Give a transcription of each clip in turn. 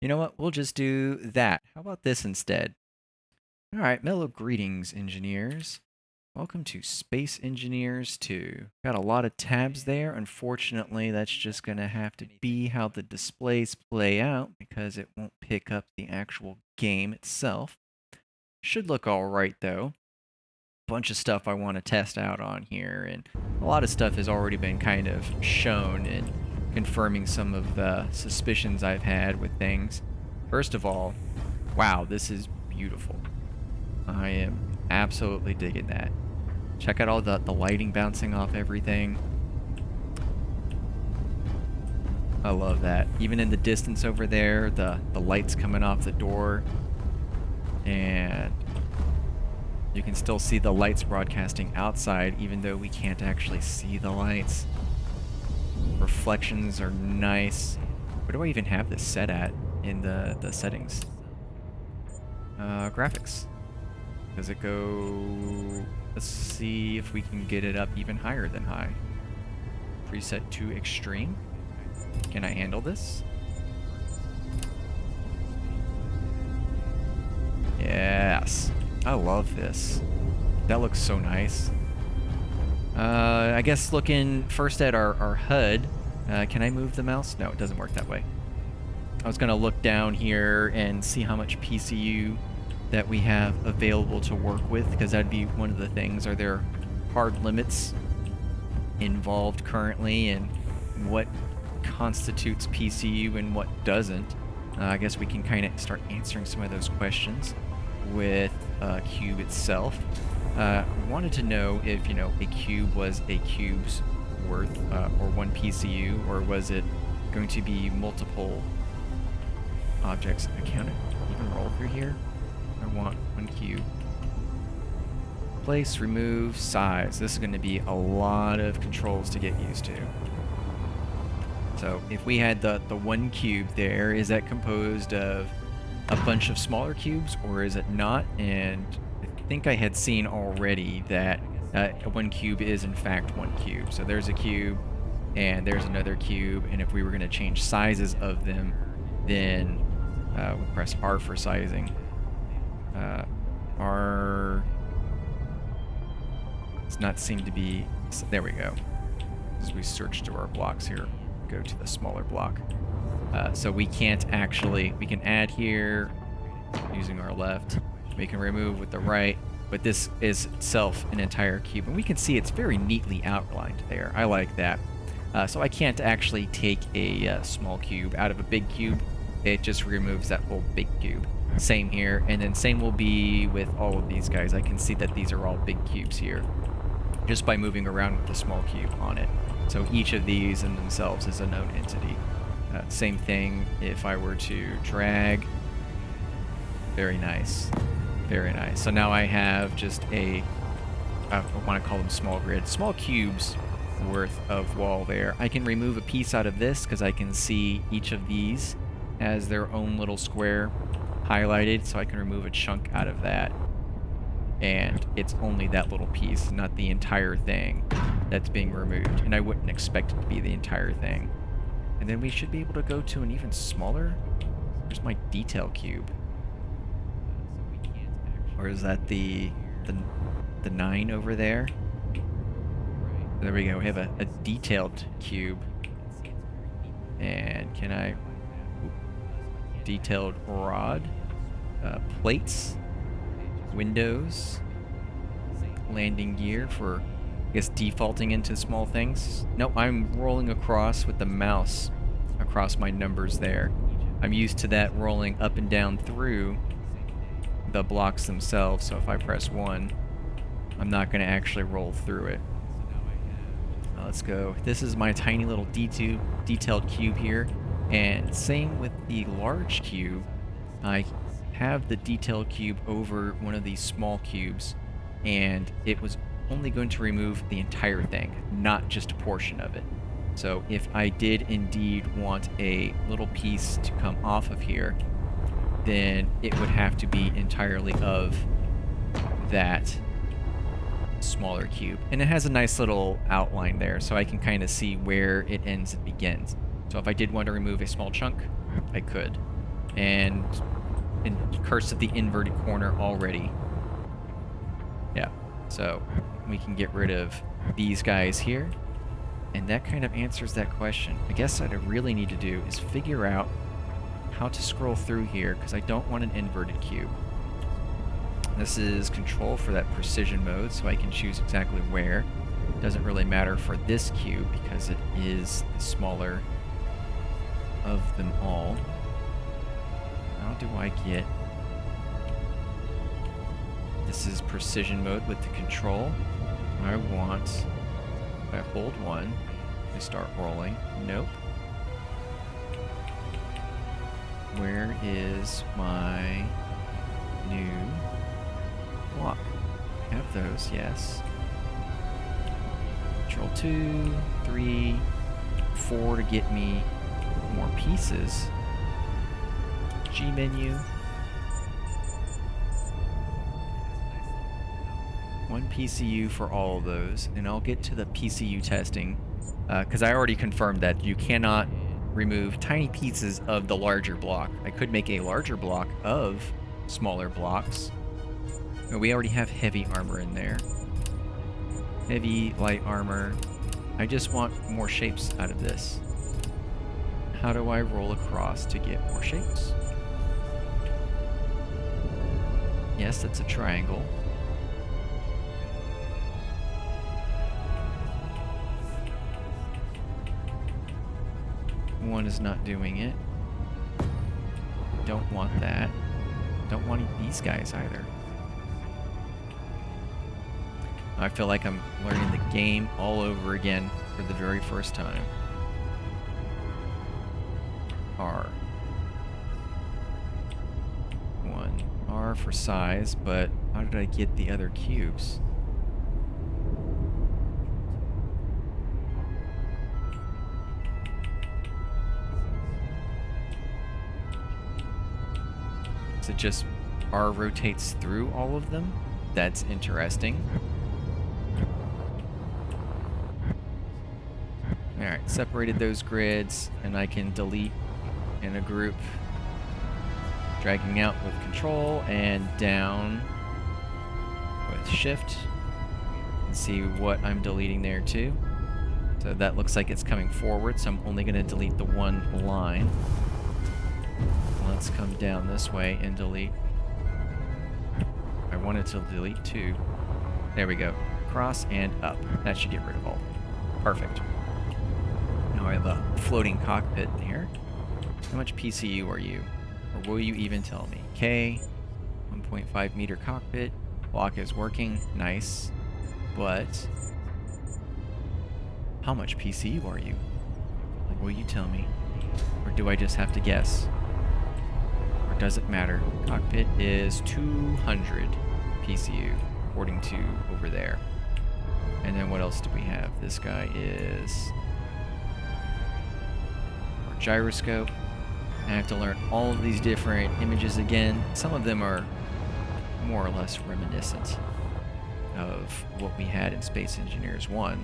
You know what? We'll just do that. How about this instead? All right, mellow greetings, engineers. Welcome to Space Engineers 2. Got a lot of tabs there. Unfortunately, that's just going to have to be how the displays play out because it won't pick up the actual game itself. Should look all right, though. Bunch of stuff I want to test out on here, and a lot of stuff has already been kind of shown and confirming some of the suspicions I've had with things. First of all, wow, this is beautiful. I am absolutely digging that. Check out all the lighting bouncing off everything. I love that. Even in the distance over there, the lights coming off the door. And you can still see the lights broadcasting outside, even though we can't actually see the lights. Reflections are nice. Where do I even have this set at in the settings? Graphics. Does it go... Let's see if we can get it up even higher than high. Preset to extreme. Can I handle this? Yes. I love this. That looks so nice. I guess looking first at our HUD. Can I move the mouse? No, it doesn't work that way. I was going to look down here and see how much PCU that we have available to work with, because that'd be one of the things. Are there hard limits involved currently, and what constitutes PCU and what doesn't? I guess we can kind of start answering some of those questions with Cube itself. Wanted to know if, you know, a cube was a cube's worth, or one PCU, or was it going to be multiple objects? Can I even roll through here? I want one cube. Place, remove, size. This is going to be a lot of controls to get used to. So if we had the one cube there, is that composed of a bunch of smaller cubes, or is it not? And I think I had seen already that one cube is in fact one cube. So there's a cube, and there's another cube, and if we were going to change sizes of them, then we'll press R for sizing. R does not seem to be... There we go. As we search through our blocks here, go to the smaller block. So we can't actually... We can add here using our left. We can remove with the right. But this is itself an entire cube. And we can see it's very neatly outlined there. I like that. So I can't actually take a small cube out of a big cube. It just removes that whole big cube. Same here, and then same will be with all of these guys. I can see that these are all big cubes here, just by moving around with the small cube on it. So each of these in themselves is a known entity. Same thing if I were to drag. Very nice. Very nice. So now I have just I want to call them small grid. Small cubes worth of wall there. I can remove a piece out of this because I can see each of these as their own little square highlighted, so I can remove a chunk out of that, and it's only that little piece, not the entire thing that's being removed, and I wouldn't expect it to be the entire thing. And then we should be able to go to an even smaller... Where's my detail cube? Or is that the 9 over there? There we go, we have a detailed cube. And can I... Detailed rod, plates, windows, landing gear for, I guess, defaulting into small things. Nope, I'm rolling across with the mouse across my numbers there. I'm used to that rolling up and down through the blocks themselves, so if I press 1, I'm not going to actually roll through it. Let's go. This is my tiny little detailed cube here. And same with the large cube. I have the detailed cube over one of these small cubes, and it was only going to remove the entire thing, not just a portion of it. So if I did indeed want a little piece to come off of here, then it would have to be entirely of that smaller cube. And it has a nice little outline there, so I can kind of see where it ends and begins. So if I did want to remove a small chunk, I could. and Curse of the Inverted Corner already. Yeah, so we can get rid of these guys here. And that kind of answers that question. I guess what I really need to do is figure out how to scroll through here, because I don't want an inverted cube. This is control for that precision mode, so I can choose exactly where. Doesn't really matter for this cube because it is the smaller of them all. How do I get... This is precision mode with the control. I want... If I hold one, to start rolling. Nope. Where is my new block? I have those, yes. Control 2, 3, 4 to get me more pieces. G menu. 1 PCU for all of those, and I'll get to the PCU testing because I already confirmed that you cannot remove tiny pieces of the larger block. I could make a larger block of smaller blocks. But we already have heavy armor in there. Heavy, light armor. I just want more shapes out of this. How do I roll across to get more shapes? Yes, that's a triangle. One is not doing it. Don't want that. Don't want these guys either. I feel like I'm learning the game all over again for the very first time. R. 1. R for size, but how did I get the other cubes? Is it just R rotates through all of them? That's interesting. Alright, separated those grids, and I can delete in a group. Dragging out with control and down with shift. And see what I'm deleting there too. So that looks like it's coming forward, so I'm only going to delete the one line. Let's come down this way and delete. I wanted to delete 2. There we go. Cross and up. That should get rid of all. Perfect. Now I have a floating cockpit here. How much PCU are you? Or will you even tell me? K, 1.5 meter cockpit. Block is working. Nice. But how much PCU are you? Will you tell me? Or do I just have to guess? Or does it matter? Cockpit is 200 PCU, according to over there. And then what else do we have? This guy is our gyroscope. I have to learn all of these different images again. Some of them are more or less reminiscent of what we had in Space Engineers 1.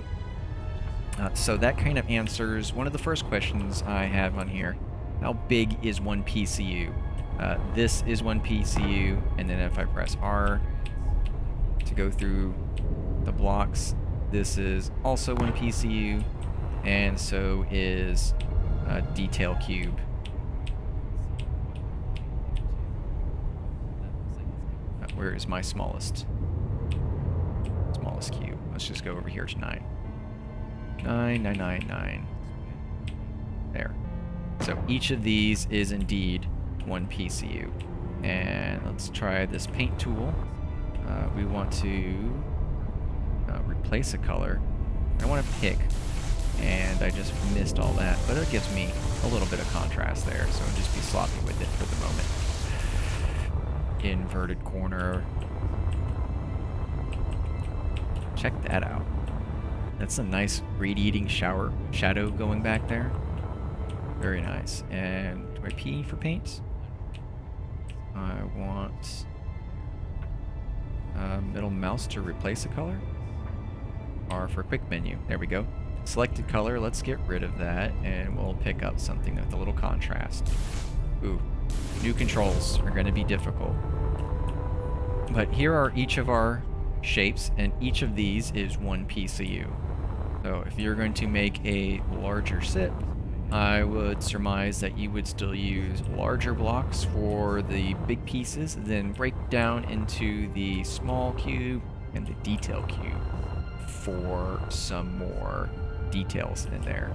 So that kind of answers one of the first questions I have on here. How big is 1 PCU? This is 1 PCU, and then if I press R to go through the blocks, this is also 1 PCU, and so is Detail Cube. Where is my smallest cube? Let's just go over here to 9. 9, 9, 9, 9. There. So each of these is indeed 1 PCU. And let's try this paint tool. We want to replace a color. I want to pick, and I just missed all that, but it gives me a little bit of contrast there, so I'll just be sloppy with it for the moment. Inverted corner. Check that out. That's a nice radiating shadow going back there. Very nice. And do I P for paint? I want middle mouse to replace a color. R for quick menu. There we go. Selected color. Let's get rid of that, and we'll pick up something with a little contrast. Ooh, New controls are going to be difficult. But here are each of our shapes, and each of these is one PCU. So if you're going to make a larger SIP, I would surmise that you would still use larger blocks for the big pieces, then break down into the small cube and the detail cube for some more details in there.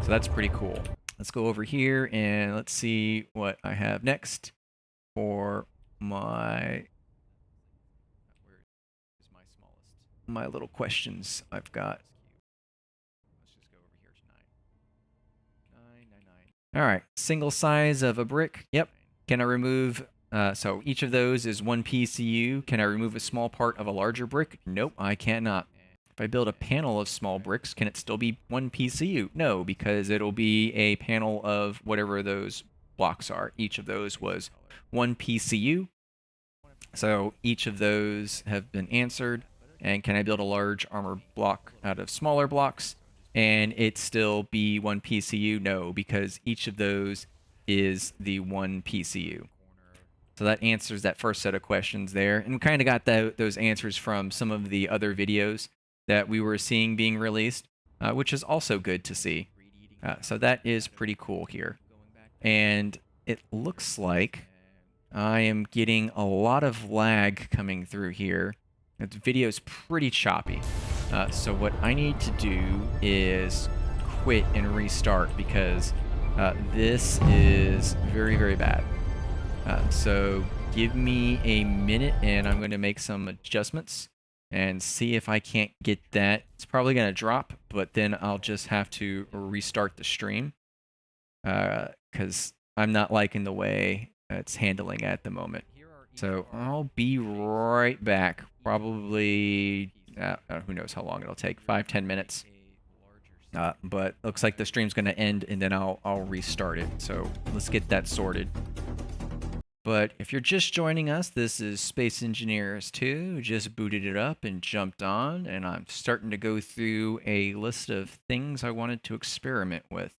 So that's pretty cool. Let's go over here and let's see what I have next for my my little questions I've got. Let's just go over here to 9. All right, single size of a brick. Yep. Can I remove? So each of those is one PCU. Can I remove a small part of a larger brick? Nope, I cannot. If I build a panel of small bricks, can it still be one PCU? No, because it'll be a panel of whatever those blocks are. Each of those was one PCU. So each of those have been answered. And can I build a large armor block out of smaller blocks and it still be one PCU? No, because each of those is the one PCU. So that answers that first set of questions there. And we kind of got those answers from some of the other videos that we were seeing being released, which is also good to see. So that is pretty cool here. And it looks like I am getting a lot of lag coming through here. The video's pretty choppy. So what I need to do is quit and restart because this is very, very bad. So give me a minute and I'm going to make some adjustments and see if I can't get that. It's probably going to drop, but then I'll just have to restart the stream because I'm not liking the way it's handling at the moment. So I'll be right back. Probably, who knows how long it'll take, 5-10 minutes. But looks like the stream's going to end and then I'll restart it. So let's get that sorted. But if you're just joining us, this is Space Engineers 2. Just booted it up and jumped on, and I'm starting to go through a list of things I wanted to experiment with.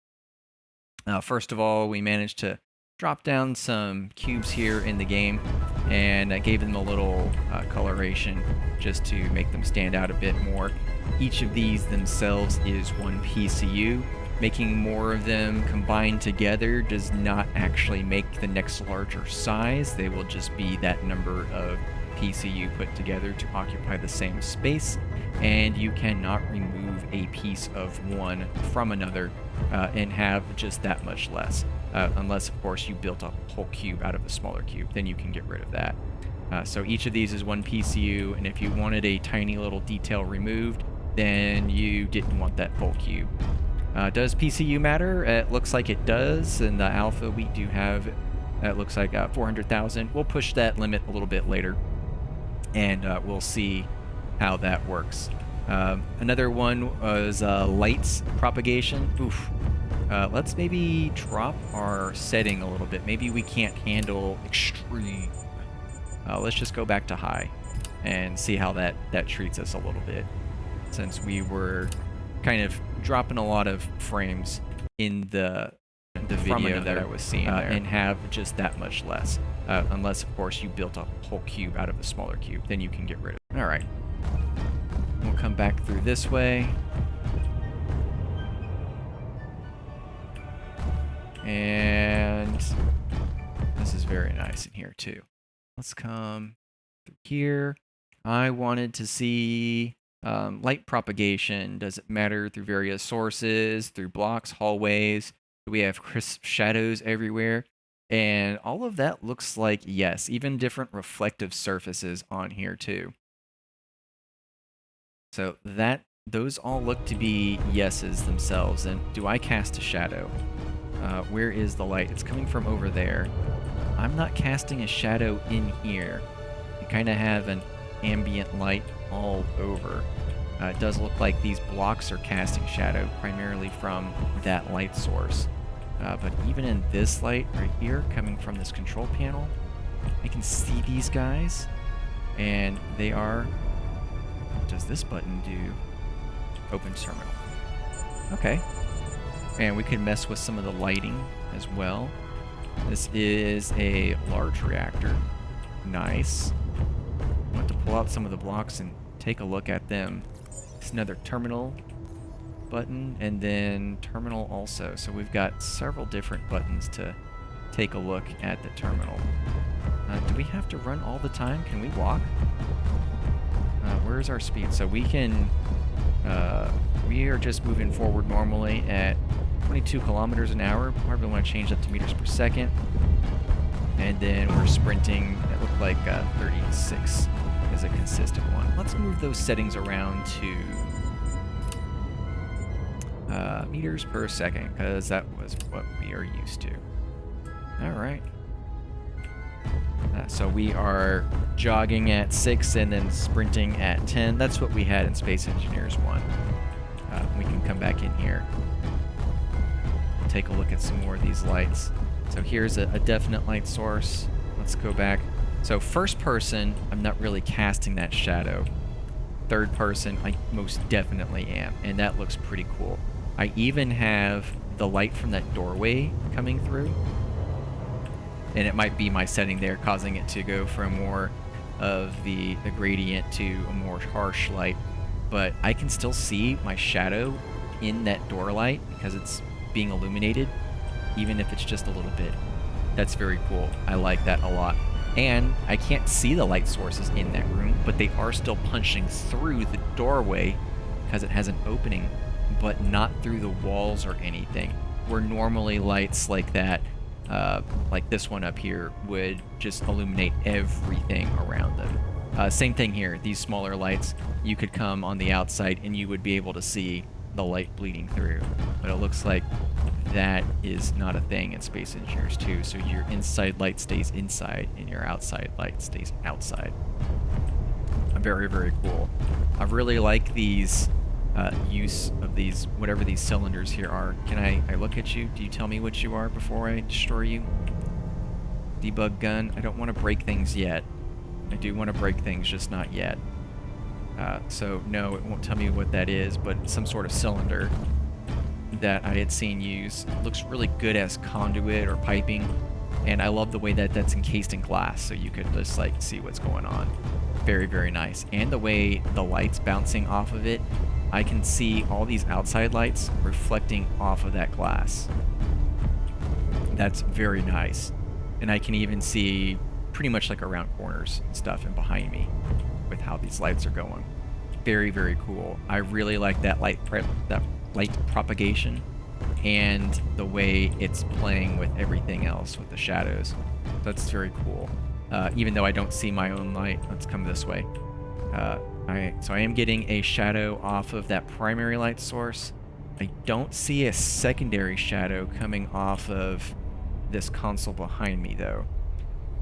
First of all, we managed to drop down some cubes here in the game, and I gave them a little coloration just to make them stand out a bit more. Each of these themselves is one PCU. Making more of them combined together does not actually make the next larger size. They will just be that number of PCU put together to occupy the same space, and you cannot remove a piece of one from another and have just that much less. Unless, of course, you built a whole cube out of a smaller cube, then you can get rid of that. So each of these is one PCU, and if you wanted a tiny little detail removed, then you didn't want that whole cube. Does PCU matter? It looks like it does. In the alpha, we do have, it looks like 400,000. We'll push that limit a little bit later, and we'll see how that works. Another one was lights propagation. Oof. Let's maybe drop our setting a little bit. Maybe we can't handle extreme. Let's just go back to high and see how that treats us a little bit, since we were kind of dropping a lot of frames in the video that I was seeing there, and have just that much less. Unless, of course, you built a whole cube out of a smaller cube, then you can get rid of it. All right. We'll come back through this way. And this is very nice in here too. Let's come through here. I wanted to see light propagation. Does it matter through various sources, through blocks, hallways? Do we have crisp shadows everywhere? And all of that looks like yes, even different reflective surfaces on here too. So those all look to be yeses themselves. And do I cast a shadow? Where is the light? It's coming from over there. I'm not casting a shadow in here. You kind of have an ambient light all over. It does look like these blocks are casting shadow primarily from that light source. But even in this light right here, coming from this control panel, I can see these guys, and they are... What does this button do? Open terminal. Okay. And we could mess with some of the lighting as well. This is a large reactor. Nice. I want to pull out some of the blocks and take a look at them. It's another terminal button, and then terminal also. So we've got several different buttons to take a look at the terminal. Do we have to run all the time? Can we walk? Where's our speed? So we can, we are just moving forward normally at 22 kilometers an hour. Probably want to change that to meters per second. And then we're sprinting, it looked like 36 is a consistent one. Let's move those settings around to meters per second, because that was what we are used to. All right. So we are jogging at 6 and then sprinting at 10. That's what we had in Space Engineers 1. We can come back in here, take a look at some more of these lights. So here's a definite light source. Let's go back. So first person, I'm not really casting that shadow. Third person, I most definitely am, and that looks pretty cool. I even have the light from that doorway coming through, and it might be my setting there causing it to go from more of the gradient to a more harsh light, but I can still see my shadow in that door light because it's being illuminated, even if it's just a little bit. That's very cool. I like that a lot. And I can't see the light sources in that room, but they are still punching through the doorway because it has an opening, but not through the walls or anything. Where normally lights like that, like this one up here, would just illuminate everything around them. Same thing here. These smaller lights, you could come on the outside and you would be able to see the light bleeding through. But it looks like that is not a thing in Space Engineers 2, so your inside light stays inside and your outside light stays outside. Very, very cool. I really like these use of these, whatever these cylinders here are. Can I look at you? Do you tell me what you are before I destroy you? Debug gun. I don't want to break things yet. I do want to break things, just not yet. So no, it won't tell me what that is, but some sort of cylinder that I had seen use. Looks really good as conduit or piping, and I love the way that that's encased in glass, so you could just like see what's going on. Very, very nice. And the way the light's bouncing off of it, I can see all these outside lights reflecting off of that glass. That's very nice. And I can even see pretty much like around corners and stuff and behind me with how these lights are going. Very, very cool. I really like that light propagation and the way it's playing with everything else with the shadows. That's very cool. Even though I don't see my own light, let's come this way. So I am getting a shadow off of that primary light source. I don't see a secondary shadow coming off of this console behind me though.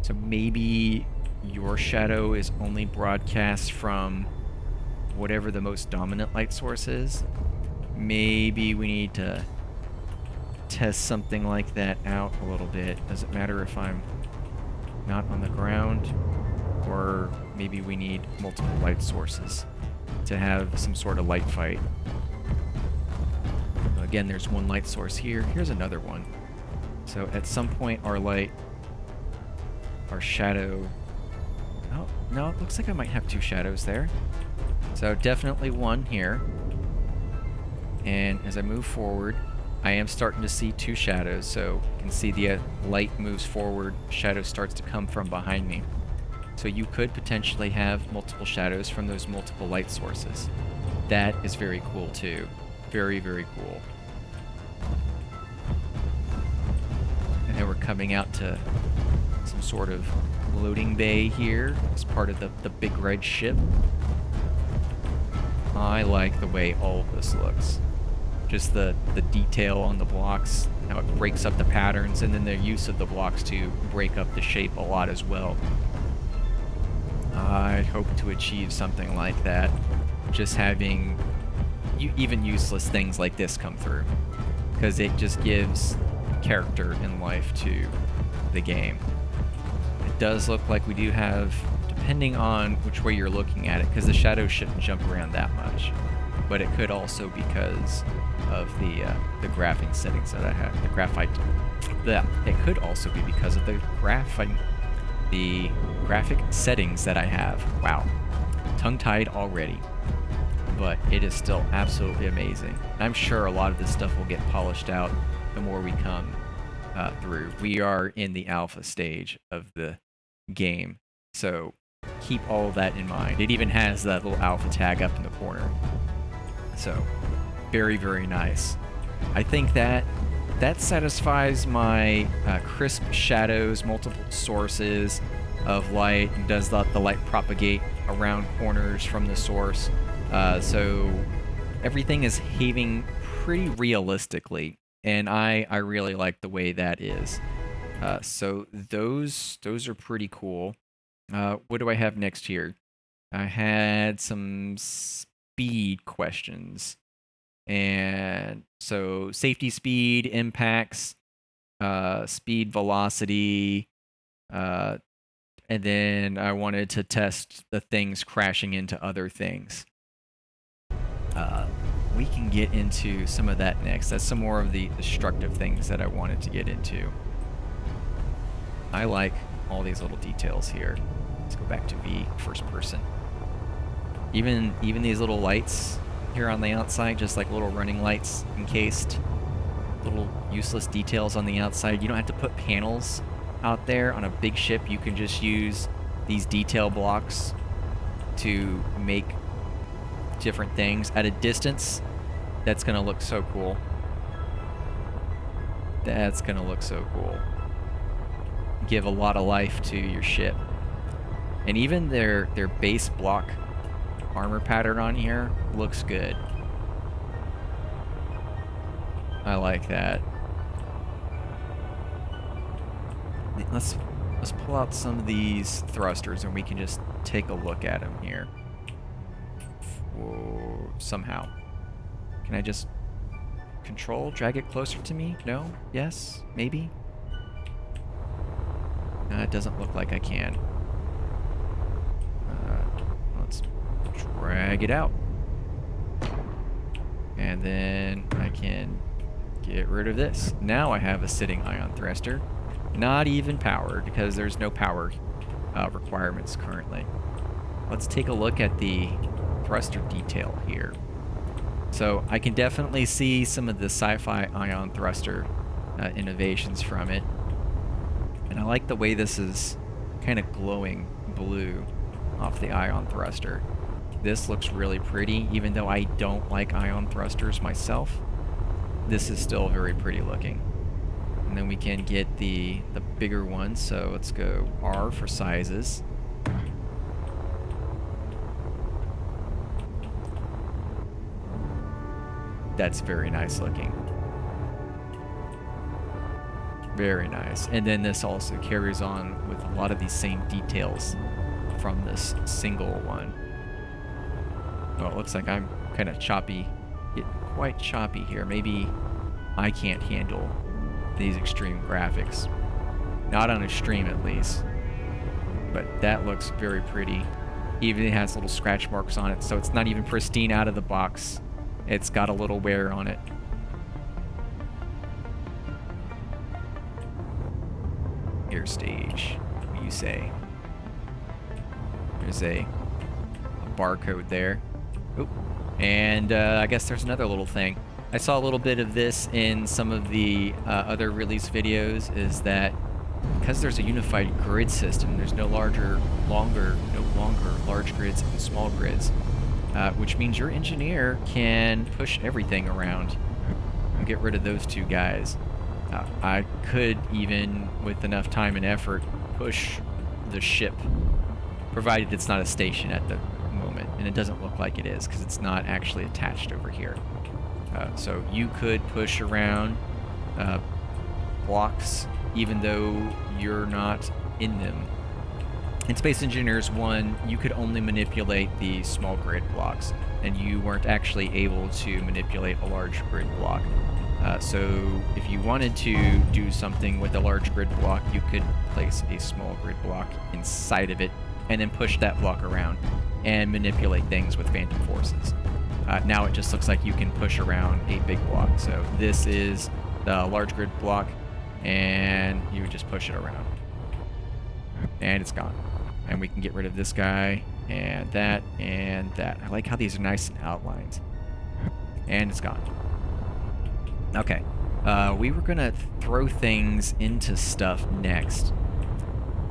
So maybe your shadow is only broadcast from whatever the most dominant light source is. Maybe we need to test something like that out a little bit. Does it matter if I'm not on the ground? Or maybe we need multiple light sources to have some sort of light fight. Again, there's one light source here. Here's another one. So at some point our shadow... Oh, no, it looks like I might have two shadows there. So definitely one here. And as I move forward, I am starting to see two shadows. So you can see the light moves forward, shadow starts to come from behind me. So you could potentially have multiple shadows from those multiple light sources. That is very cool too. Very, very cool. And then we're coming out to some sort of loading bay here as part of the big red ship. I like the way all of this looks. Just the detail on the blocks, how it breaks up the patterns, and then the use of the blocks to break up the shape a lot as well. I hope to achieve something like that. Just having even useless things like this come through. Because it just gives character and life to the game. It does look like we do have, depending on which way you're looking at it, because the shadows shouldn't jump around that much. But it could also because of the graphing settings that I have, the graphite It could also be because of the graphic settings that I have. Wow, tongue-tied already, but it is still absolutely amazing. I'm sure a lot of this stuff will get polished out the more we come through. We are in the alpha stage of the game, so keep all of that in mind. It even has that little alpha tag up in the corner. So very, very nice. I think that satisfies my crisp shadows, multiple sources of light, and does let the light propagate around corners from the source. So everything is behaving pretty realistically, and I really like the way that is. So those are pretty cool. What do I have next here? I had some speed questions. And so safety speed, impacts, speed, velocity, and then I wanted to test the things crashing into other things. We can get into some of that next. That's some more of the destructive things that I wanted to get into. I like all these little details here. Let's go back to V, first person. Even these little lights here on the outside, just like little running lights encased, little useless details on the outside. You don't have to put panels out there on a big ship. You can just use these detail blocks to make different things at a distance. That's gonna look so cool. That's gonna look so cool. Give a lot of life to your ship. And even their base block armor pattern on here looks good. I like that. Let's pull out some of these thrusters and we can just take a look at them here. Whoa, somehow. Can I just drag it closer to me? No? Yes? Maybe? It doesn't look like I can. Let's drag it out. And then I can get rid of this. Now I have a sitting ion thruster. Not even powered, because there's no power requirements currently. Let's take a look at the thruster detail here. So I can definitely see some of the sci-fi ion thruster innovations from it. And I like the way this is kind of glowing blue off the ion thruster. This looks really pretty, even though I don't like ion thrusters myself. This is still very pretty looking. And then we can get the bigger one, so let's go R for sizes. That's very nice looking. Very nice. And then this also carries on with a lot of these same details from this single one. Oh, it looks like I'm kind of choppy. Getting quite choppy here. Maybe I can't handle these extreme graphics. Not on extreme, at least. But that looks very pretty. Even it has little scratch marks on it, so it's not even pristine out of the box. It's got a little wear on it. Air stage, what do you say? There's a barcode there. Oop. And I guess there's another little thing. I saw a little bit of this in some of the other release videos, is that because there's a unified grid system, there's no longer large grids and small grids, which means your engineer can push everything around and get rid of those two guys. I could, even with enough time and effort, push the ship, provided it's not a station at the moment, and it doesn't look like it is because it's not actually attached over here. So you could push around blocks even though you're not in them. In Space Engineers 1, you could only manipulate the small grid blocks, and you weren't actually able to manipulate a large grid block. So if you wanted to do something with a large grid block, you could place a small grid block inside of it and then push that block around and manipulate things with phantom forces. Now it just looks like you can push around a big block. So this is the large grid block, and you would just push it around. And it's gone. And we can get rid of this guy, and that, and that. I like how these are nice and outlined. And it's gone. Okay. We were going to throw things into stuff next.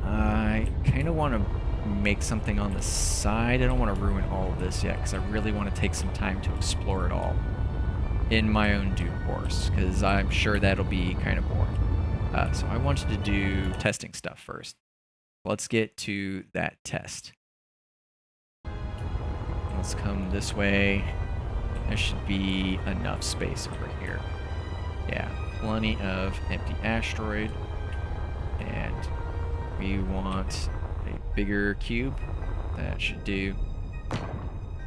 I kind of want to make something on the side. I don't want to ruin all of this yet, because I really want to take some time to explore it all in my own due course, because I'm sure that'll be kind of boring. So I wanted to do testing stuff first. Let's get to that test. Let's come this way. There should be enough space over here. Yeah, plenty of empty asteroid. And we want a bigger cube. That should do.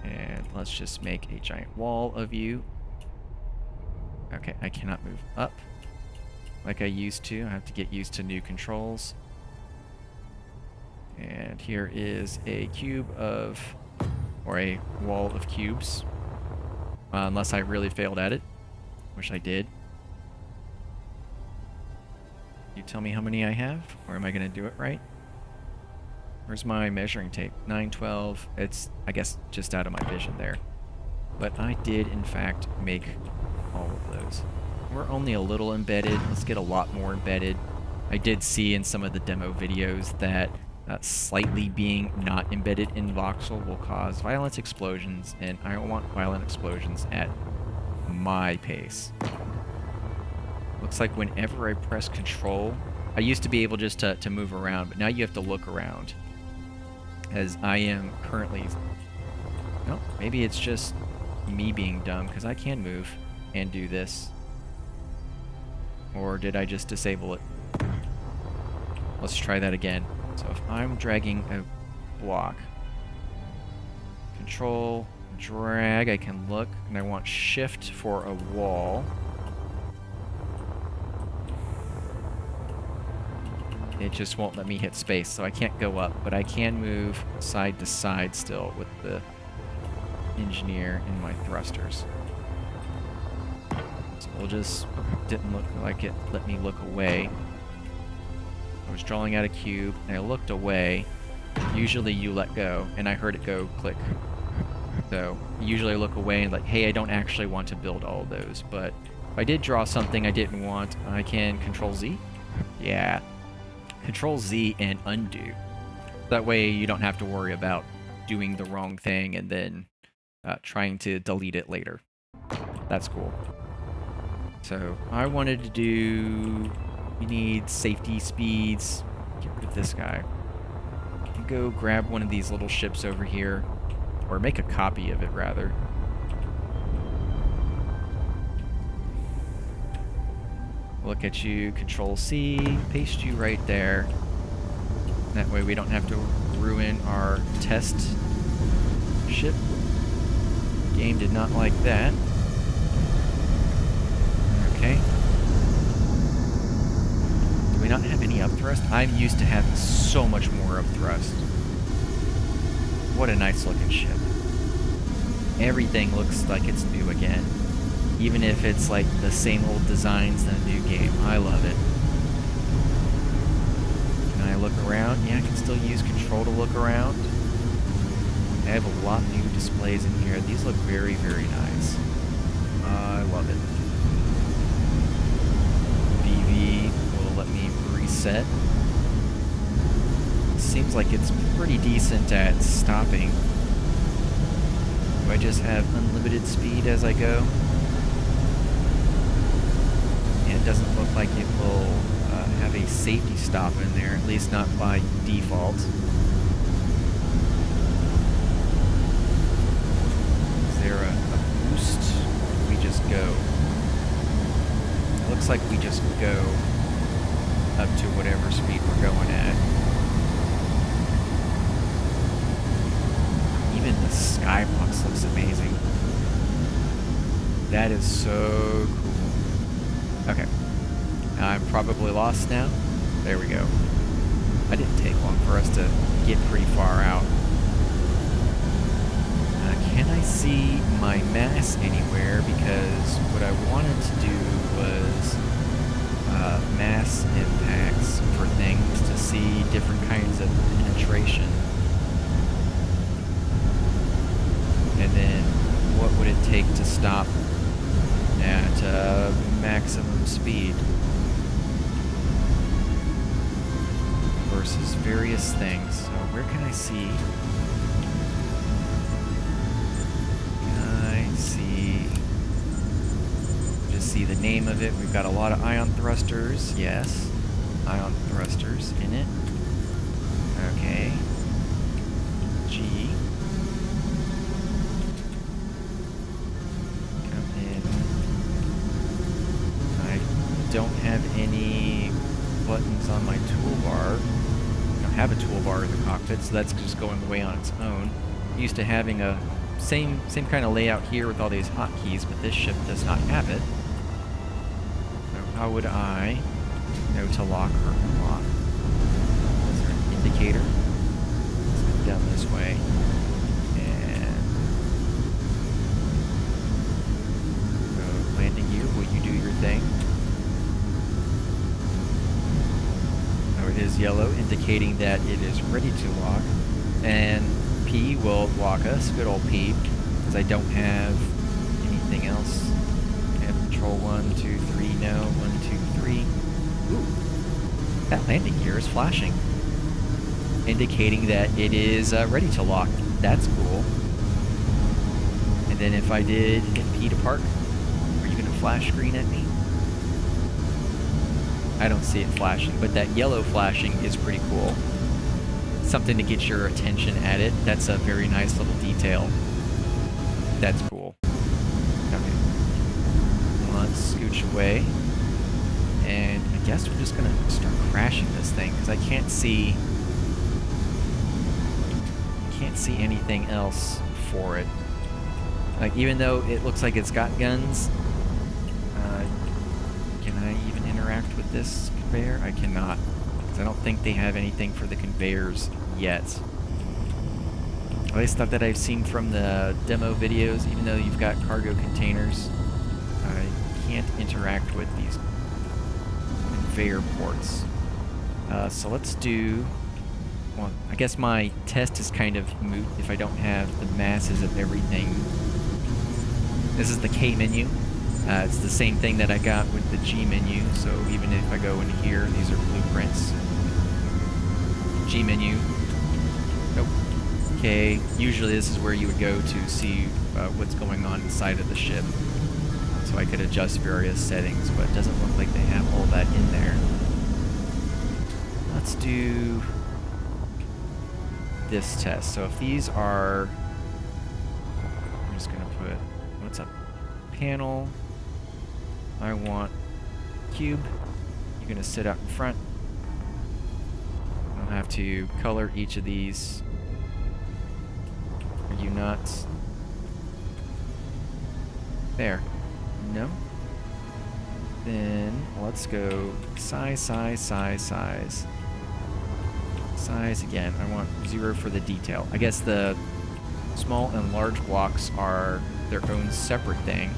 And let's just make a giant wall of you. Okay, I cannot move up like I used to. I have to get used to new controls. And here is a cube of, or a wall of cubes. Unless I really failed at it, which I did. You tell me how many I have, or am I going to do it right? Where's my measuring tape? 912. It's, I guess, just out of my vision there. But I did, in fact, make all of those. We're only a little embedded. Let's get a lot more embedded. I did see in some of the demo videos that slightly being not embedded in voxel will cause violent explosions, and I don't want violent explosions at my pace. Looks like whenever I press control, I used to be able just to move around, but now you have to look around. As I am currently... No, maybe it's just me being dumb, because I can move and do this. Or did I just disable it? Let's try that again. So if I'm dragging a block, control, drag, I can look, and I want shift for a wall. It just won't let me hit space, so I can't go up, but I can move side to side still with the engineer in my thrusters. So we'll just, didn't look like it let me look away. I was drawing out a cube, and I looked away. Usually you let go, and I heard it go click. So usually I look away and like, hey, I don't actually want to build all of those, but if I did draw something I didn't want, I can Control Z. Yeah, Control Z and undo. That way you don't have to worry about doing the wrong thing and then trying to delete it later. That's cool. So I wanted to do... We need safety speeds. Get rid of this guy. Go grab one of these little ships over here. Or make a copy of it, rather. Look at you, Control C, paste you right there. That way we don't have to ruin our test ship. Game did not like that. Okay. Do we not have any upthrust? I'm used to having so much more upthrust. What a nice looking ship. Everything looks like it's new again. Even if it's like the same old designs in a new game. I love it. Can I look around? Yeah, I can still use control to look around. I have a lot of new displays in here. These look very, very nice. I love it. BV will let me reset. Seems like it's pretty decent at stopping. Do I just have unlimited speed as I go? And it doesn't look like it will have a safety stop in there, at least not by default. Is there a boost? Or do we just go? It looks like we just go up to whatever speed we're going at. Even the skybox looks amazing. That is so cool. Okay. I'm probably lost now. There we go. It didn't take long for us to get pretty far out. Can I see my mass anywhere? Because what I wanted to do was mass impacts for things to see different kinds of penetration. And then what would it take to stop at maximum speed versus various things. So where can I see? Just see the name of it. We've got a lot of ion thrusters. Yes, ion thrusters in it. Okay. G. Come in. I don't have any buttons on my toolbar. I don't have a toolbar in the cockpit, so that's just going away on its own. I'm used to having a same kind of layout here with all these hotkeys, but this ship does not have it. So how would I know to lock or unlock? Is there an indicator? Let's go down this way. And so landing gear, will you do your thing? So it is yellow, indicating that it is ready to lock. And P will lock us, good old P, because I don't have anything else. I have control 1, 2, 3, no, 1, 2, 3. Ooh, that landing gear is flashing, indicating that it is ready to lock. That's cool. And then if I did hit P to park, are you going to flash green at me? I don't see it flashing, but that yellow flashing is pretty cool. Something to get your attention at it. That's a very nice little detail. That's cool. Okay. Let's scooch away. And I guess we're just gonna start crashing this thing because I can't see anything else for it. Like, even though it looks like it's got guns, can I even interact with this conveyor? I cannot. I don't think they have anything for the conveyors yet. At least not that I've seen from the demo videos. Even though you've got cargo containers, I can't interact with these conveyor ports. So let's do... Well, I guess my test is kind of moot if I don't have the masses of everything. This is the K menu. It's the same thing that I got with the G menu, so even if I go into here, these are blueprints. G menu. Nope. Okay, usually this is where you would go to see what's going on inside of the ship. So I could adjust various settings, but it doesn't look like they have all that in there. Let's do this test. So if these are... I'm just going to put... What's up? Panel. I want cube. You're going to sit out in front. I'll have to color each of these. Are you not? There. No? Then let's go size, size, size, size. Size again. I want 0 for the detail. I guess the small and large blocks are their own separate thing,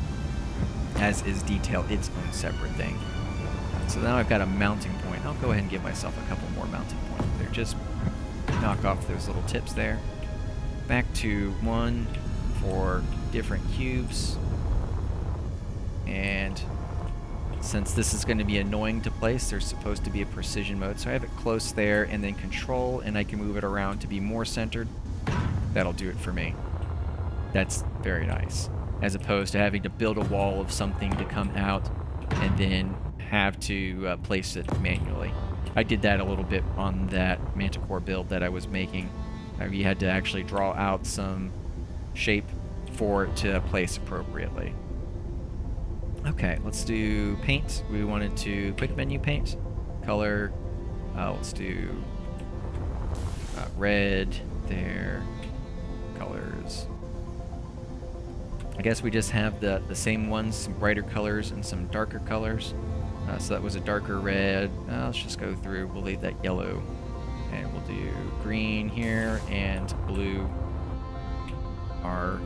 as is detail its own separate thing. So now I've got a mounting point. I'll go ahead and give myself a couple more mounting points there. Just knock off those little tips there. Back to 1 for different cubes. And since this is going to be annoying to place, there's supposed to be a precision mode. So I have it close there, and then control, and I can move it around to be more centered. That'll do it for me. That's very nice. As opposed to having to build a wall of something to come out and then have to place it manually. I did that a little bit on that Manticore build that I was making. You had to actually draw out some shape for it to place appropriately. Okay, let's do paint. We wanted to quick menu paint. Color, let's do red there. Colors. I guess we just have the same ones, some brighter colors and some darker colors. So that was a darker red. Let's just go through. We'll leave that yellow. And we'll do green here and blue are...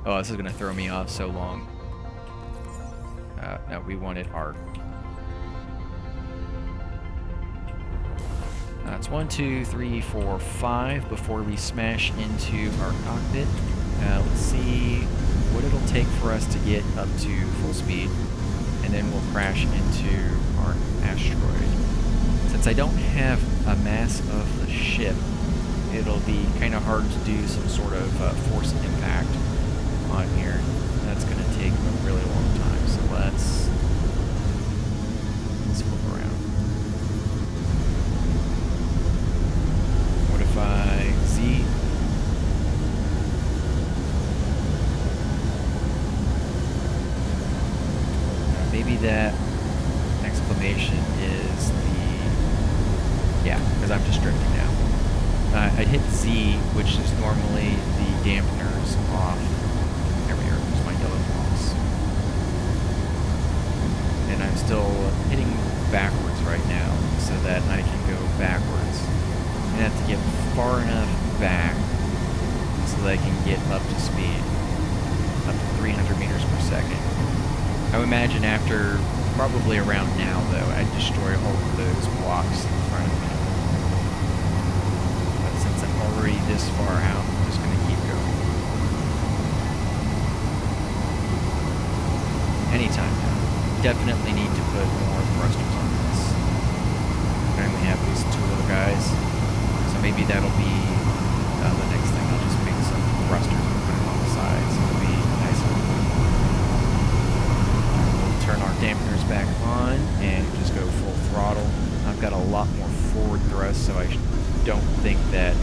Oh, this is going to throw me off so long. No, we wanted our It's 1, 2, 3, 4, 5 before we smash into our cockpit. Let's see what it'll take for us to get up to full speed, and then we'll crash into our asteroid. Since I don't have a mass of the ship, it'll be kind of hard to do some sort of force impact on here. That's going to take a really long time, so let's flip around. Modify Z. Maybe that exclamation is the... Yeah, because I'm just drifting now. I hit Z, which is normally the dampeners off. There we are, there's my yellow box. And I'm still hitting backwards right now so that I can go backwards. I have to get far enough back so that I can get up to speed, up to 300 meters per second. I would imagine after, probably around now though, I'd destroy all of those blocks in front of me. But since I'm already this far out, I'm just going to keep going. Anytime now. Definitely need to put more thrusters on this. I only have these two little guys, so maybe that'll be the next thing. I'll just make some thrusters and put them on the sides. It'll be nice and cool. We'll turn our dampeners back on and just go full throttle. I've got a lot more forward thrust, so I don't think that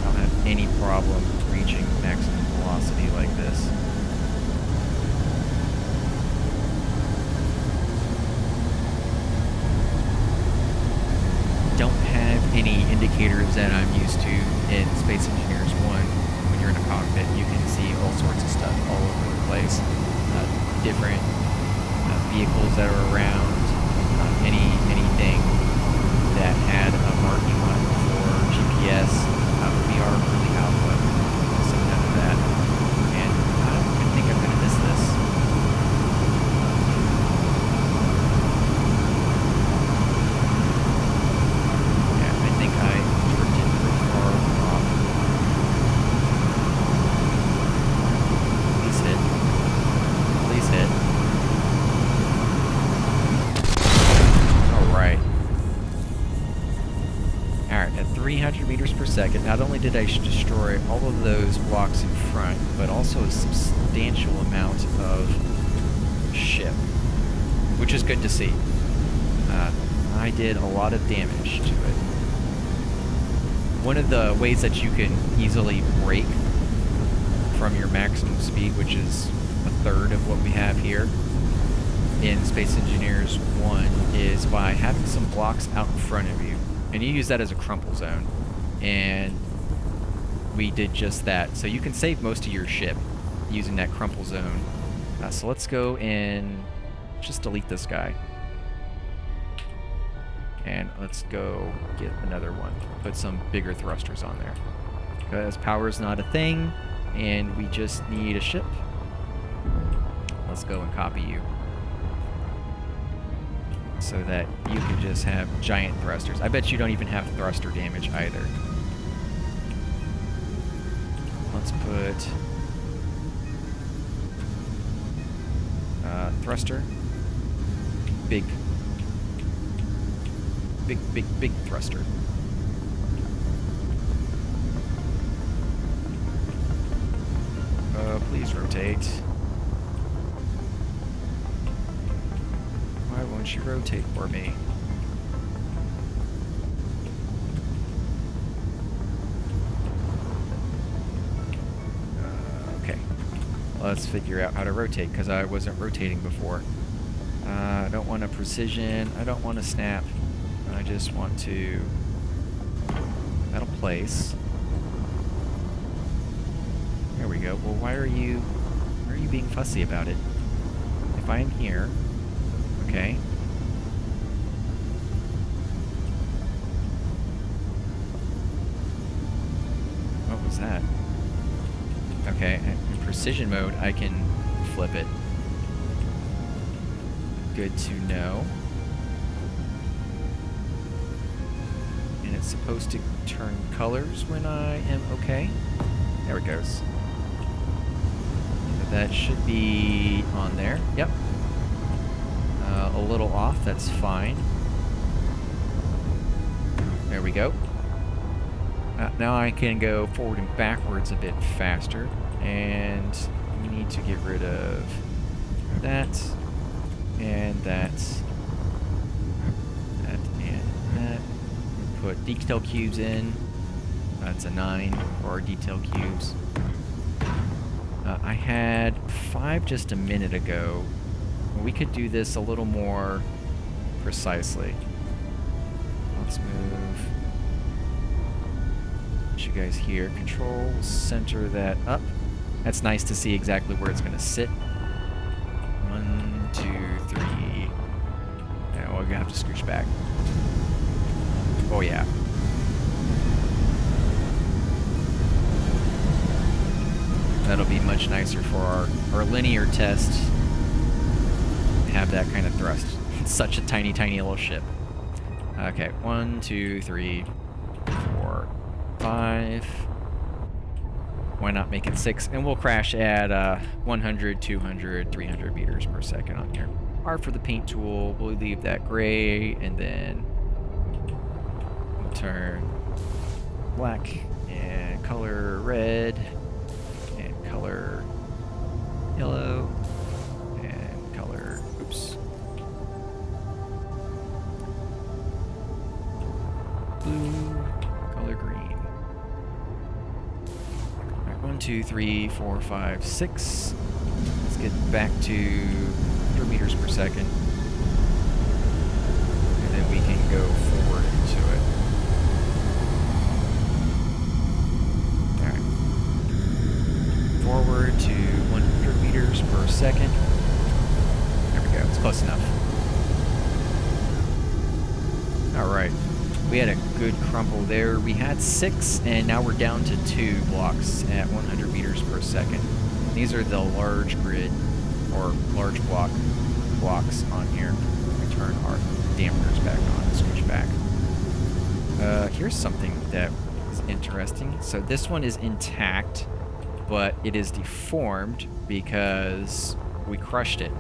I'll have any problem reaching maximum velocity like this. Don't have any indicators that I'm used to in Space Engineers 1. When you're in a cockpit, you can see all sorts of stuff all over the place. Different vehicles that are around, anything that had a marking on it for GPS, VR early alpha, so none of that. And I think I'm going to miss this. Yeah, I think I drifted pretty far off. Please hit. Please hit. Alright. Alright, at 300 meters per second, not only did I destroy all of those blocks in front, but also a substantial amount of ship, which is good to see. I did a lot of damage to it. One of the ways that you can easily brake from your maximum speed, which is a third of what we have here in Space Engineers 1, is by having some blocks out in front of you. And you use that as a crumple zone. And we did just that. So you can save most of your ship using that crumple zone. So let's go and just delete this guy. And let's go get another one. Put some bigger thrusters on there. Because power is not a thing, and we just need a ship. Let's go and copy you, so that you can just have giant thrusters. I bet you don't even have thruster damage either. Let's put thruster. Big thruster. Please rotate. Why won't you rotate for me? Okay. Let's figure out how to rotate, because I wasn't rotating before. I don't want a precision. I don't want to snap. I just want to metal place. There we go. Well, why are you being fussy about it? If I'm here, okay. What was that? Okay, in precision mode, I can flip it. Good to know. And it's supposed to turn colors when I am okay. There it goes. So that should be on there. Yep. A little off, that's fine. There we go. Now I can go forward and backwards a bit faster. And we need to get rid of that. And that. That and that. Put detail cubes in. That's a 9 for our detail cubes. I had 5 just a minute ago. We could do this a little more precisely. Let's move. Put you guys here. Control, center that up. That's nice to see exactly where it's going to sit. 1, 2, 3. Now we're going to have to scooch back. Oh, yeah. That'll be much nicer for our linear test. Have that kind of thrust. It's such a tiny, tiny little ship. Okay, 1, 2, 3, 4, 5. Why not make it 6? And we'll crash at 100, 200, 300 meters per second on here. R for the paint tool. We'll leave that gray, and then we'll turn black and color red and color yellow. Blue, color green. Alright, 1, 2, 3, 4, 5, 6. Let's get back to 100 meters per second. And then we can go forward into it. Alright. Forward to 100 meters per second. There we go, it's close enough. Alright. We had a good crumple there. We had 6, and now we're down to 2 blocks at 100 meters per second. These are the large grid, or large blocks on here. We turn our dampers back on and switch back. Here's something that is interesting. So this one is intact, but it is deformed because we crushed it.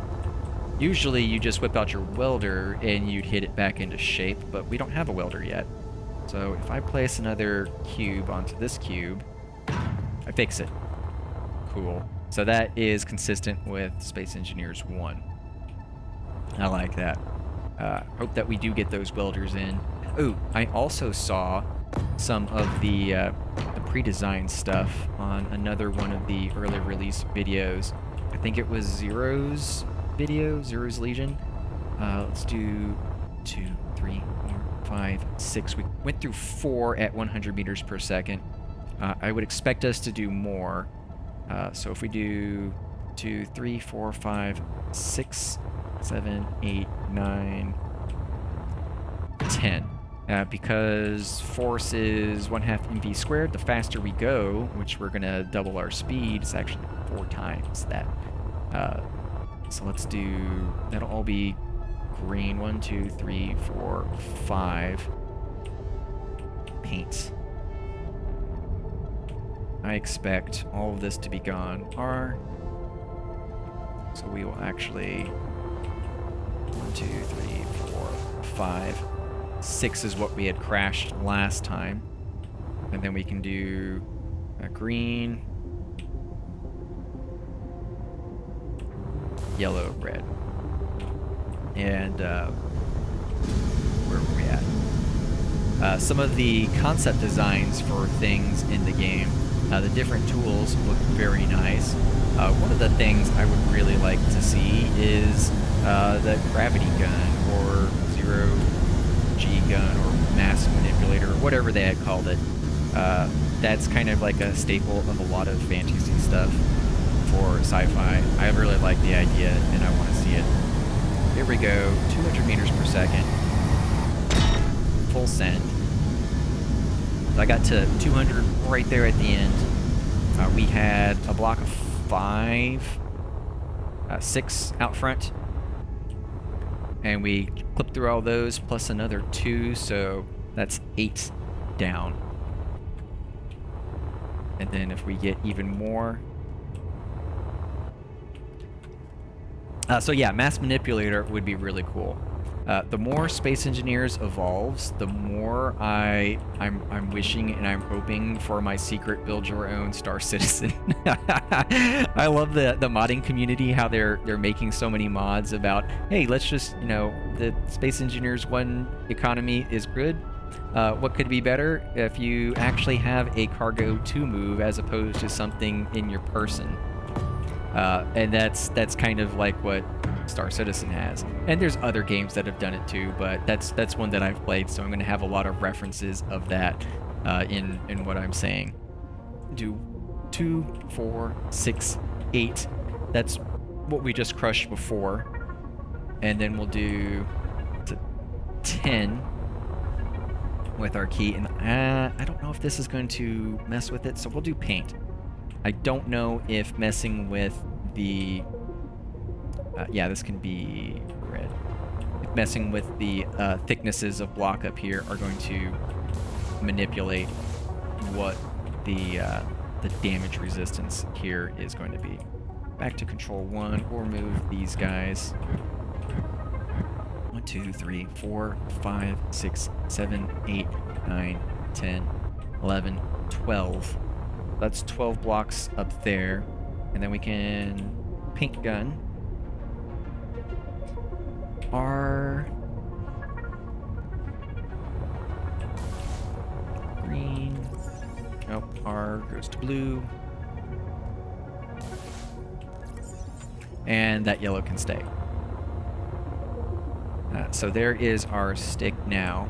Usually you just whip out your welder and you'd hit it back into shape, but we don't have a welder yet. So if I place another cube onto this cube, I fix it. Cool. So that is consistent with Space Engineers 1. I like that. Hope that we do get those welders in. Oh, I also saw some of the pre-designed stuff on another one of the early release videos. I think it was Zero's video, Zero's Legion. Let's do 2, 3, 4, 5, 6. We went through 4 at 100 meters per second. I would expect us to do more. So if we do 2, 3, 4, 5, 6, 7, 8, 9, 10. Because force is 1/2 mv squared. The faster we go, which we're going to double our speed, it's actually 4 times that. So let's do, that'll all be green. 1, 2, 3, 4, 5. Paint. I expect all of this to be gone. R. So we will actually 1, 2, 3, 4, 5. 6 is what we had crashed last time. And then we can do a green, yellow, red. And where were we at? Some of the concept designs for things in the game, the different tools look very nice. One of the things I would really like to see is the gravity gun or zero-G gun or mass manipulator, or whatever they had called it. That's kind of like a staple of a lot of fantasy stuff for sci-fi. I really like the idea and I want to see it. Here we go, 200 meters per second. Full send. I got to 200 right there at the end. We had a block of 6 out front. And we clipped through all those plus another 2, so that's 8 down. And then if we get even more... so yeah, Mass Manipulator would be really cool. The more Space Engineers evolves, the more I'm wishing and I'm hoping for my secret build your own Star Citizen. I love the modding community, how they're making so many mods about, hey, let's just, you know, the Space Engineers 1 economy is good. What could be better if you actually have a cargo to move as opposed to something in your person? And that's kind of like what Star Citizen has. And there's other games that have done it too, but that's one that I've played, so I'm going to have a lot of references of that in what I'm saying. Do 2, 4, 6, 8. That's what we just crushed before. And then we'll do 10 with our key. And I don't know if this is going to mess with it, so we'll do paint. I don't know if messing with the... yeah, this can be red. If messing with the thicknesses of block up here are going to manipulate what the damage resistance here is going to be. Back to control 1, we'll remove these guys. 1, 2, 3, 4, 5, 6, 7, 8, 9, 10, 11, 12. That's 12 blocks up there. And then we can paint gun. R green. Nope, R goes to blue. And that yellow can stay. So there is our stick now.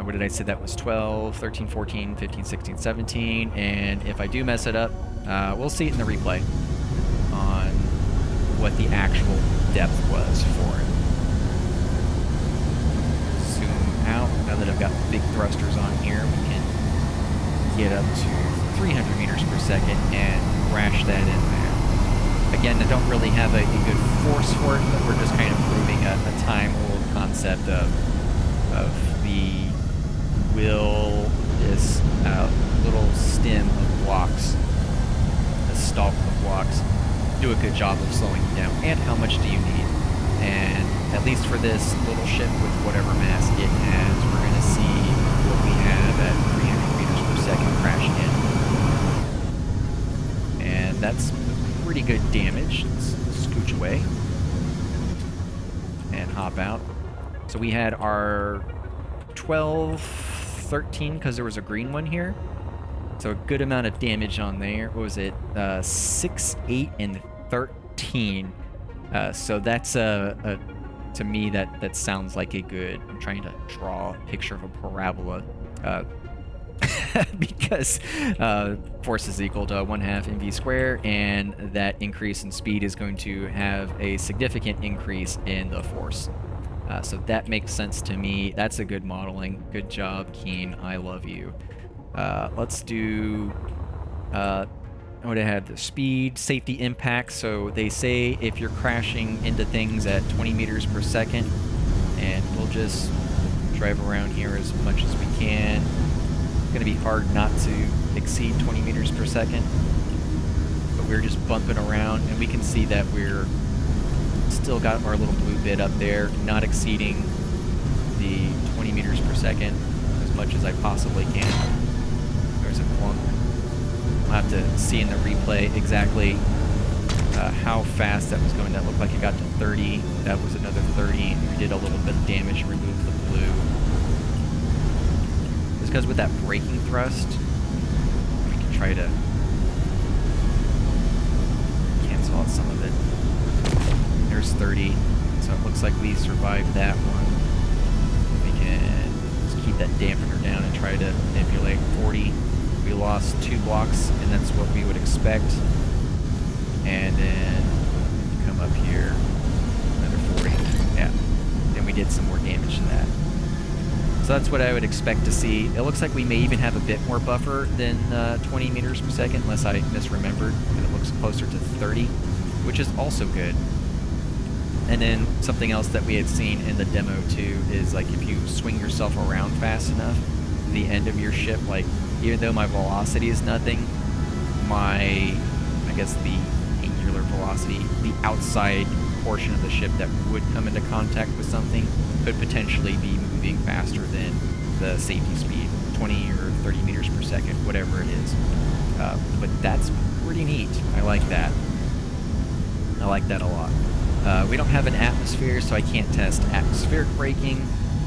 What did I say? That was 12, 13, 14, 15, 16, 17. And if I do mess it up, we'll see it in the replay on what the actual depth was for it. Zoom out. Now that I've got big thrusters on here, we can get up to 300 meters per second and crash that in there. Again, I don't really have a good force for it, but we're just kind of proving a time-old concept of the will this little stem of blocks, a stalk of blocks, do a good job of slowing you down, and how much do you need. And at least for this little ship with whatever mass it has, we're going to see what we have at 300 meters per second crashing in. And that's pretty good damage. Let's scooch away and hop out. So we had our 12, 13, because there was a green one here. So a good amount of damage on there. What was it? 6, 8, and 13. So that's to me that sounds like a good... I'm trying to draw a picture of a parabola. Because force is equal to 1/2 mv squared, and that increase in speed is going to have a significant increase in the force. So that makes sense to me. That's a good modeling. Good job, Keen. I love you. Let's do... what I had, the speed, safety impact. So they say if you're crashing into things at 20 meters per second, and we'll just drive around here as much as we can. It's going to be hard not to exceed 20 meters per second, but we're just bumping around, and we can see that we're still got our little blue bit up there, not exceeding the 20 meters per second as much as I possibly can. There's a clunk. We'll have to see in the replay exactly how fast that was going. That looked like it got to 30. That was another 30. We did a little bit of damage, removed the blue. Just because with that braking thrust, we can try to cancel out some of it. There's 30, so it looks like we survived that one. We can just keep that dampener down and try to manipulate. 40. We lost 2 blocks, and that's what we would expect. And then come up here, another 40. Yeah, and we did some more damage to that. So that's what I would expect to see. It looks like we may even have a bit more buffer than 20 meters per second, unless I misremembered, and it looks closer to 30, which is also good. And then something else that we had seen in the demo too is like if you swing yourself around fast enough the end of your ship. Like, even though my velocity is nothing, I guess the angular velocity, the outside portion of the ship that would come into contact with something could potentially be moving faster than the safety speed, 20 or 30 meters per second, whatever it is. But that's pretty neat. I like that. I like that a lot. We don't have an atmosphere, so I can't test atmospheric braking.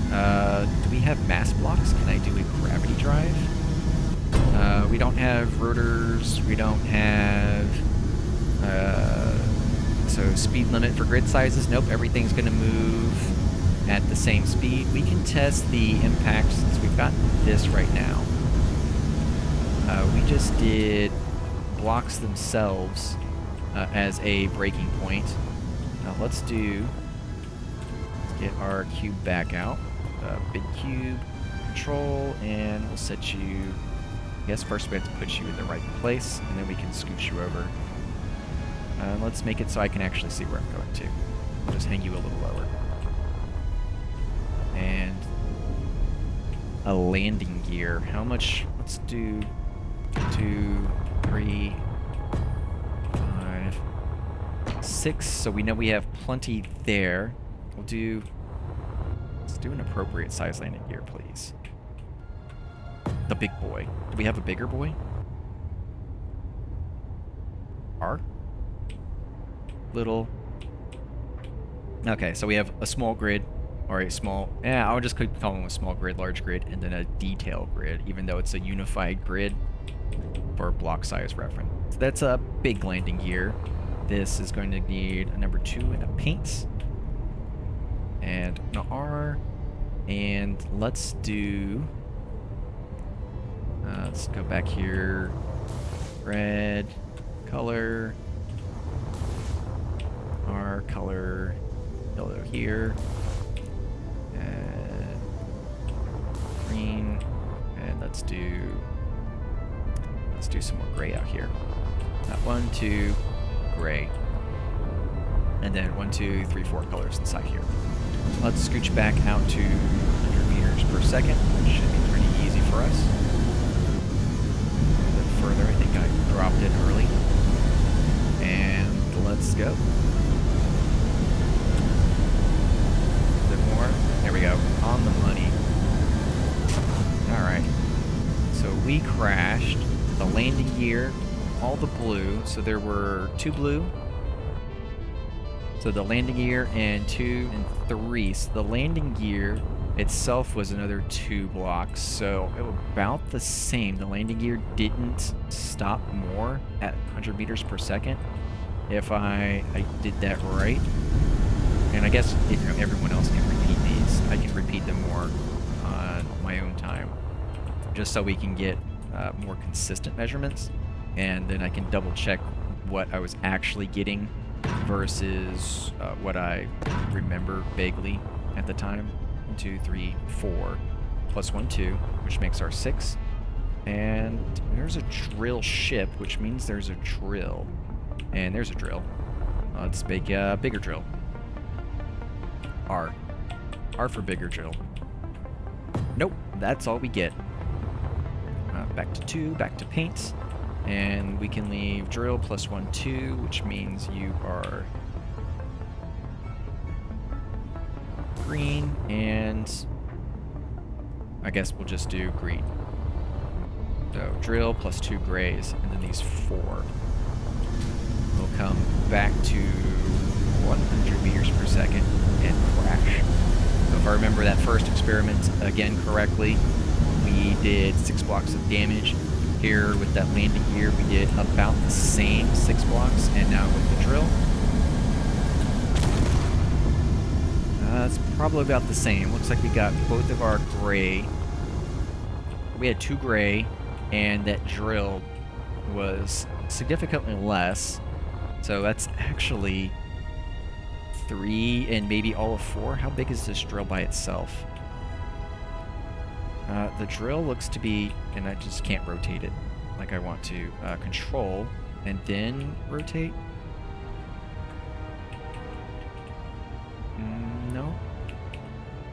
Do we have mass blocks? Can I do a gravity drive? We don't have rotors. We don't have... so speed limit for grid sizes. Nope, everything's going to move at the same speed. We can test the impact since we've got this right now. We just did blocks themselves as a braking point. Now let's get our cube back out. Big cube, control, and we'll set you... I guess first we have to put you in the right place, and then we can scoot you over. Let's make it so I can actually see where I'm going to. I'll just hang you a little lower. And a landing gear. How much? Let's do 2, 3, 5, 6. So we know we have plenty there. Let's do an appropriate size landing gear, please. The big boy. Do we have a bigger boy? R? Little. Okay, so we have a small grid, or a small... Yeah, I would just call them a small grid, large grid, and then a detail grid, even though it's a unified grid for block size reference. So that's a big landing gear. This is going to need a number 2 and a paint. And an R. And let's do... let's go back here. Red, color, R, color, yellow here, and green, and let's do some more gray out here. 1, 2, gray, and then 1, 2, 3, 4 colors inside here. Let's scooch back out to 100 meters per second, which should be pretty easy for us. A bit further, I think I dropped it early. And let's go. A bit more. There we go. On the money. Alright. So we crashed the landing gear, all the blue. So there were 2 blue. So the landing gear and 2 and 3. So the landing gear itself was another 2 blocks. So it was about the same. The landing gear didn't stop more at 100 meters per second. If I did that right. And I guess everyone else can repeat these. I can repeat them more on my own time. Just so we can get more consistent measurements. And then I can double check what I was actually getting versus what I remember vaguely at the time. 1, 2, 3, 4, plus 1, 2, which makes our 6. And there's a drill ship, which means there's a drill. And there's a drill. Let's make a bigger drill. R. R for bigger drill. Nope, that's all we get. Back to 2, back to paint. And we can leave drill plus 1, 2, which means you are green, and I guess we'll just do green. So drill plus 2 grays, and then these 4 will come back to 100 meters per second and crash. So if I remember that first experiment again correctly, we did 6 blocks of damage. Here with that landing gear, we did about the same 6 blocks, and now with the drill, it's probably about the same. Looks like we got both of our gray. We had 2 gray, and that drill was significantly less. So that's actually 3 and maybe all of 4. How big is this drill by itself? The drill looks to be, and I just can't rotate it like I want to. Control, and then rotate. No.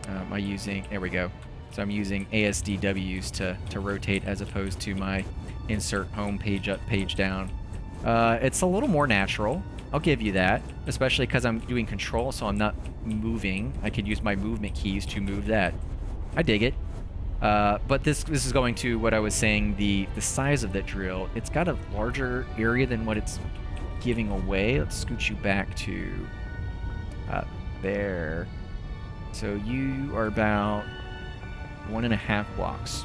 Am I using, there we go. So I'm using ASDWs to rotate as opposed to my insert home page up, page down. It's a little more natural. I'll give you that, especially because I'm doing control, so I'm not moving. I could use my movement keys to move that. I dig it. But this is going to what I was saying, the size of that drill. It's got a larger area than what it's giving away. Let's scoot you back to there. So you are about 1.5 blocks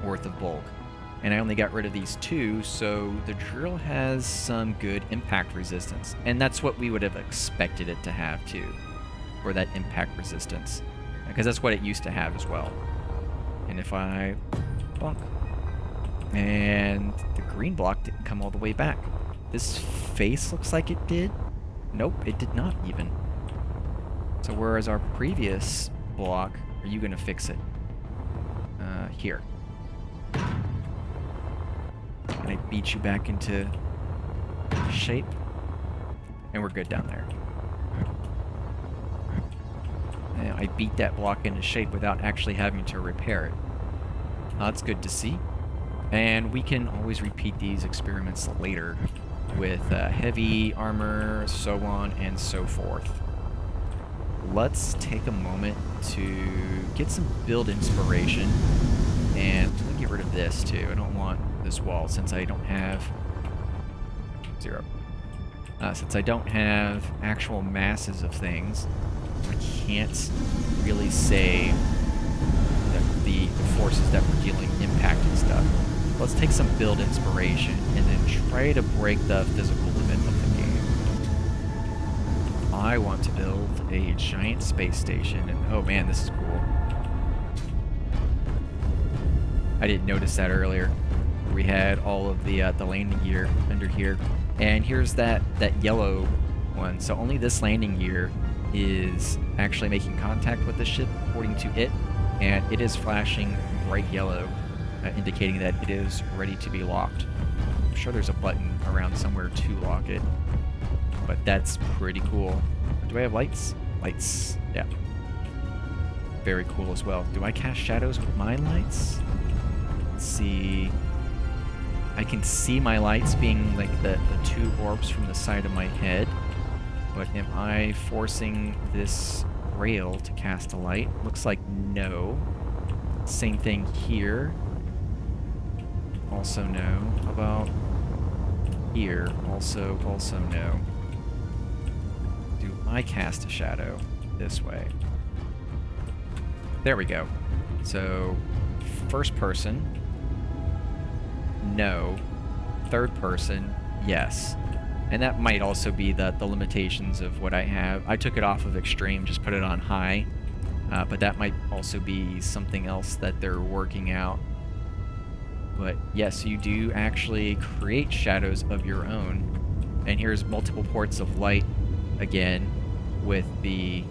worth of bulk. And I only got rid of these 2, so the drill has some good impact resistance. And that's what we would have expected it to have too, for that impact resistance. Because that's what it used to have as well. And if I bonk, and the green block didn't come all the way back. This face looks like it did. Nope, it did not even. So whereas our previous block, are you going to fix it? Here. And I beat you back into shape. And we're good down there. And I beat that block into shape without actually having to repair it. That's good to see. And we can always repeat these experiments later with heavy armor, so on and so forth. Let's take a moment to get some build inspiration. And let me get rid of this too. I don't want this wall since I don't have 0. Since I don't have actual masses of things, I can't really say that the forces that we're dealing impacting stuff. Let's take some build inspiration and then try to break the physical limit of the game. I want to build a giant space station, and oh man, this is cool. I didn't notice that earlier. We had all of the landing gear under here, and here's that yellow one. So only this landing gear is actually making contact with the ship, according to it, and it is flashing bright yellow, indicating that it is ready to be locked. I'm sure there's a button around somewhere to lock it, but that's pretty cool. Do I have lights? Lights, yeah. Very cool as well. Do I cast shadows with my lights? Let's see. I can see my lights being like the 2 orbs from the side of my head, but am I forcing this rail to cast a light? Looks like no. Same thing here. Also no. How about here? Also no. Do I cast a shadow this way? There we go. So first person, no. Third person, yes. And that might also be the limitations of what I have. I took it off of extreme, just put it on high. But that might also be something else that they're working out. But yes, you do actually create shadows of your own. And here's multiple ports of light again with the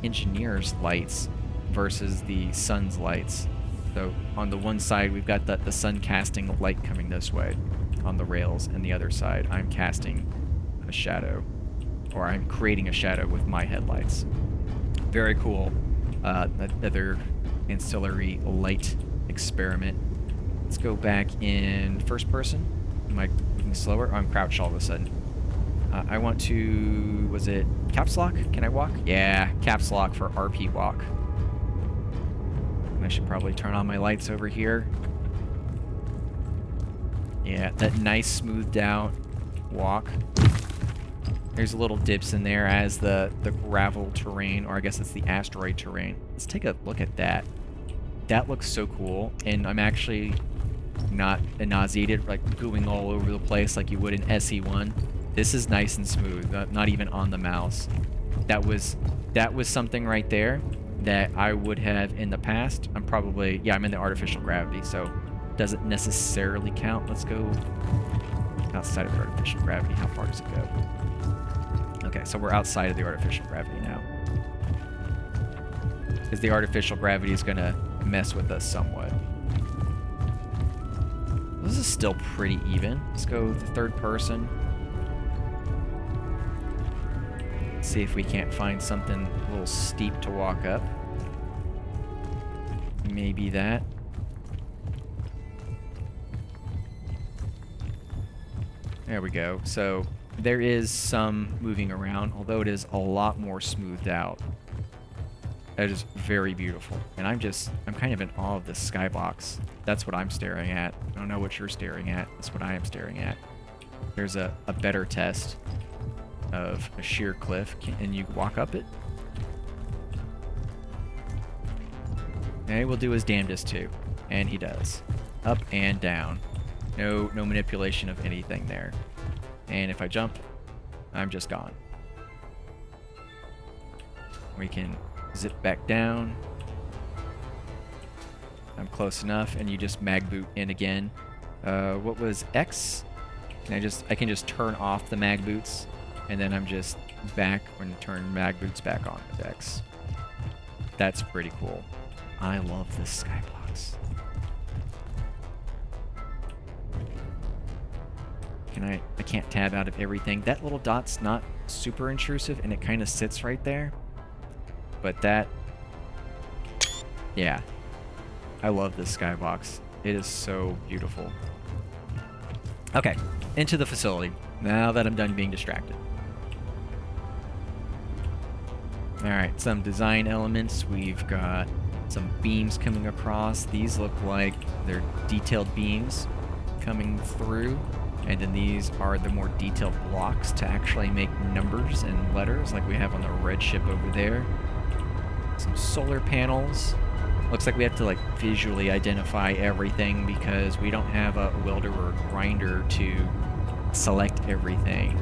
engineer's lights versus the sun's lights. So on the one side, we've got the sun casting light coming this way on the rails, and the other side, I'm casting a shadow, or I'm creating a shadow with my headlights. Very cool. Another ancillary light experiment. Let's go back in first person. Am I moving slower? Oh, I'm crouched all of a sudden. I want to, was it caps lock? Can I walk? Yeah, caps lock for RP walk. I should probably turn on my lights over here. Yeah, that nice smoothed out walk. There's little dips in there as the gravel terrain, or I guess it's the asteroid terrain. Let's take a look at that. That looks so cool, and I'm actually not nauseated, like going all over the place like you would in SE1. This is nice and smooth, not even on the mouse. That was something right there that I would have in the past. I'm probably, yeah, I'm in the artificial gravity, so doesn't necessarily count. Let's go outside of the artificial gravity. How far does it go? Okay, so we're outside of the artificial gravity now. Because the artificial gravity is going to mess with us somewhat. This is still pretty even. Let's go the third person. See if we can't find something a little steep to walk up. maybe that. There we go. So there is some moving around, although it is a lot more smoothed out. That is very beautiful. And I'm kind of in awe of this skybox. That's what I'm staring at. I don't know what you're staring at. That's what I am staring at. There's a better test of a sheer cliff. Can you walk up it? And he will do his damnedest too. And he does. Up and down. No manipulation of anything there. And if I jump, I'm just gone. We can zip back down. I'm close enough, and you just mag boot in again. What was X? And I can just turn off the mag boots, and then I'm just back when turn mag boots back on with X. That's pretty cool. I love this skybox. I can't tab out of everything. That little dot's not super intrusive, and it kind of sits right there. But that, yeah, I love this skybox. It is so beautiful. Okay, into the facility, now that I'm done being distracted. All right, some design elements. We've got some beams coming across. These look like they're detailed beams coming through. And then these are the more detailed blocks to actually make numbers and letters like we have on the red ship over there. Some solar panels. Looks like we have to like visually identify everything because we don't have a welder or a grinder to select everything.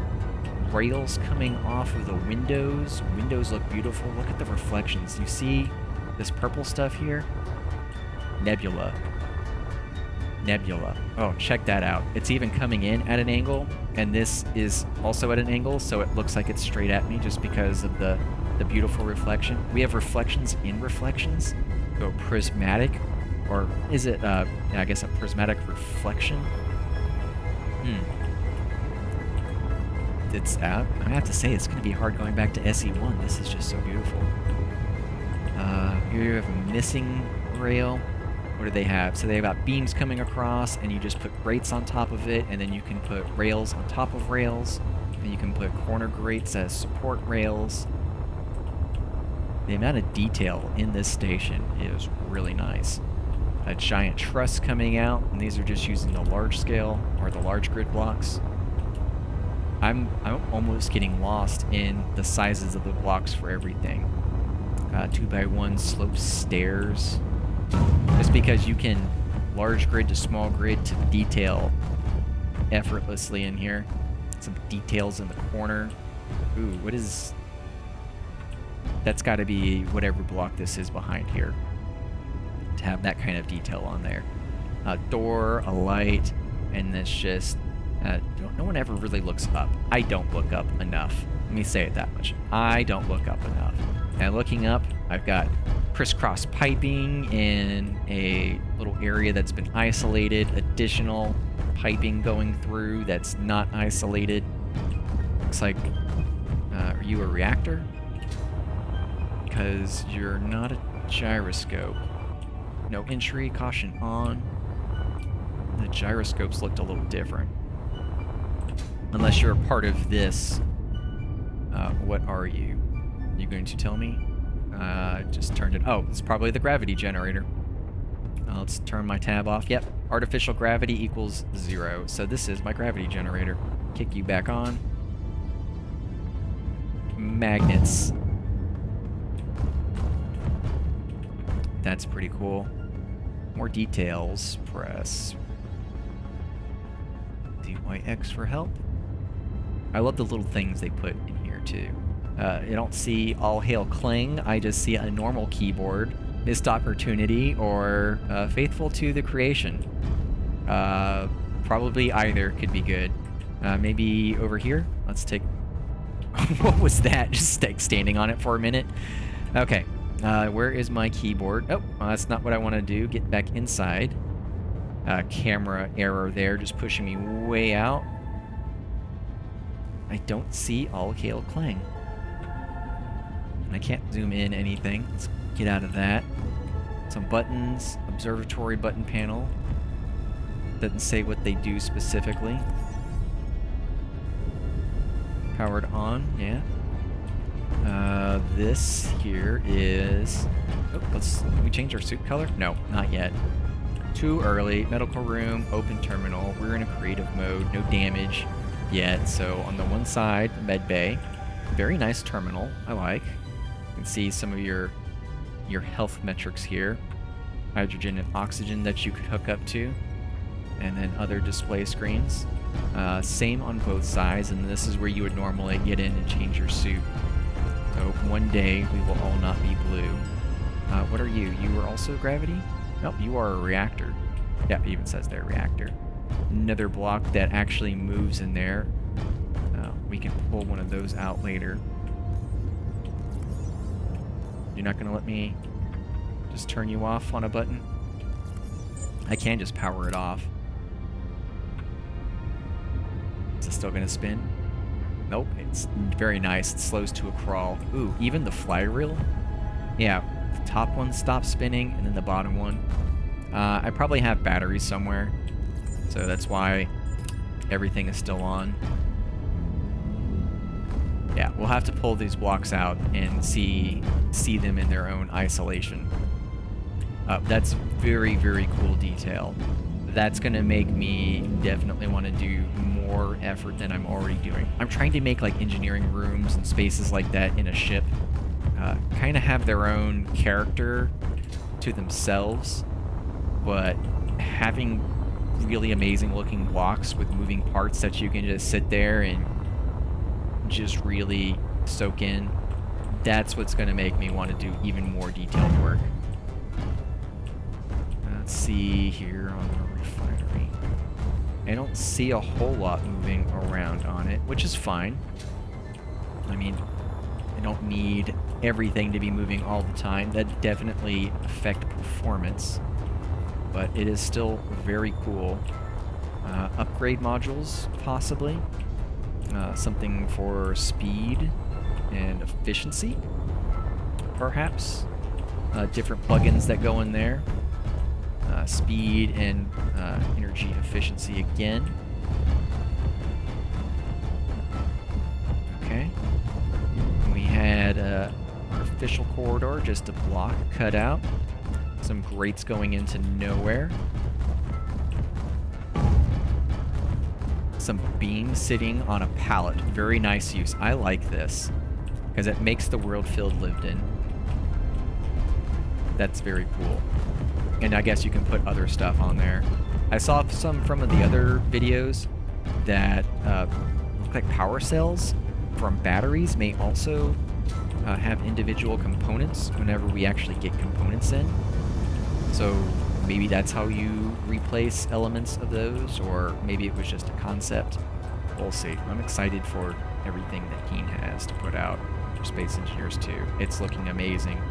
Rails coming off of the windows. Windows look beautiful. Look at the reflections. You see this purple stuff here? Nebula. Nebula. Oh, check that out. It's even coming in at an angle, and this is also at an angle, so it looks like it's straight at me just because of the beautiful reflection. We have reflections in reflections. So prismatic, or is it, I guess a prismatic reflection? I have to say, it's going to be hard going back to SE1. This is just so beautiful. Here you have a missing rail. What do they have? So they have got beams coming across, and you just put grates on top of it, and then you can put rails on top of rails, and you can put corner grates as support rails. The amount of detail in this station is really nice. A giant truss coming out, and these are just using the large scale, or the large grid blocks. I'm almost getting lost in the sizes of the blocks for everything. 2x1 slope stairs. Just because you can large grid to small grid to detail effortlessly in here. Some details in the corner. Ooh, what is... That's got to be whatever block this is behind here. To have that kind of detail on there. A door, a light, and it's just... no one ever really looks up. I don't look up enough. Let me say it that much. I don't look up enough. And looking up, I've got crisscross piping in a little area that's been isolated, additional piping going through that's not isolated. Looks like, are you a reactor? Because you're not a gyroscope. No entry, caution on. The gyroscopes looked a little different. Unless you're a part of this, what are you? Are you going to tell me? Just turned it. Oh, it's probably the gravity generator. Let's turn my tab off. Yep, artificial gravity equals 0. So this is my gravity generator. Kick you back on. Magnets. That's pretty cool. More details. Press DYX for help. I love the little things they put in here too. I don't see All Hail Kling. I just see a normal keyboard, Missed Opportunity, or Faithful to the Creation. Probably either could be good. Maybe over here. Let's take... What was that? Just standing on it for a minute. Okay. Where is my keyboard? Oh, that's not what I want to do. Get back inside. Camera error there, just pushing me way out. I don't see All Hail Kling. I can't zoom in anything. Let's get out of that. Some buttons, observatory button panel. Doesn't say what they do specifically. Powered on, yeah. This here is... Oh, can we change our suit color? No, not yet. Too early. Medical room, open terminal. We're in a creative mode. No damage yet. So on the one side, med bay. Very nice terminal. I like. You can see some of your health metrics here. Hydrogen and oxygen that you could hook up to. And then other display screens. Same on both sides, and this is where you would normally get in and change your suit. So one day we will all not be blue. What are you? You are also gravity? Nope, you are a reactor. Yeah, it even says there, reactor. Another block that actually moves in there. We can pull one of those out later. You're not going to let me just turn you off on a button? I can just power it off. Is it still going to spin? Nope, it's very nice. It slows to a crawl. Ooh, even the flywheel? Yeah, the top one stops spinning, and then the bottom one. I probably have batteries somewhere, so that's why everything is still on. Yeah, we'll have to pull these blocks out and see them in their own isolation. That's very, very cool detail. That's going to make me definitely want to do more effort than I'm already doing. I'm trying to make like engineering rooms and spaces like that in a ship kind of have their own character to themselves, but having really amazing looking blocks with moving parts that you can just sit there and just really soak in, that's what's going to make me want to do even more detailed work. Let's see here on the refinery. I don't see a whole lot moving around on it, which is fine. I mean, I don't need everything to be moving all the time. That definitely affects performance, but it is still very cool. Upgrade modules, possibly. Something for speed and efficiency, perhaps. Different plugins that go in there. Speed and energy efficiency again. Okay. We had artificial corridor, just a block cut out. Some grates going into nowhere. Some beams sitting on a pallet. Very nice use. I like this because it makes the world feel lived in. That's very cool. And I guess you can put other stuff on there. I saw some from the other videos that look like power cells from batteries may also have individual components whenever we actually get components in. So maybe that's how you replace elements of those, or maybe it was just a concept. We'll see. I'm excited for everything that Keen has to put out for Space Engineers 2. It's looking amazing.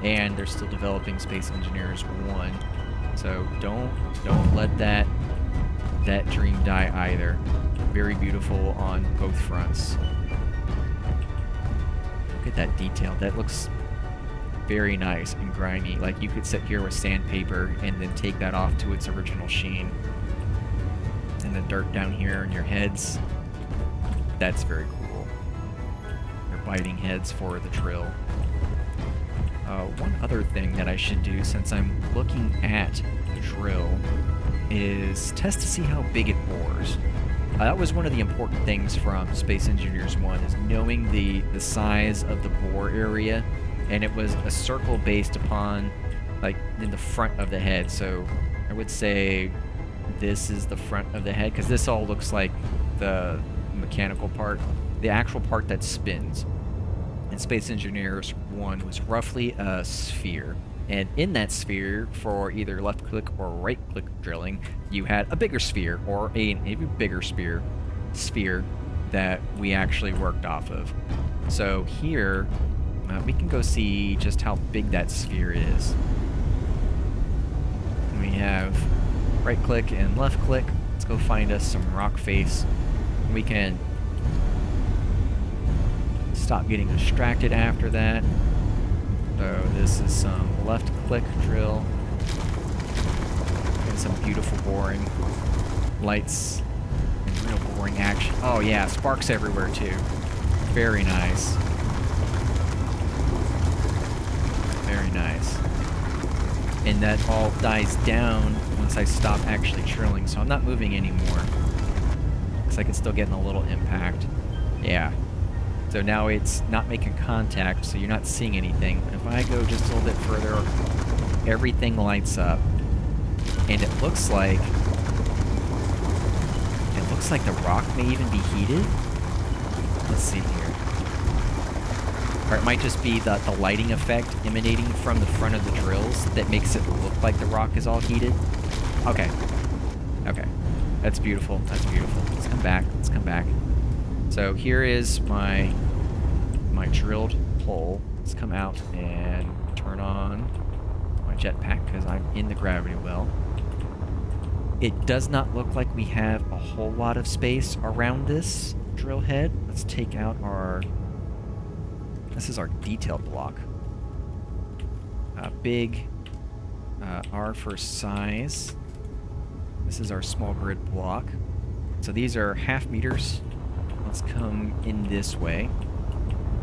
And they're still developing Space Engineers 1. So don't let that dream die either. Very beautiful on both fronts. Look at that detail. That looks very nice and grimy. Like you could sit here with sandpaper and then take that off to its original sheen. And the dirt down here in your heads. That's very cool. They're biting heads for the drill. One other thing that I should do, since I'm looking at the drill, is test to see how big it bores. That was one of the important things from Space Engineers 1, is knowing the size of the bore area, and it was a circle based upon, like, in the front of the head. So I would say this is the front of the head, because this all looks like the mechanical part, the actual part that spins. In Space Engineers 1 was roughly a sphere. And in that sphere, for either left click or right click drilling, you had a bigger sphere, or a even bigger sphere that we actually worked off of. So here, we can go see just how big that sphere is. We have right click and left click. Let's go find us some rock face. We can stop getting distracted after that. So this is some left click drill. And some beautiful boring lights and real boring action. Oh yeah, sparks everywhere too. Very nice. Very nice. And that all dies down once I stop actually drilling, so I'm not moving anymore. Looks like it's still getting a little impact. Yeah. So now it's not making contact, so you're not seeing anything. But if I go just a little bit further, everything lights up. And it looks like the rock may even be heated. Let's see here. Or it might just be the lighting effect emanating from the front of the drills that makes it look like the rock is all heated. Okay. Okay. That's beautiful. That's beautiful. Let's come back. Let's come back. So here is my drilled hole. Let's come out and turn on my jetpack because I'm in the gravity well. It does not look like we have a whole lot of space around this drill head. Let's take out our... This is our detailed block. Big R for size. This is our small grid block. So these are 1/2 meters. Let's come in this way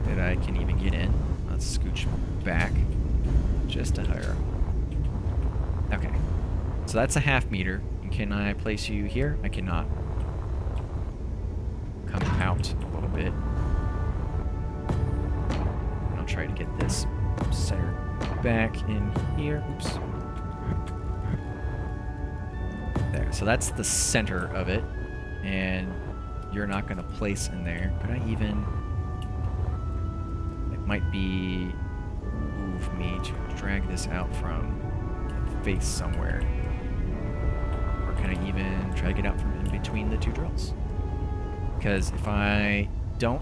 that I can even get in. Let's scooch back just a hair. Okay. So that's a 1/2 meter. Can I place you here? I cannot. Come out a little bit. I'll try to get this centered back in here. Oops. There. So that's the center of it. And you're not going to place in there. Could I even... It might be... Move me to drag this out from the face somewhere. Can I even drag it out from in between the two drills? Because if I don't,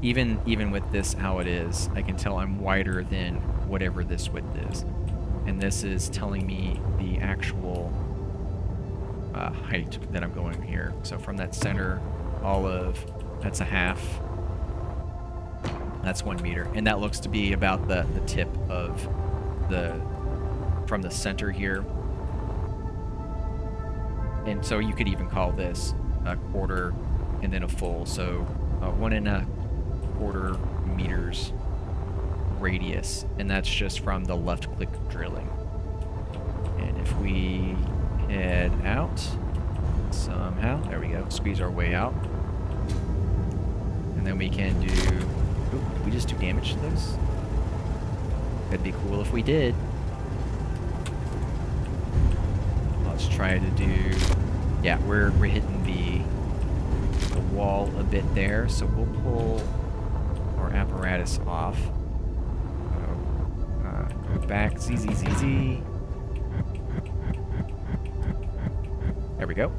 even with this how it is, I can tell I'm wider than whatever this width is. And this is telling me the actual height that I'm going here. So from that center olive, that's a 1/2. That's 1 meter. And that looks to be about the tip of from the center here. And so you could even call this a 1/4 and then a full. So 1 1/4 meters radius. And that's just from the left click drilling. And if we head out somehow, there we go, squeeze our way out. And then we can do, ooh, did we just do damage to those? That'd be cool if we did. Let's try to do, yeah, we're hitting the wall a bit there, so we'll pull our apparatus off. Go back, ZZZZ. There we go.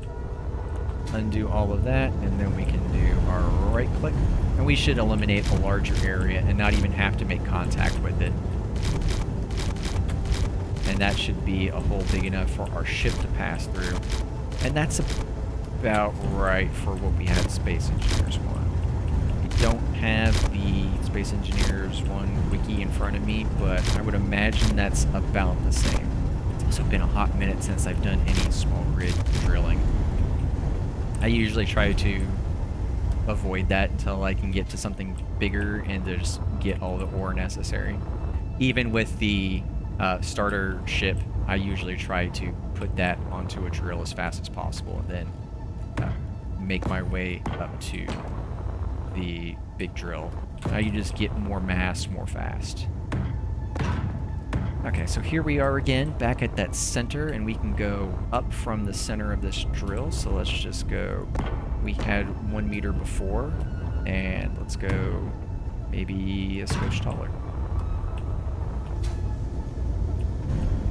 Undo all of that, and then we can do our right click, and we should eliminate a larger area and not even have to make contact with it. And that should be a hole big enough for our ship to pass through. And that's about right for what we had Space Engineers 1. We don't have the Space Engineers 1 wiki in front of me, but I would imagine that's about the same. It's also been a hot minute since I've done any small grid drilling. I usually try to avoid that until I can get to something bigger and to just get all the ore necessary. Even with the starter ship, I usually try to put that onto a drill as fast as possible and then make my way up to the big drill. Now you just get more mass more fast. Okay, so here we are again, back at that center, and we can go up from the center of this drill. So let's just go, we had 1 meter before, and let's go maybe a switch taller.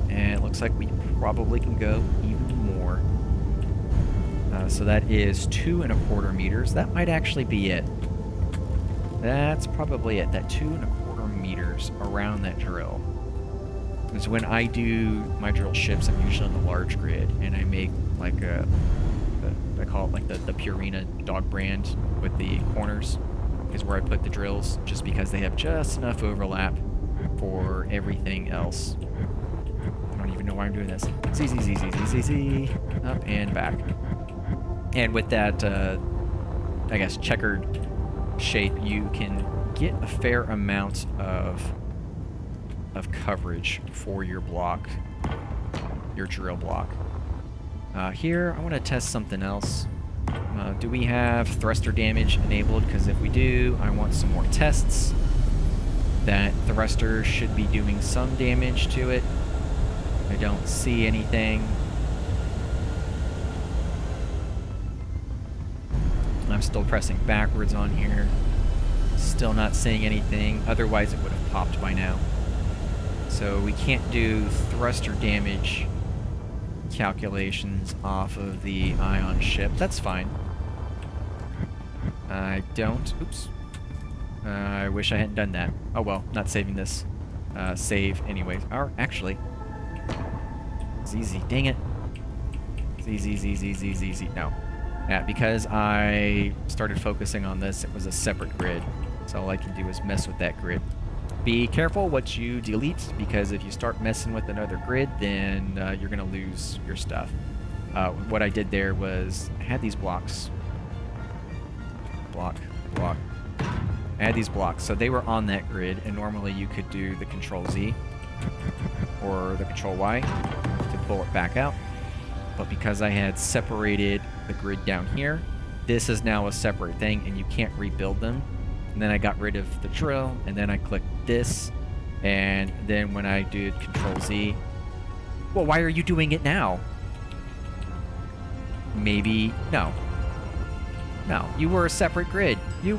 And it looks like we probably can go even more. So that is 2 1/4 meters. That might actually be it. That's probably it, that 2 1/4 meters around that drill. Because when I do my drill ships, I'm usually on the large grid, and I make like I call it like the Purina dog brand with the corners, is where I put the drills, just because they have just enough overlap for everything else. I don't even know why I'm doing this. Z, Z, Z, Z, Z, Z, Z. Up and back. And with that, I guess, checkered shape, you can get a fair amount of coverage for your block, your drill block. Here, I want to test something else. Do we have thruster damage enabled? Because if we do, I want some more tests. That thruster should be doing some damage to it. I don't see anything. I'm still pressing backwards on here. Still not seeing anything. Otherwise, it would have popped by now. So we can't do thruster damage calculations off of the ion ship. That's fine. I don't. Oops. I wish I hadn't done that. Oh well, not saving this. Save anyways. Or actually, ZZ. Dang it. ZZ. No. Yeah, because I started focusing on this, it was a separate grid. So all I can do is mess with that grid. Be careful what you delete, because if you start messing with another grid, then you're going to lose your stuff. What I did there was I had these blocks. Block. I had these blocks, so they were on that grid, and normally you could do the Control Z or the Control Y to pull it back out. But because I had separated the grid down here, this is now a separate thing, and you can't rebuild them. And then I got rid of the drill, and then I clicked this, and then when I did Control Z, well, why are you doing it now? Maybe, no, you were a separate grid. Z.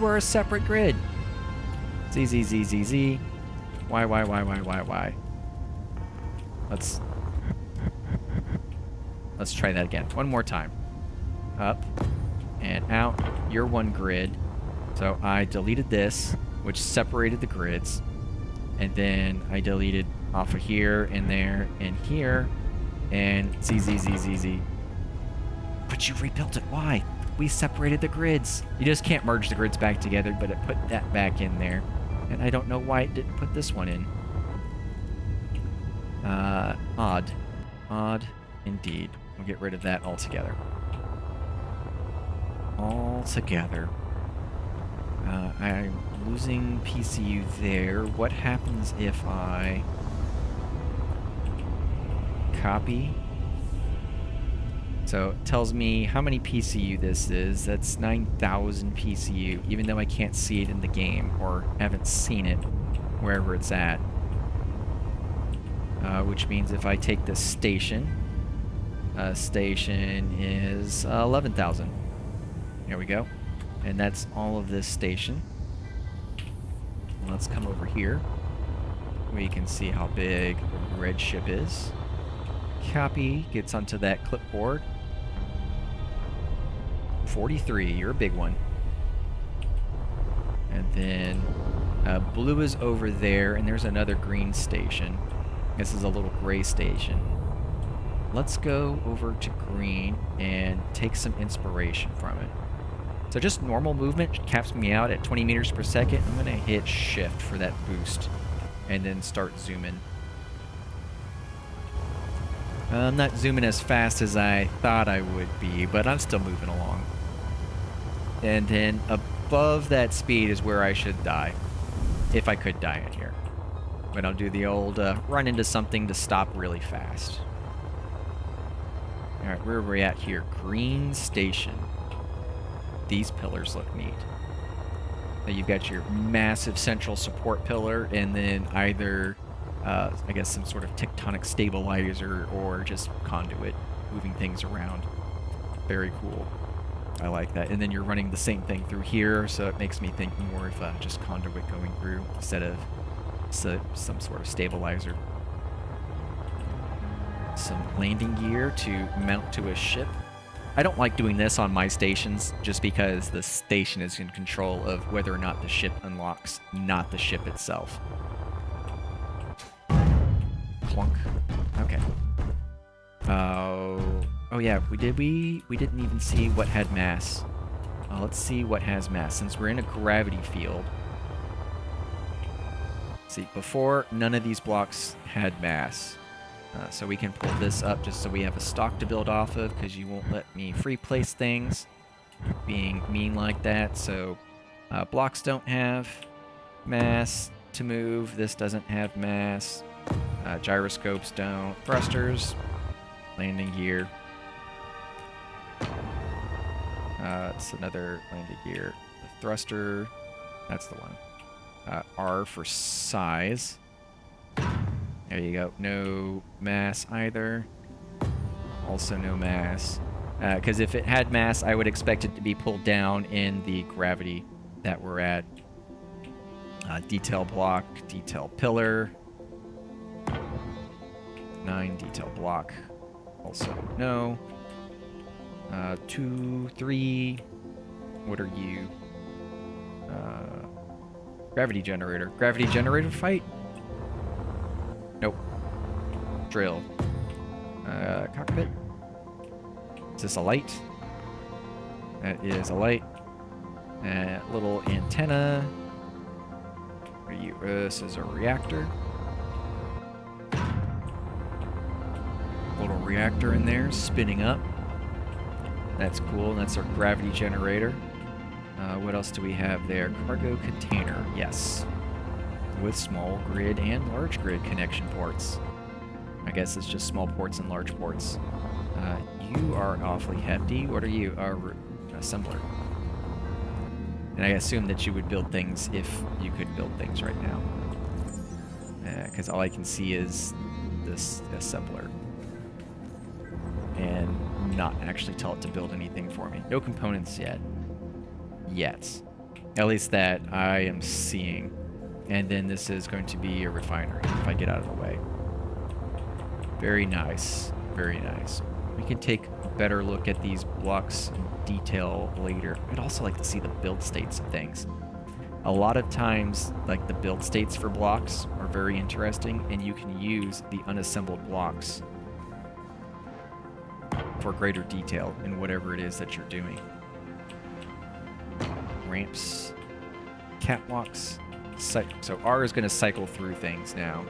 Why? Let's try that again. One more time. Up and out. You're one grid. So I deleted this, which separated the grids. And then I deleted off of here and there and here. And Z. But you rebuilt it. Why? We separated the grids. You just can't merge the grids back together, but it put that back in there. And I don't know why it didn't put this one in. Odd. Odd indeed. We'll get rid of that altogether. I'm losing PCU there. What happens if I copy? So it tells me how many PCU this is. That's 9,000 PCU, even though I can't see it in the game or haven't seen it wherever it's at. Which means if I take this station, station is 11,000. There we go. And that's all of this station. Let's come over here. We can see how big the red ship is. Copy, gets onto that clipboard. 43, you're a big one. And then blue is over there, and there's another green station. This is a little gray station. Let's go over to green and take some inspiration from it. So just normal movement caps me out at 20 meters per second. I'm gonna hit shift for that boost and then start zooming. I'm not zooming as fast as I thought I would be, but I'm still moving along. And then above that speed is where I should die, if I could die in here. But I'll do the old run into something to stop really fast. Alright, where are we at here? Green station. These pillars look neat. So you've got your massive central support pillar, and then either, I guess, some sort of tectonic stabilizer or just conduit moving things around. Very cool. I like that. And then you're running the same thing through here, so it makes me think more of just conduit going through instead of some sort of stabilizer. Some landing gear to mount to a ship. I don't like doing this on my stations just because the station is in control of whether or not the ship unlocks, not the ship itself. Clunk. Okay. Oh yeah, we didn't even see what had mass. Let's see what has mass. Since we're in a gravity field, See, before, none of these blocks had mass. So we can pull this up just so we have a stock to build off of, because you won't let me free place things, being mean like that. So blocks don't have mass to move. This doesn't have mass. Gyroscopes don't. Thrusters, landing gear. It's another landing gear. The thruster, that's the one. R for size. There you go. No mass either. Also no mass. Because if it had mass, I would expect it to be pulled down in the gravity that we're at. Detail block, detail pillar. 9 detail block. Also no. 2, 3. What are you? Gravity generator. Gravity generator fight? Nope. Drill. Cockpit. Is this a light? That is a light. Little antenna. What are you? This is a reactor. Little reactor in there, spinning up. That's cool. That's our gravity generator. What else do we have there? Cargo container. Yes. With small grid and large grid connection ports. I guess it's just small ports and large ports. You are awfully hefty. What are you? Assembler. And I assume that you would build things if you could build things right now. Because all I can see is this assembler. And not actually tell it to build anything for me. No components yet. Yet. At least that I am seeing. And then this is going to be a refinery if I get out of the way. Very nice. Very nice. We can take a better look at these blocks in detail later. I'd also like to see the build states of things. A lot of times, like the build states for blocks are very interesting, and you can use the unassembled blocks for greater detail in whatever it is that you're doing. Ramps, catwalks. So R is going to cycle through things now.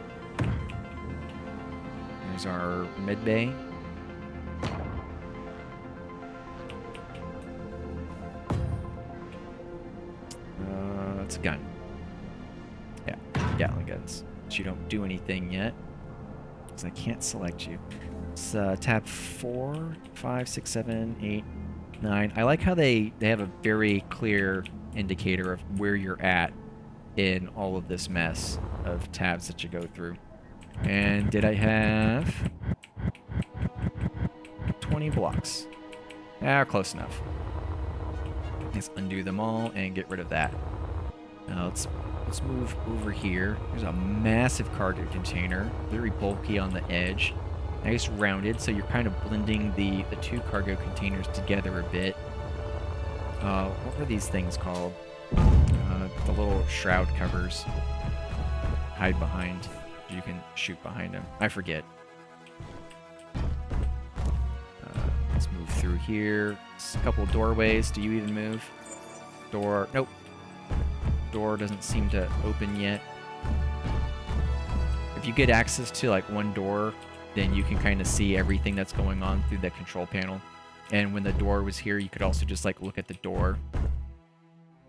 Here's our mid bay. That's a gun. Yeah, Gatling guns. But you don't do anything yet, because I can't select you. It's tab 4, 5, 6, 7, 8, 9. I like how they have a very clear indicator of where you're at in all of this mess of tabs that you go through. And did I have 20 blocks? Close enough. Let's undo them all and get rid of that. Now let's move over here. There's a massive cargo container, very bulky on the edge. Nice rounded, so you're kind of blending the two cargo containers together a bit. What were these things called? The little shroud covers. Hide behind. You can shoot behind them. I forget. Let's move through here. It's a couple doorways. Do you even move? Door. Nope. Door doesn't seem to open yet. If you get access to like one door, then you can kind of see everything that's going on through the control panel. And when the door was here, you could also just like look at the door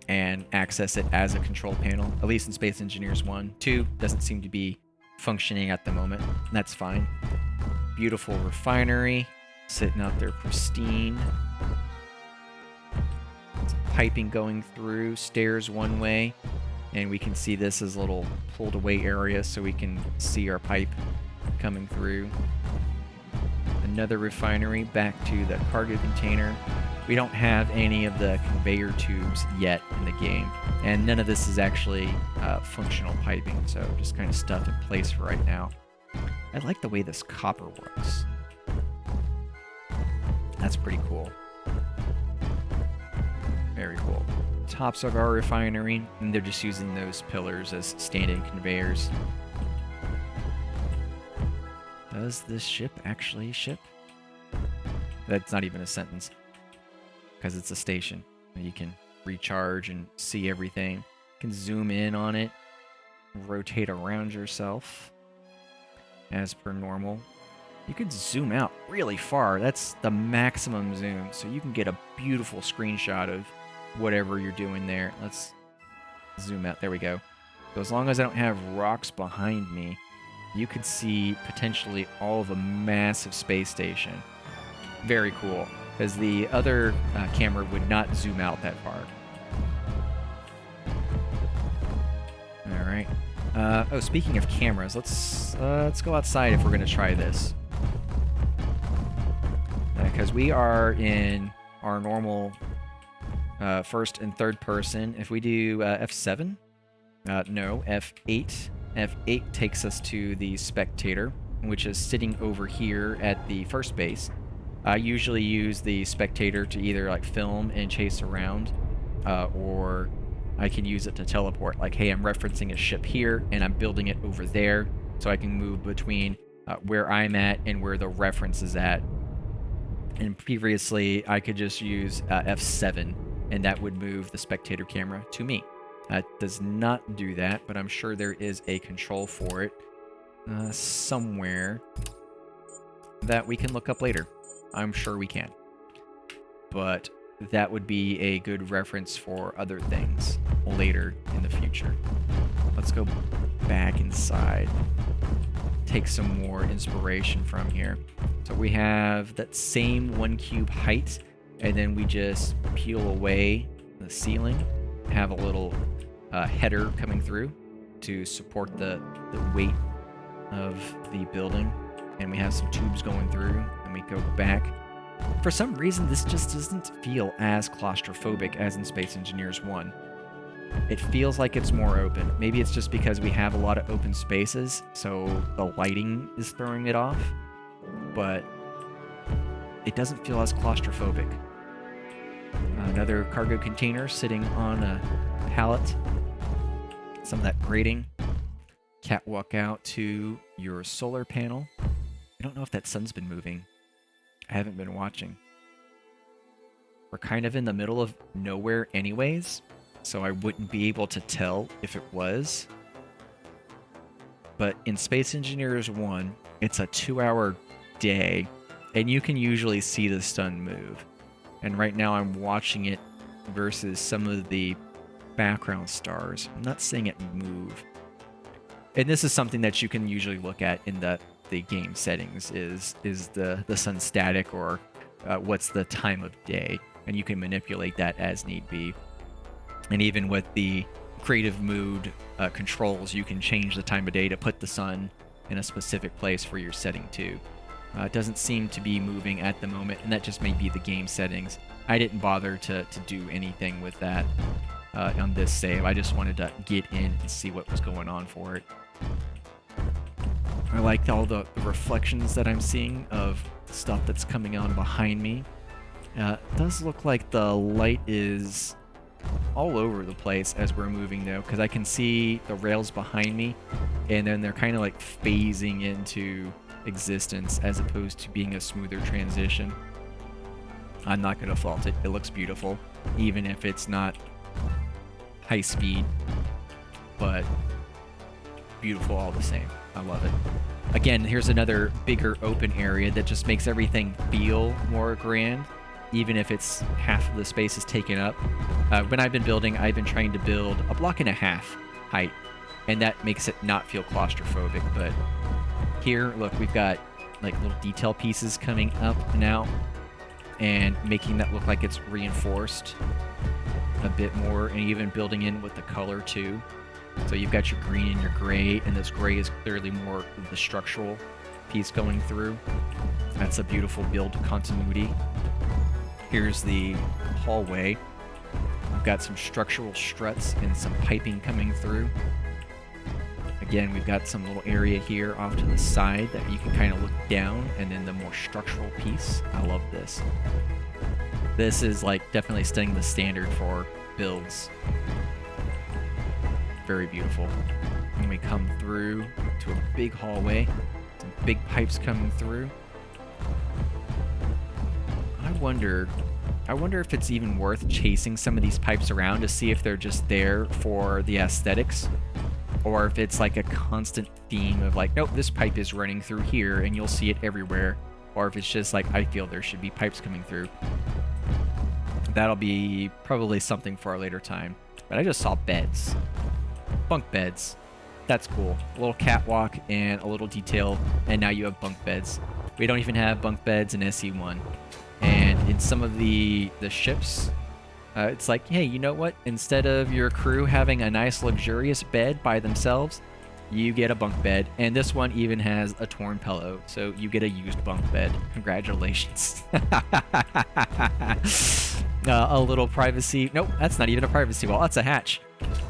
and access it as a control panel, at least in Space Engineers 1. 2 doesn't seem to be functioning at the moment, and that's fine. Beautiful refinery, sitting out there pristine. Some piping going through, stairs one way, and we can see this as a little pulled away area so we can see our pipe coming through. Another refinery, back to the cargo container. We don't have any of the conveyor tubes yet in the game, and none of this is actually functional piping, so just kind of stuff in place for right now. I like the way this copper works. That's pretty cool. Very cool. Tops of our refinery, and they're just using those pillars as standing conveyors. Does this ship actually ship? That's not even a sentence, because it's a station. You can recharge and see everything. You can zoom in on it. rotate around yourself as per normal. You can zoom out really far. That's the maximum zoom, so you can get a beautiful screenshot of whatever you're doing there. Let's zoom out. There we go. So as long as I don't have rocks behind me, you could see potentially all of a massive space station. Very cool, because the other camera would not zoom out that far. All right. Oh, speaking of cameras, let's go outside if we're gonna try this. Because we are in our normal first and third person. If we do F7, no, F8. F8 takes us to the spectator, which is sitting over here at the first base. I usually use the spectator to either like film and chase around, or I can use it to teleport. Like, hey, I'm referencing a ship here, and I'm building it over there, so I can move between where I'm at and where the reference is at. And previously, I could just use F7, and that would move the spectator camera to me. It does not do that, but I'm sure there is a control for it somewhere that we can look up later. I'm sure we can. But that would be a good reference for other things later in the future. Let's go back inside. Take some more inspiration from here. So we have that same 1 cube height, and then we just peel away the ceiling, have a little header coming through to support the weight of the building, and we have some tubes going through, and we go back. For some reason, this just doesn't feel as claustrophobic as in Space Engineers 1. It feels like it's more open. Maybe it's just because we have a lot of open spaces, so the lighting is throwing it off, but it doesn't feel as claustrophobic. Another cargo container sitting on a pallet. Some of that grating. Catwalk out to your solar panel. I don't know if that sun's been moving. I haven't been watching. We're kind of in the middle of nowhere anyways, so I wouldn't be able to tell if it was. But in Space Engineers 1, it's a 2-hour day, and you can usually see the sun move. And right now I'm watching it versus some of the background stars. I'm not seeing it move. And this is something that you can usually look at in the game settings, is the sun static, or what's the time of day, and you can manipulate that as need be. And even with the creative mood controls, you can change the time of day to put the sun in a specific place for your setting too. It doesn't seem to be moving at the moment, and that just may be the game settings. I didn't bother to do anything with that on this save. I just wanted to get in and see what was going on for it. I like all the reflections that I'm seeing of stuff that's coming on behind me. It does look like the light is all over the place as we're moving though, because I can see the rails behind me, and then they're kind of like phasing into existence as opposed to being a smoother transition. I'm not going to fault it. It looks beautiful, even if it's not high speed, but beautiful all the same. I love it. Again, here's another bigger open area that just makes everything feel more grand, even if it's half of the space is taken up. When I've been building, I've been trying to build a 1.5 block height, and that makes it not feel claustrophobic. But here, look, we've got like little detail pieces coming up and out, and making that look like it's reinforced a bit more, and even building in with the color too. So you've got your green and your gray, and this gray is clearly more of the structural piece going through. That's a beautiful build continuity. Here's the hallway. We've got some structural struts and some piping coming through. Again, we've got some little area here off to the side that you can kind of look down, and then the more structural piece. I love this. This is like definitely setting the standard for builds. Very beautiful. And we come through to a big hallway, some big pipes coming through. I wonder if it's even worth chasing some of these pipes around to see if they're just there for the aesthetics, or if it's like a constant theme of like, nope, this pipe is running through here and you'll see it everywhere, or if it's just like, I feel there should be pipes coming through. That'll be probably something for a later time. But I just saw beds. Bunk beds. That's cool. A little catwalk and a little detail, and now you have bunk beds. We don't even have bunk beds in SE1. And in some of the ships, it's like, hey, you know what? Instead of your crew having a nice luxurious bed by themselves, you get a bunk bed. And this one even has a torn pillow, so you get a used bunk bed. Congratulations. A little privacy. Nope, that's not even a privacy wall. That's a hatch.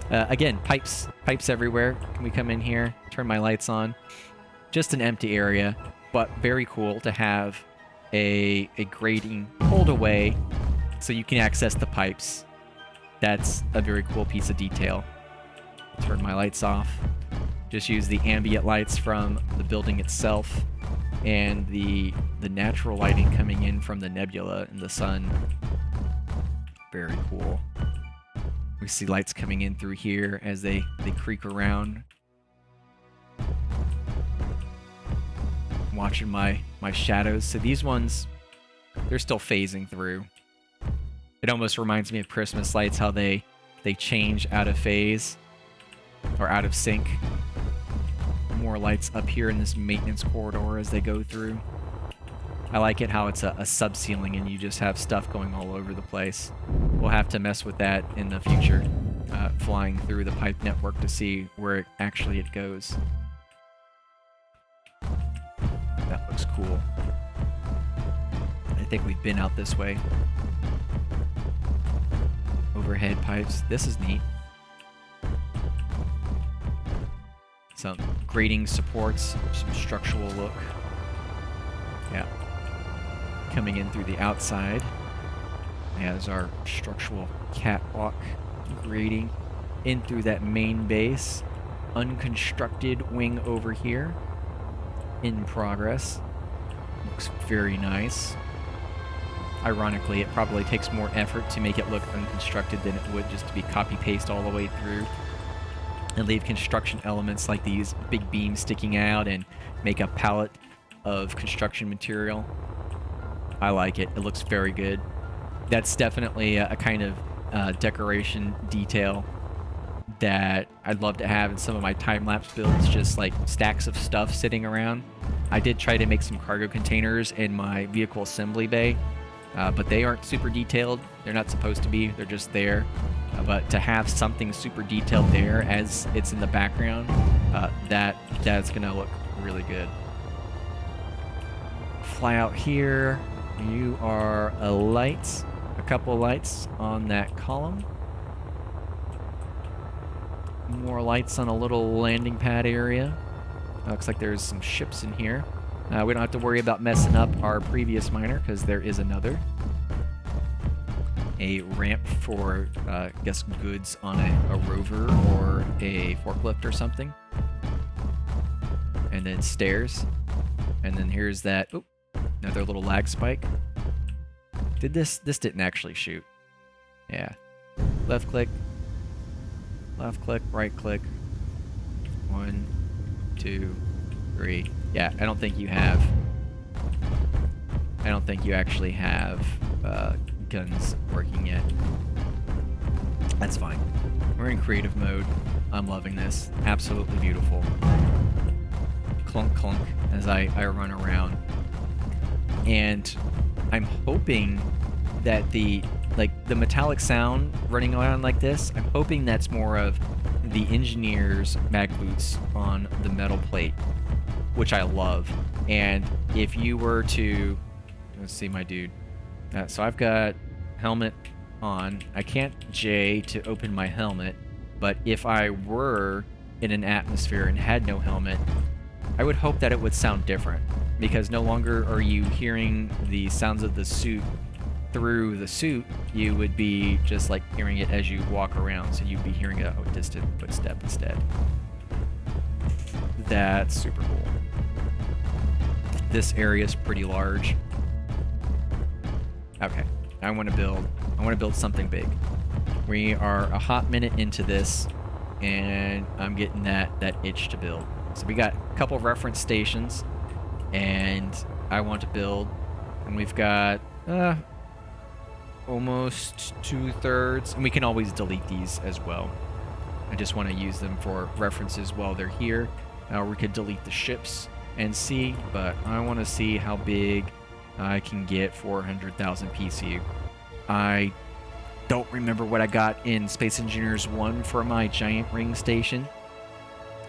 Again, pipes everywhere. Can we come in here? Turn my lights on. Just an empty area, but very cool to have a grating pulled away so you can access the pipes. That's a very cool piece of detail. Turn my lights off. Just use the ambient lights from the building itself and the natural lighting coming in from the nebula and the sun. Very cool. We see lights coming in through here as they creak around. Watching my shadows. So these ones, they're still phasing through. It almost reminds me of Christmas lights, how they change out of phase or out of sync. More lights up here in this maintenance corridor as they go through. I like it how it's a sub-ceiling and you just have stuff going all over the place. We'll have to mess with that in the future, flying through the pipe network to see where it goes. That looks cool. I think we've been out this way. Overhead pipes. This is neat. Some grating supports, some structural look. Yeah. Coming in through the outside. As our structural catwalk grating in through that main base. Unconstructed wing over here. In progress. Looks very nice. Ironically, it probably takes more effort to make it look unconstructed than it would just to be copy-paste all the way through. And leave construction elements like these big beams sticking out and make a palette of construction material. I like it. It looks very good. That's definitely a kind of decoration detail that I'd love to have in some of my time-lapse builds, just like stacks of stuff sitting around. I did try to make some cargo containers in my vehicle assembly bay, but they aren't super detailed. They're not supposed to be. They're just there. But to have something super detailed there as it's in the background, that's going to look really good. Fly out here. You are a couple lights on that column. More lights on a little landing pad area. Looks like there's some ships in here. We don't have to worry about messing up our previous miner because there is another. A ramp for, I guess, goods on a rover or a forklift or something. And then stairs. And then here's that, oh, another little lag spike. This didn't actually shoot. Yeah. Left click, right click. 1, 2, 3. Yeah, I don't think you actually have guns working yet. That's fine. We're in creative mode. I'm loving this. Absolutely beautiful. Clunk clunk as I run around. And I'm hoping that the metallic sound running around like this, I'm hoping that's more of the engineer's mag boots on the metal plate, which I love. And if you were to, let's see my dude. So I've got helmet on. I can't J to open my helmet, but if I were in an atmosphere and had no helmet, I would hope that it would sound different, because no longer are you hearing the sounds of the suit through the suit. You would be just like hearing it as you walk around, so you'd be hearing a distant footstep instead. That's super cool. This area is pretty large. Okay, I want to build something big. We are a hot minute into this, and I'm getting that itch to build. So we got a couple reference stations, and I want to build, and we've got almost 2/3, and we can always delete these as well. I just want to use them for references while they're here. We could delete the ships and see, but I want to see how big I can get 400,000 PCU. I don't remember what I got in Space Engineers 1 for my giant ring station,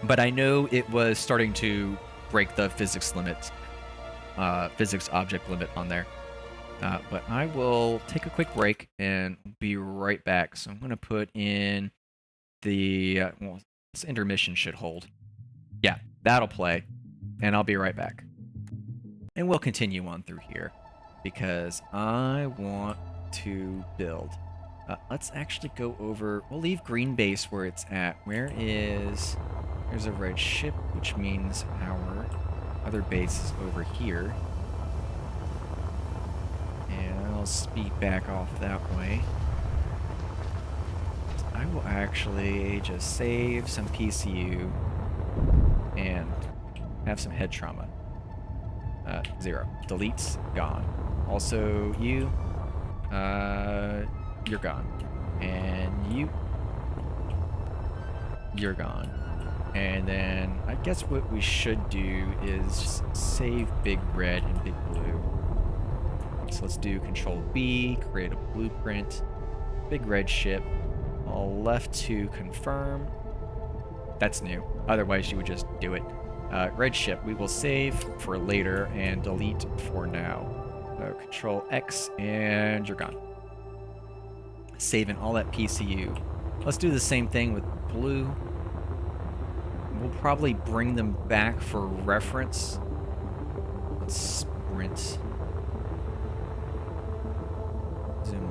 but I know it was starting to break the physics limit, physics object limit on there. But I will take a quick break and be right back. So I'm going to put in the, well, this intermission should hold. Yeah, that'll play, and I'll be right back. And we'll continue on through here, because I want to build. Let's actually go over, we'll leave green base where it's at. There's a red ship, which means our other base is over here. And I'll speed back off that way. I will actually just save some PCU and have some head trauma. 0. Deletes, gone. Also, you're gone. And you're gone. And then I guess what we should do is save Big Red and Big Blue. So let's do Control B, create a blueprint, Big Red ship, all left to confirm. That's new. Otherwise, you would just do it. Red ship, we will save for later and delete for now. So Control X, and you're gone. Saving all that PCU. Let's do the same thing with blue. We'll probably bring them back for reference. Let's sprint. Zoom.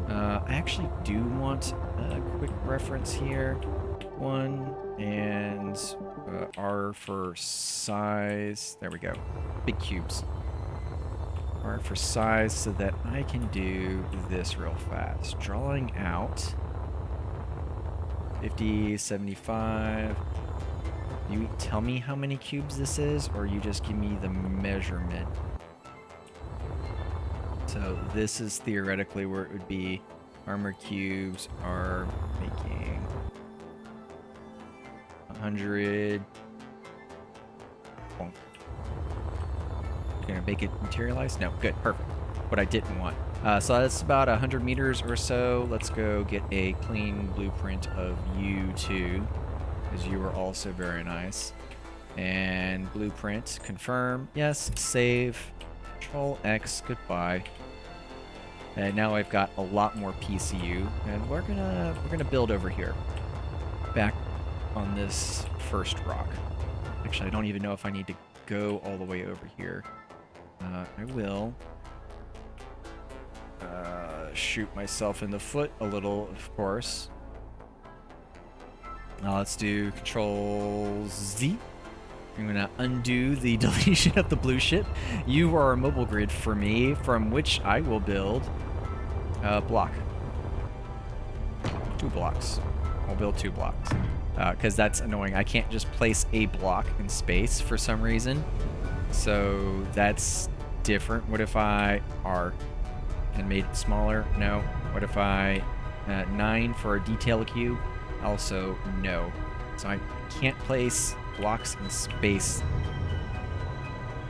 I actually do want a quick reference here. 1 and R for size. There we go. Big cubes. R for size so that I can do this real fast. Drawing out 50, 75. You tell me how many cubes this is, or you just give me the measurement. So this is theoretically where it would be. Armor cubes are making 100. Oh. Gonna make it materialize? No, good, perfect. What I didn't want. So that's about 100 meters or so. Let's go get a clean blueprint of you two, because you are also very nice. And blueprint, confirm, yes, save, Control X, goodbye. And now I've got a lot more PCU, and we're gonna build over here, back on this first rock. Actually, I don't even know if I need to go all the way over here. I will shoot myself in the foot a little, of course. Let's do Control Z. I'm gonna undo the deletion of the blue ship. You are a mobile grid for me, from which I will build a block. 2 blocks. I'll build 2 blocks. Because that's annoying. I can't just place a block in space for some reason. So that's different. What if I R and made it smaller? No. What if I 9 for a detail cube? Also no. So I can't place blocks in space.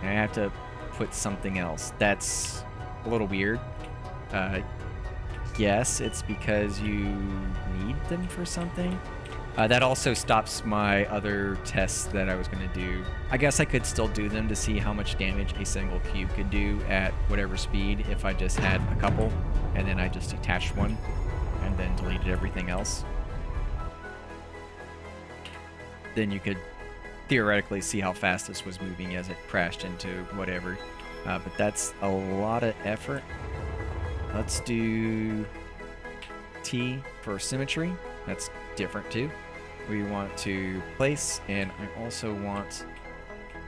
I have to put something else. That's a little weird. Yes, it's because you need them for something. That also stops my other tests that I was going to do. I guess I could still do them to see how much damage a single cube could do at whatever speed if I just had a couple, and then I just detached one, and then deleted everything else. Then you could theoretically see how fast this was moving as it crashed into whatever. But that's a lot of effort. Let's do T for symmetry. That's different too. We want to place, and I also want,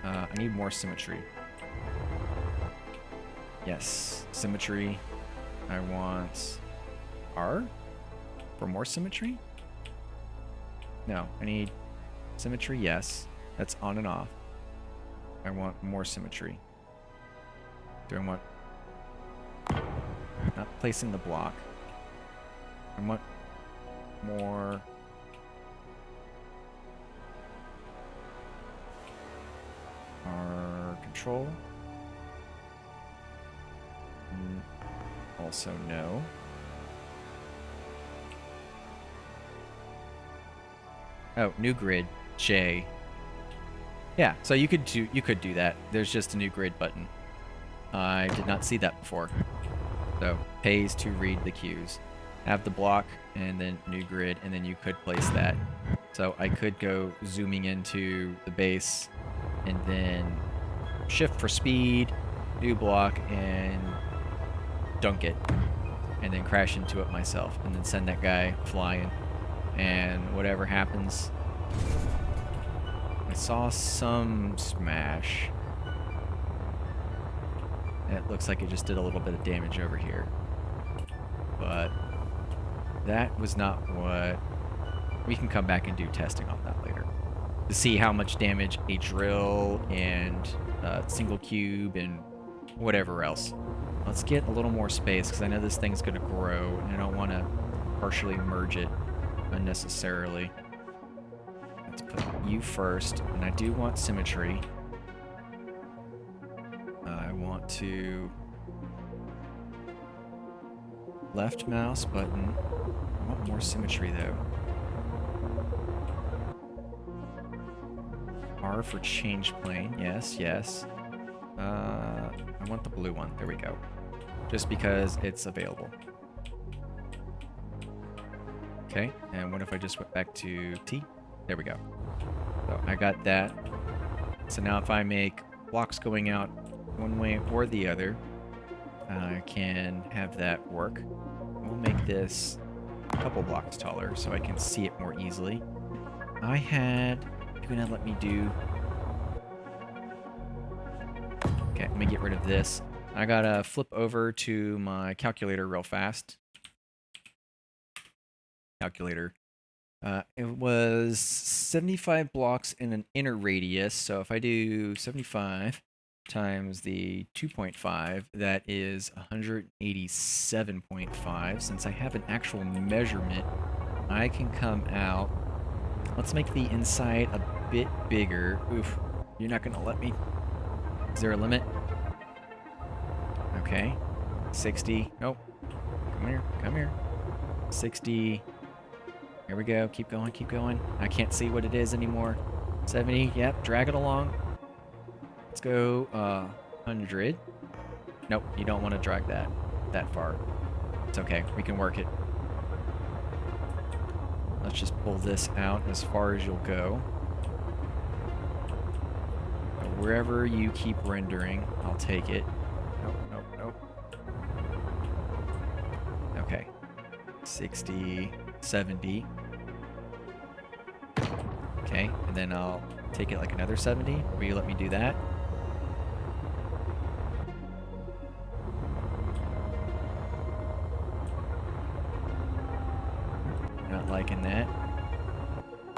I need more symmetry. Yes, symmetry. I want R for more symmetry. No, I need symmetry, yes. That's on and off. I want more symmetry. Do I want... Not placing the block. I want more... Our control. Also no. Oh, new grid, J. Yeah, so you could do that. There's just a new grid button. I did not see that before. So pays to read the cues. Have the block and then new grid, and then you could place that. So I could go zooming into the base and then shift for speed, new block, and dunk it. And then crash into it myself, and then send that guy flying. And whatever happens, I saw some smash. It looks like it just did a little bit of damage over here. But that was not what... We can come back and do testing on that later. To see how much damage a drill and single cube and whatever else. Let's get a little more space, because I know this thing's going to grow, and I don't want to partially merge it unnecessarily. Let's put you first, and I do want symmetry. I want to... Left mouse button. I want more symmetry, though. R for change plane. Yes, yes. I want the blue one. There we go. Just because it's available. Okay, and what if I just went back to T? There we go. So I got that. So now if I make blocks going out one way or the other, I can have that work. We'll make this a couple blocks taller so I can see it more easily. I had... You're gonna let me do... Okay, let me get rid of this. I gotta flip over to my calculator real fast. Calculator. It was 75 blocks in an inner radius, so if I do 75 times the 2.5, that is 187.5. Since I have an actual measurement, I can come out. Let's make the inside a bit bigger. Oof, you're not gonna let me. Is there a limit? Okay, 60. Nope. Come here, come here. 60. Here we go. Keep going, keep going. I can't see what it is anymore. 70. Yep, drag it along. Let's go 100. Nope, you don't want to drag that far. It's okay. We can work it. Let's just pull this out as far as you'll go. Wherever you keep rendering, I'll take it. Nope, nope, nope. Okay. 60, 70. Okay, and then I'll take it like another 70. Will you let me do that? Not liking that.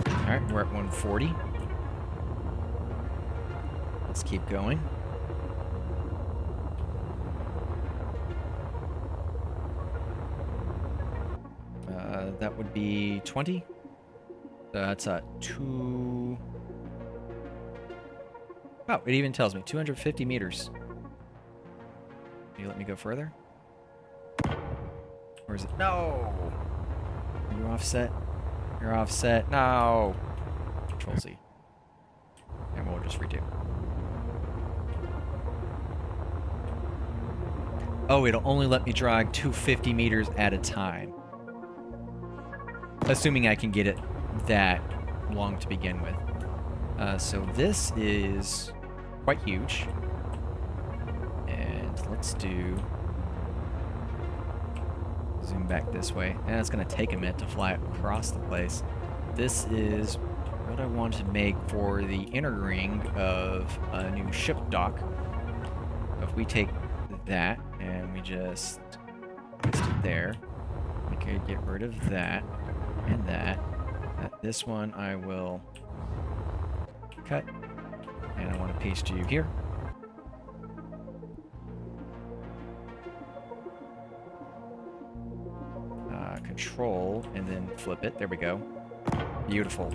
Alright, we're at 140. Let's keep going. That would be 20. That's 2... Oh, it even tells me 250 meters. Can you let me go further? Or is it? No! Are you offset? You're offset. No! Control Z. And we'll just redo. Oh, it'll only let me drag 250 meters at a time. Assuming I can get it that long to begin with. So this is quite huge. And let's do... Zoom back this way. And it's going to take a minute to fly across the place. This is what I want to make for the inner ring of a new ship dock. So if we take that and we just place it there, we could get rid of that and that. This one I will cut, and I want to paste you here. Control, and then flip it. There we go. Beautiful.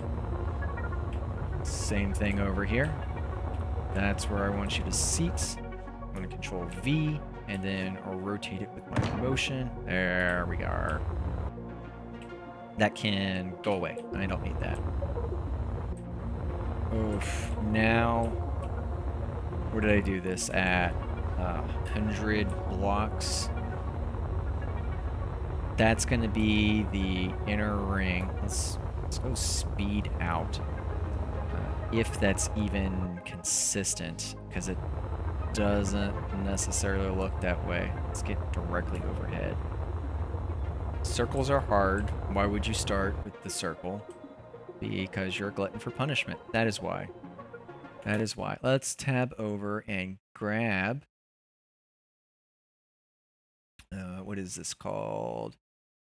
Same thing over here. That's where I want you to seat. I'm going to control V, and then I'll rotate it with my motion. There we are. That can go away. I don't need that. Oof. Now, where did I do this at? 100 blocks. That's going to be the inner ring. Let's go speed out. If that's even consistent, because it doesn't necessarily look that way. Let's get directly overhead. Circles are hard. Why would you start with the circle? Because you're a glutton for punishment. That is why. That is why. Let's tab over and grab... what is this called?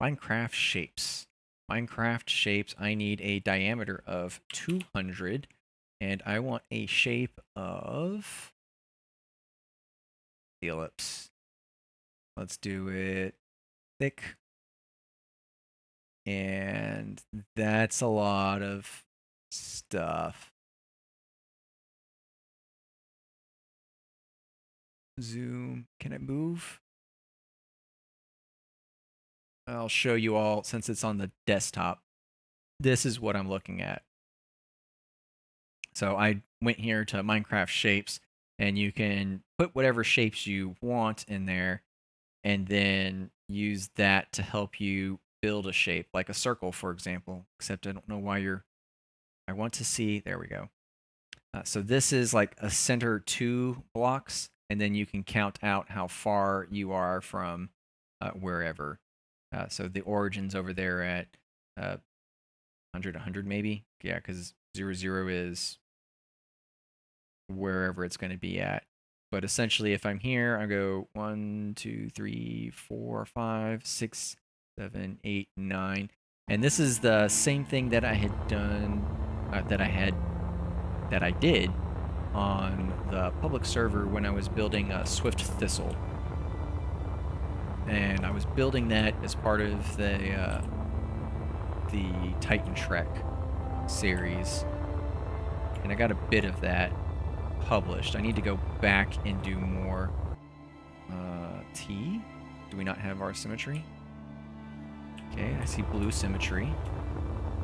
Minecraft shapes. Minecraft shapes, I need a diameter of 200, and I want a shape of the ellipse. Let's do it thick. And that's a lot of stuff. Zoom. Can it move? I'll show you all since it's on the desktop. This is what I'm looking at. So I went here to Minecraft shapes, and you can put whatever shapes you want in there and then use that to help you build a shape, like a circle, for example, except I don't know why I want to see, there we go. So this is like a center 2 blocks, and then you can count out how far you are from wherever. So the origin's over there at 100 maybe. Yeah, because 0, 0 is wherever it's going to be at. But essentially, if I'm here, I go 1, 2, 3, 4, 5, 6, 7, 8, 9. And this is the same thing that I had done, that I did on the public server when I was building a Swift Thistle. And I was building that as part of the Titan Trek series. And I got a bit of that published. I need to go back and do more. T? Do we not have our symmetry? Okay, I see blue symmetry.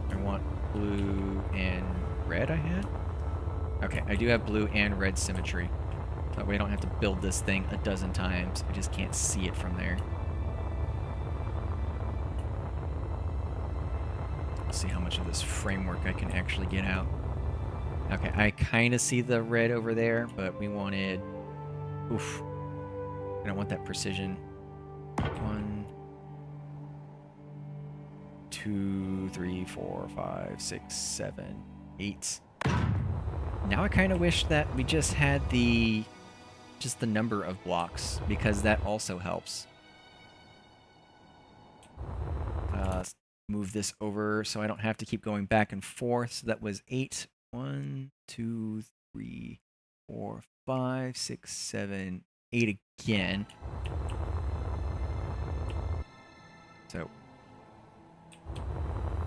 I want blue and red I had? Okay, I do have blue and red symmetry. That way I don't have to build this thing a dozen times. I just can't see it from there. Let's see how much of this framework I can actually get out. Okay, I kind of see the red over there, but we wanted... Oof. I don't want that precision. 1, 2, 3, 4, 5, 6, 7, 8. Now I kind of wish that we just had just the number of blocks, because that also helps. Move this over so I don't have to keep going back and forth. So that was 8. 1, 2, 3, 4, 5, 6, 7, 8 again. So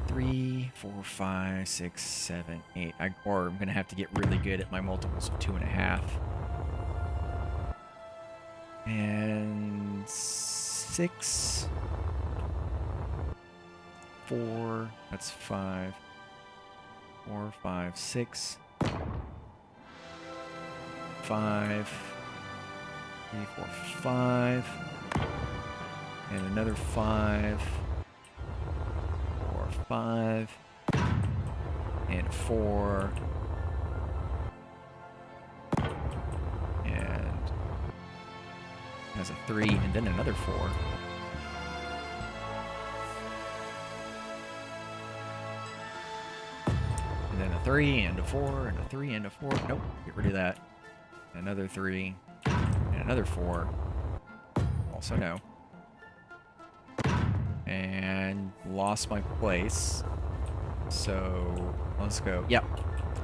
3, 4, 5, 6, 7, 8. Or I'm gonna have to get really good at my multiples of 2.5. And 6, 4. That's 5. 4, 5, 6, 5, 3, 4, 5, and another 5, 4, 5, and 4, and has a 3, and then another 4. And then a 3, and a 4, and a 3, and a 4. Nope, get rid of that. Another 3, and another 4. Also no. And lost my place. So let's go. Yep.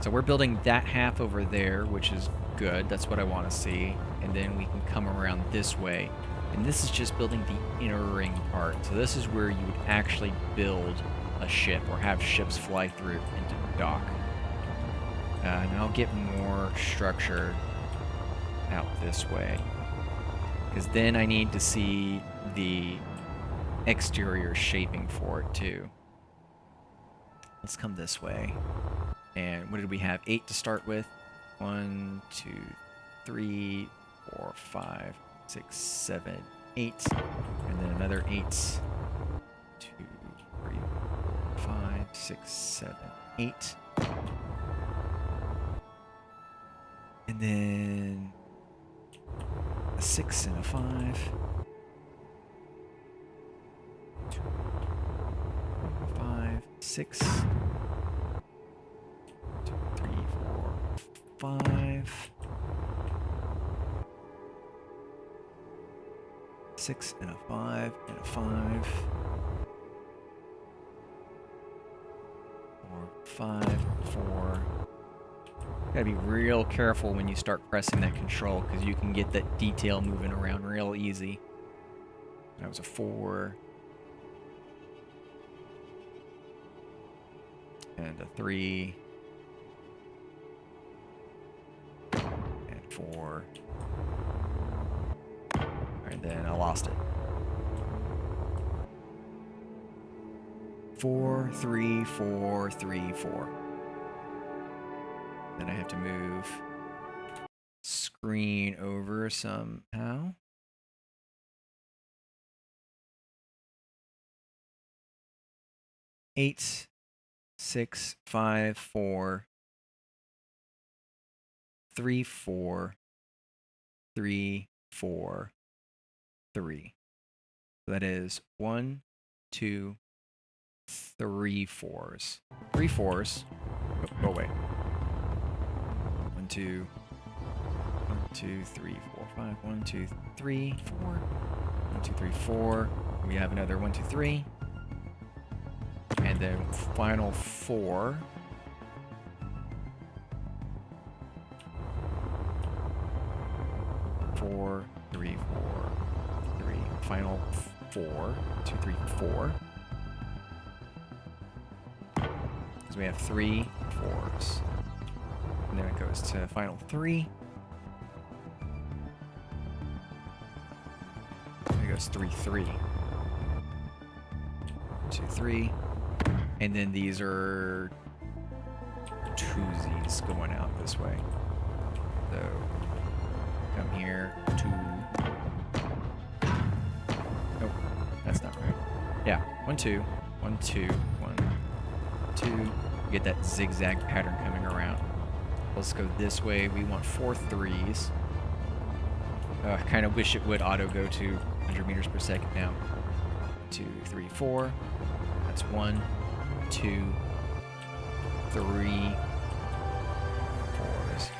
So we're building that half over there, which is good. That's what I want to see. And then we can come around this way. And this is just building the inner ring part. So this is where you would actually build a ship or have ships fly through into dock. And I'll get more structure out this way. Because then I need to see the exterior shaping for it too. Let's come this way. And what did we have? 8 to start with. 1, 2, 3, 4, 5, 6, 7, 8. And then another 8. 2, 3, 4, 5, 6, 7, 8. And then a 6 and a 5. 2, 5, 6. 2, 3, 4, 5. 6 and a 5 and a 5. 4, 5, 4. Gotta be real careful when you start pressing that control because you can get that detail moving around real easy. That was a 4. And a 3. And 4. And then I lost it. 4, 3, 4, 3, 4. Then I have to move screen over somehow. Eight, 6, 5, 4, 3, 4, 3, 4, 3. So that is 1, 2, 3 4s. 3 4s. Oh, go away. 1, 2, 1, 2, 3, 4, 5. 1, 2, 3, 4. 1, 2, 3, 4. We have another 1, 2, 3. And then final 4. Four, 3, 4, 3. Final 4. 2, 3, 4. Because we have 3 4s. And then it goes to final 3. And it goes 3, 3. 2, 3. And then these are twosies going out this way. So come here, 2. Nope, that's not right. Yeah, 1, 2, 1, 2, 1, 2. You get that zigzag pattern coming around. Let's go this way. We want 4 3s. I kind of wish it would auto go to 100 meters per second now. 2, 3, 4. That's 1, 2, 3, 4s.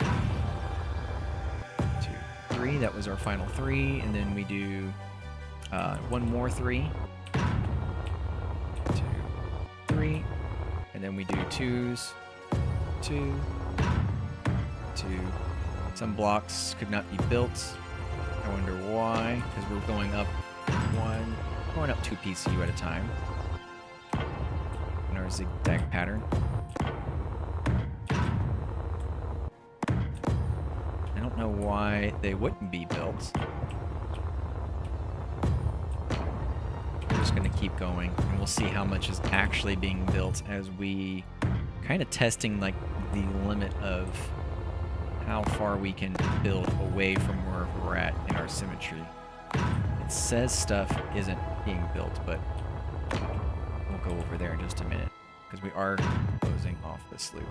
2, 3. That was our final 3, and then we do 1 more 3. 2, 3, and then we do 2s. 2, 2. Some blocks could not be built. I wonder why, because we're going up 2 PCU at a time. In our zigzag pattern. I don't know why they wouldn't be built. I'm just going to keep going, and we'll see how much is actually being built as we kind of testing like the limit of how far we can build away from where we're at in our symmetry. It says stuff isn't being built, but we'll go over there in just a minute because we are closing off this loop.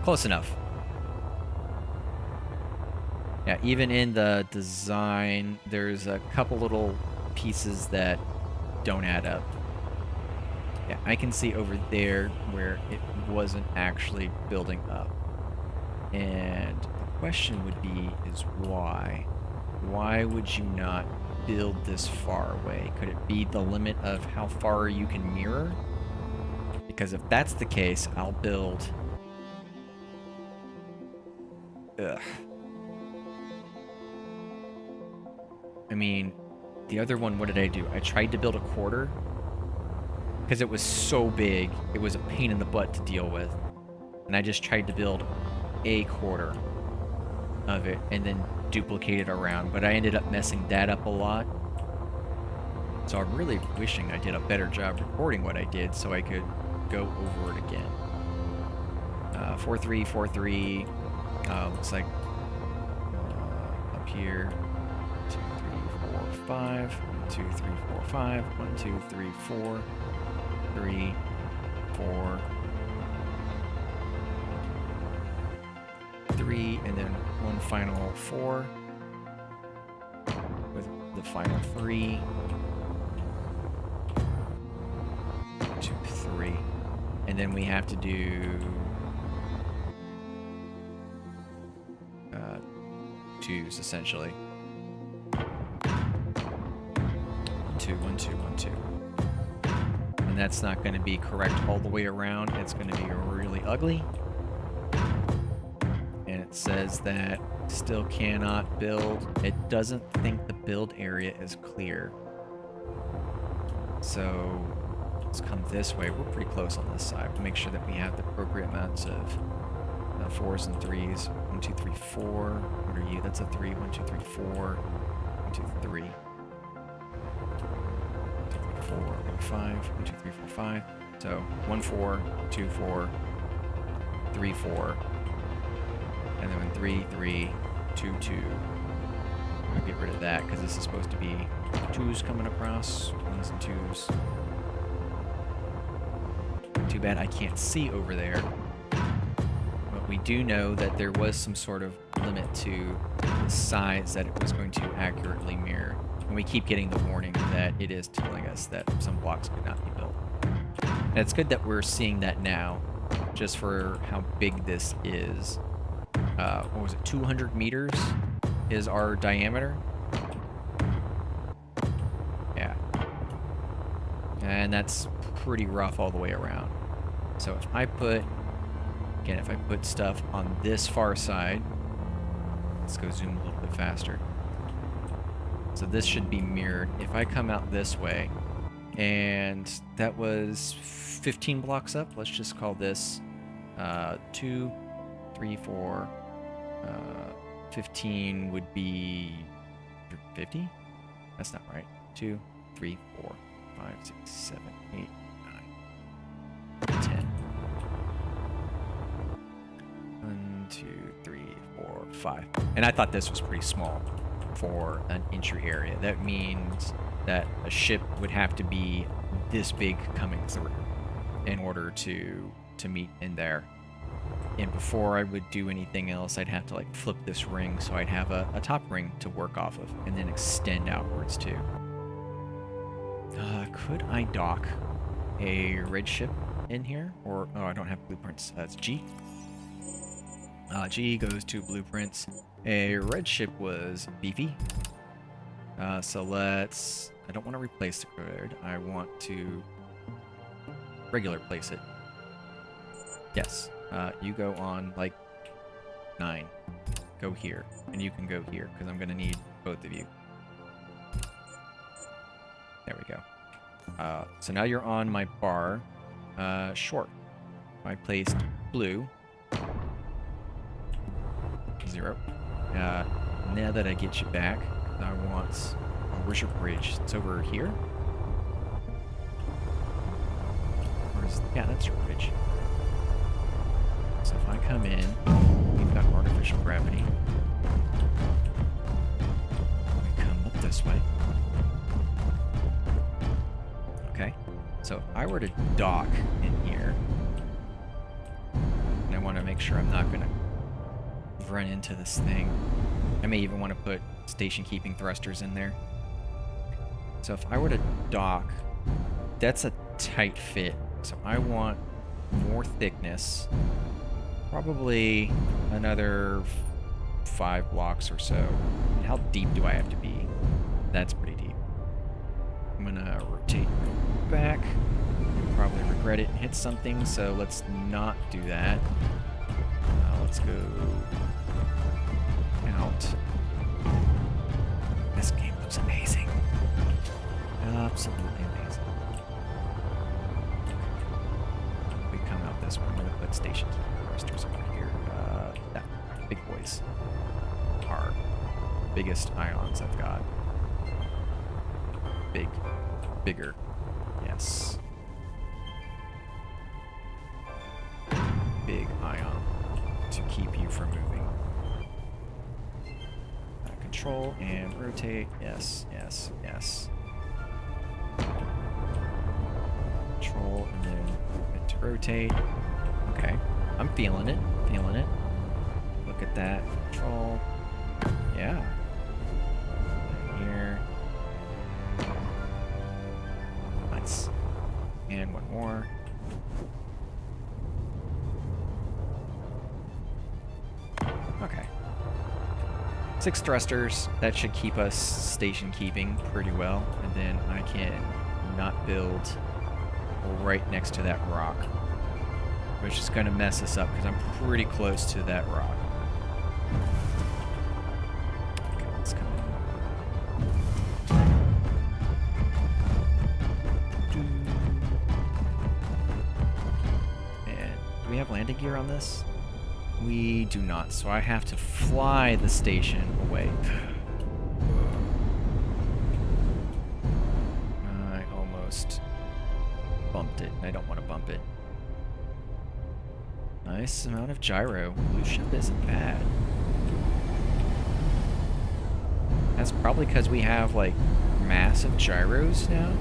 Close enough. Yeah, even in the design, there's a couple little pieces that don't add up. Yeah, I can see over there where it wasn't actually building up. And the question would be is why? Why would you not build this far away? Could it be the limit of how far you can mirror? Because if that's the case, I'll build... Ugh. I mean, the other one, what did I do? I tried to build a quarter because it was so big, it was a pain in the butt to deal with. And I just tried to build a quarter of it and then duplicate it around, but I ended up messing that up a lot. So I'm really wishing I did a better job recording what I did so I could go over it again. 4-3, 4-3. Looks like up here. 2, 3, 4, 5. 1, 2, 3, 4, 5. 1, 2, 3, 4. 3, 4. 3, and then one final 4 with the final 3. 2, 3. And then we have to do 2s essentially. 2, 1, 2, 1, 2. And that's not going to be correct all the way around. It's going to be really ugly. And it says that still cannot build. It doesn't think the build area is clear. So let's come this way. We're pretty close on this side. We'll make sure that we have the appropriate amounts of 4s and 3s. 1, 2, 3, 4. What are you? That's a 3. 1, 2, 3, 4. 1, 2, 3. 1, 2, 3, 4. 1, 5. 1, 2, 3, 4, 5. So 1, 4, 2, 4, 3, 4. And then 3, 3, 2, 2. I'll get rid of that because this is supposed to be 2s coming across. 1s and 2s. Too bad I can't see over there. But we do know that there was some sort of limit to the size that it was going to accurately mirror. And we keep getting the warning that it is telling us that some blocks could not be built. And it's good that we're seeing that now, just for how big this is. What was it, 200 meters is our diameter? Yeah. And that's pretty rough all the way around. So if I put, again, if I put stuff on this far side, let's go zoom a little bit faster. So this should be mirrored. If I come out this way, and that was 15 blocks up, let's just call this 2, 3, 4, 15 would be 50? That's not right. 2, 3, 4, 5, 6, 7, 8, 9, 10. 1, 2, 3, 4, 5. And I thought this was pretty small for an entry area. That means that a ship would have to be this big coming through in order to meet in there. And before I would do anything else, I'd have to like flip this ring so I'd have a top ring to work off of and then extend outwards too. Could I dock a red ship in here? Or, oh, I don't have blueprints. It's G. G goes to blueprints. A red ship was beefy. So let's, I don't want to replace the grid. I want to regular place it. Yes. You go on like 9. Go here. And you can go here because I'm going to need both of you. There we go. So now you're on my bar. Short. I placed blue. 0. Now that I get you back, I want... Oh, where's your bridge? It's over here? Where's... Yeah, that's your bridge. So if I come in, we've got artificial gravity. We come up this way. Okay. So if I were to dock in here, and I want to make sure I'm not going to run into this thing. I may even want to put station keeping thrusters in there. So if I were to dock, that's a tight fit. So I want more thickness. Probably another 5 blocks or so. And how deep do I have to be? That's pretty deep. I'm gonna rotate back. Probably regret it and hit something, so let's not do that. Let's go out. This game looks amazing. Absolutely amazing. We come out this way. I'm gonna put stations and thrusters over here. That big boys are biggest ions I've got. Bigger. Yes. Big ion to keep you from moving. Control and rotate. Yes. Control and then movement to rotate. Okay. I'm feeling it. Look at that. Control. Yeah. And here. Nice. And one more. Okay. 6 thrusters. That should keep us station keeping pretty well. And then I can not build right next to that rock, which is going to mess us up because I'm pretty close to that rock. Okay, let's come in. And do we have landing gear on this? We do not, so I have to fly the station away. I almost bumped it. I don't want to bump it. Nice amount of gyro. Blue ship isn't bad. That's probably because we have, like, massive gyros now.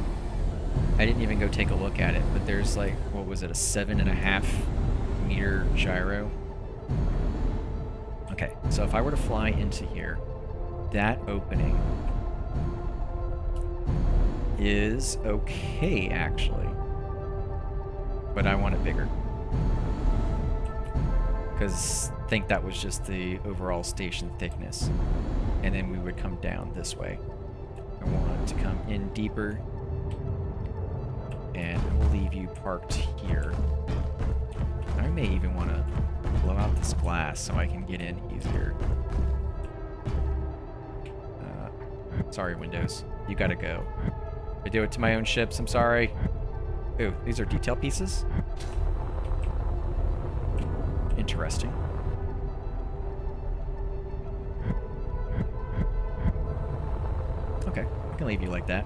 I didn't even go take a look at it, but there's, like, what was it, a 7.5 meter gyro? Okay, so if I were to fly into here, that opening is okay, actually. But I want it bigger. Because I think that was just the overall station thickness. And then we would come down this way. I want to come in deeper. And I will leave you parked here. I may even want to blow out this glass so I can get in easier. Sorry, Windows. You gotta go. I do it to my own ships, I'm sorry. Ooh, these are detail pieces? Interesting. Okay, I can leave you like that.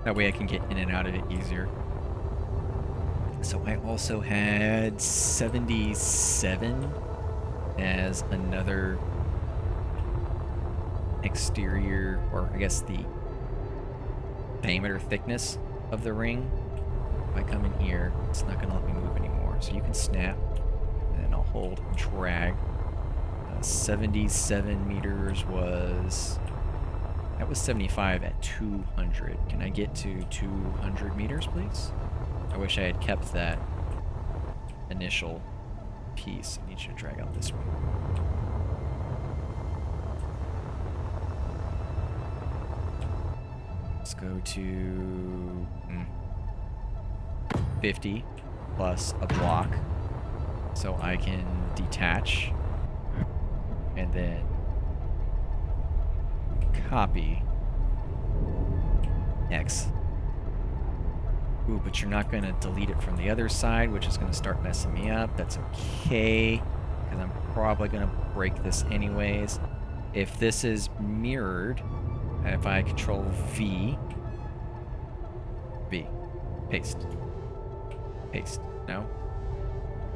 That way I can get in and out of it easier. So I also had 77 as another exterior, or I guess the diameter thickness of the ring. If I come in here, it's not going to let me move anymore. So you can snap, and then I'll hold and drag. 77 meters was... That was 75 at 200. Can I get to 200 meters, please? I wish I had kept that initial piece. I need you to drag out this one. Let's go to 50 plus a block so I can detach and then copy X. Ooh, but you're not going to delete it from the other side, which is going to start messing me up. That's okay, because I'm probably going to break this anyways. If this is mirrored, if I control V, paste. No?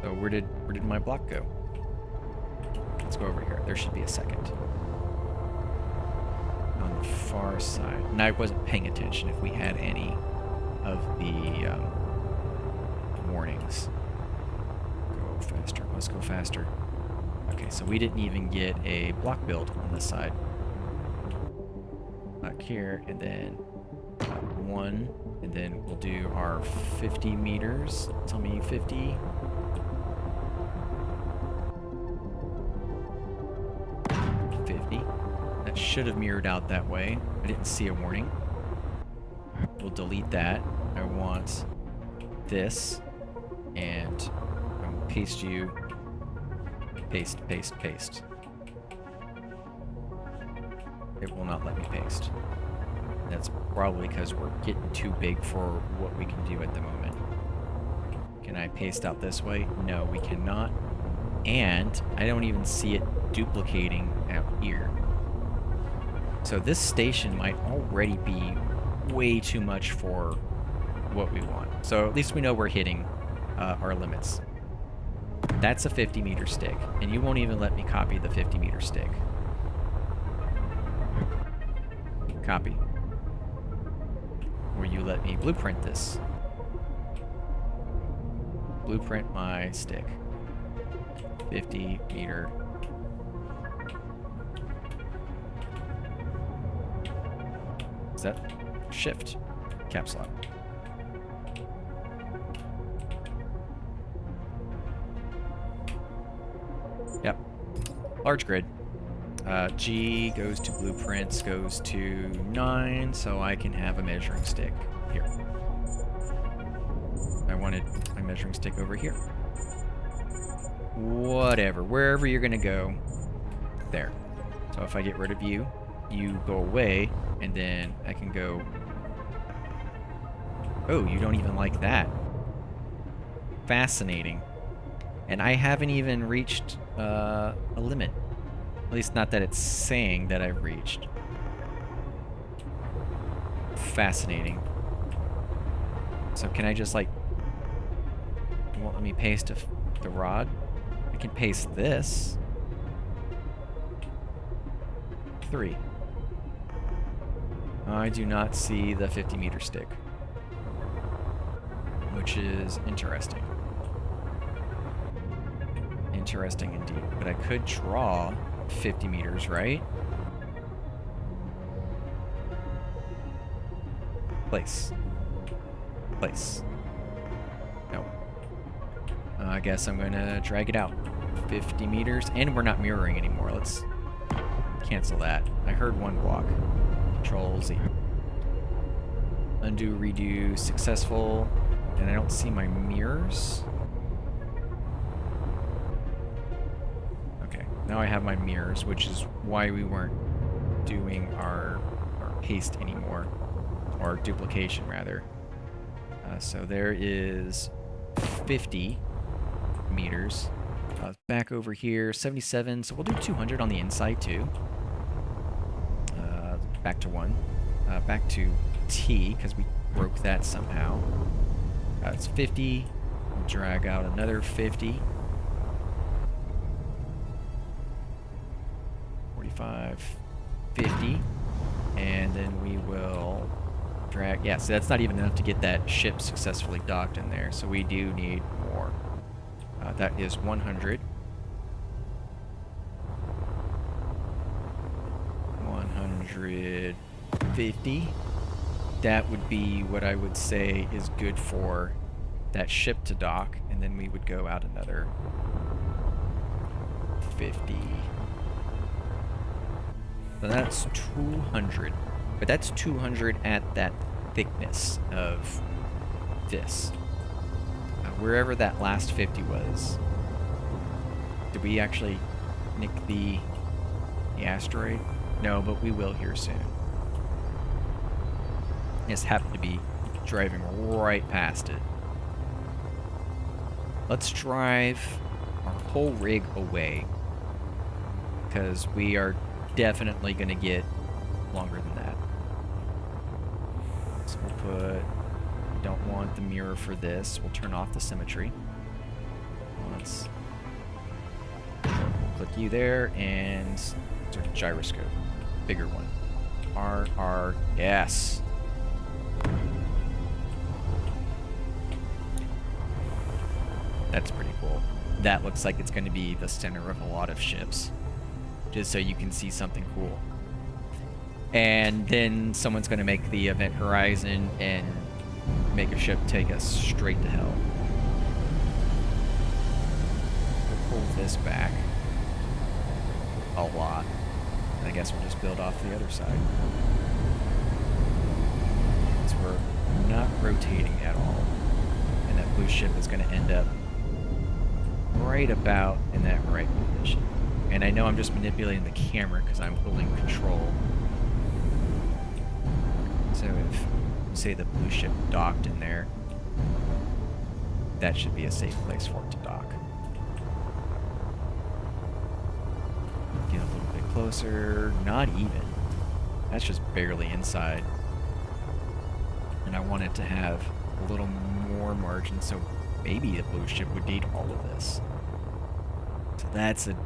So where did my block go? Let's go over here. There should be a second. On the far side. And I wasn't paying attention if we had any of the warnings. Go faster. Let's go faster. Okay, so we didn't even get a block build on this side. Back here, and then one, and then we'll do our 50 meters. Tell me 50. 50. That should have mirrored out that way. I didn't see a warning. We'll delete that. I want this, and I will paste you. Paste, paste, paste. It will not let me paste. That's probably because we're getting too big for what we can do at the moment. Can I paste out this way? No, we cannot. And I don't even see it duplicating out here. So this station might already be way too much for what we want. So at least we know we're hitting our limits. That's a 50-meter stick, and you won't even let me copy the 50-meter stick. Copy. Or you let me blueprint this. Blueprint my stick. 50-meter. Is that shift? Caps lock. Yep. Large grid. G goes to blueprints, goes to 9, so I can have a measuring stick here. I wanted my measuring stick over here. Whatever, wherever you're gonna go, there. So if I get rid of you, you go away, and then I can go... Oh, you don't even like that. Fascinating. And I haven't even reached a limit. At least not that it's saying that I've reached. Fascinating. So can I just like... It won't let me paste the rod? I can paste this. 3. I do not see the 50-meter stick. Which is interesting. Interesting indeed. But I could draw 50 meters, right? Place. Place. No. I guess I'm gonna drag it out. 50 meters. And we're not mirroring anymore. Let's cancel that. I heard one block. Control Z. Undo, redo, successful. And I don't see my mirrors. Okay, now I have my mirrors, which is why we weren't doing our paste anymore. Or duplication, rather. So there is 50 meters. Back over here, 77, so we'll do 200 on the inside, too. Back to 1. Back to T, because we broke that somehow. It's 50. We'll drag out another 50. 45, 50. And then we will drag... Yeah, so that's not even enough to get that ship successfully docked in there. So we do need more. That is 100. 150. That would be what I would say is good for that ship to dock, and then we would go out another 50. So that's 200. But that's 200 at that thickness of this. Wherever that last 50 was. Did we actually nick the asteroid? No, but we will here soon. Just happened to be driving right past it. Let's drive our whole rig away, because we are definitely going to get longer than that. So we'll put... Don't want the mirror for this. We'll turn off the symmetry. Let's... We'll click you there, and sort of gyroscope. Bigger one. R, yes. That's pretty cool. That looks like it's going to be the center of a lot of ships. Just so you can see something cool. And then someone's going to make the Event Horizon and make a ship take us straight to hell. We'll pull this back a lot. I guess we'll just build off the other side. So we're not rotating at all. And that blue ship is going to end up right about in that right position. And I know I'm just manipulating the camera because I'm holding control. So if, say, the blue ship docked in there, that should be a safe place for it to dock. Get a little bit closer. Not even. That's just barely inside. And I want it to have a little more margin, so maybe the blue ship would need all of this. So that's a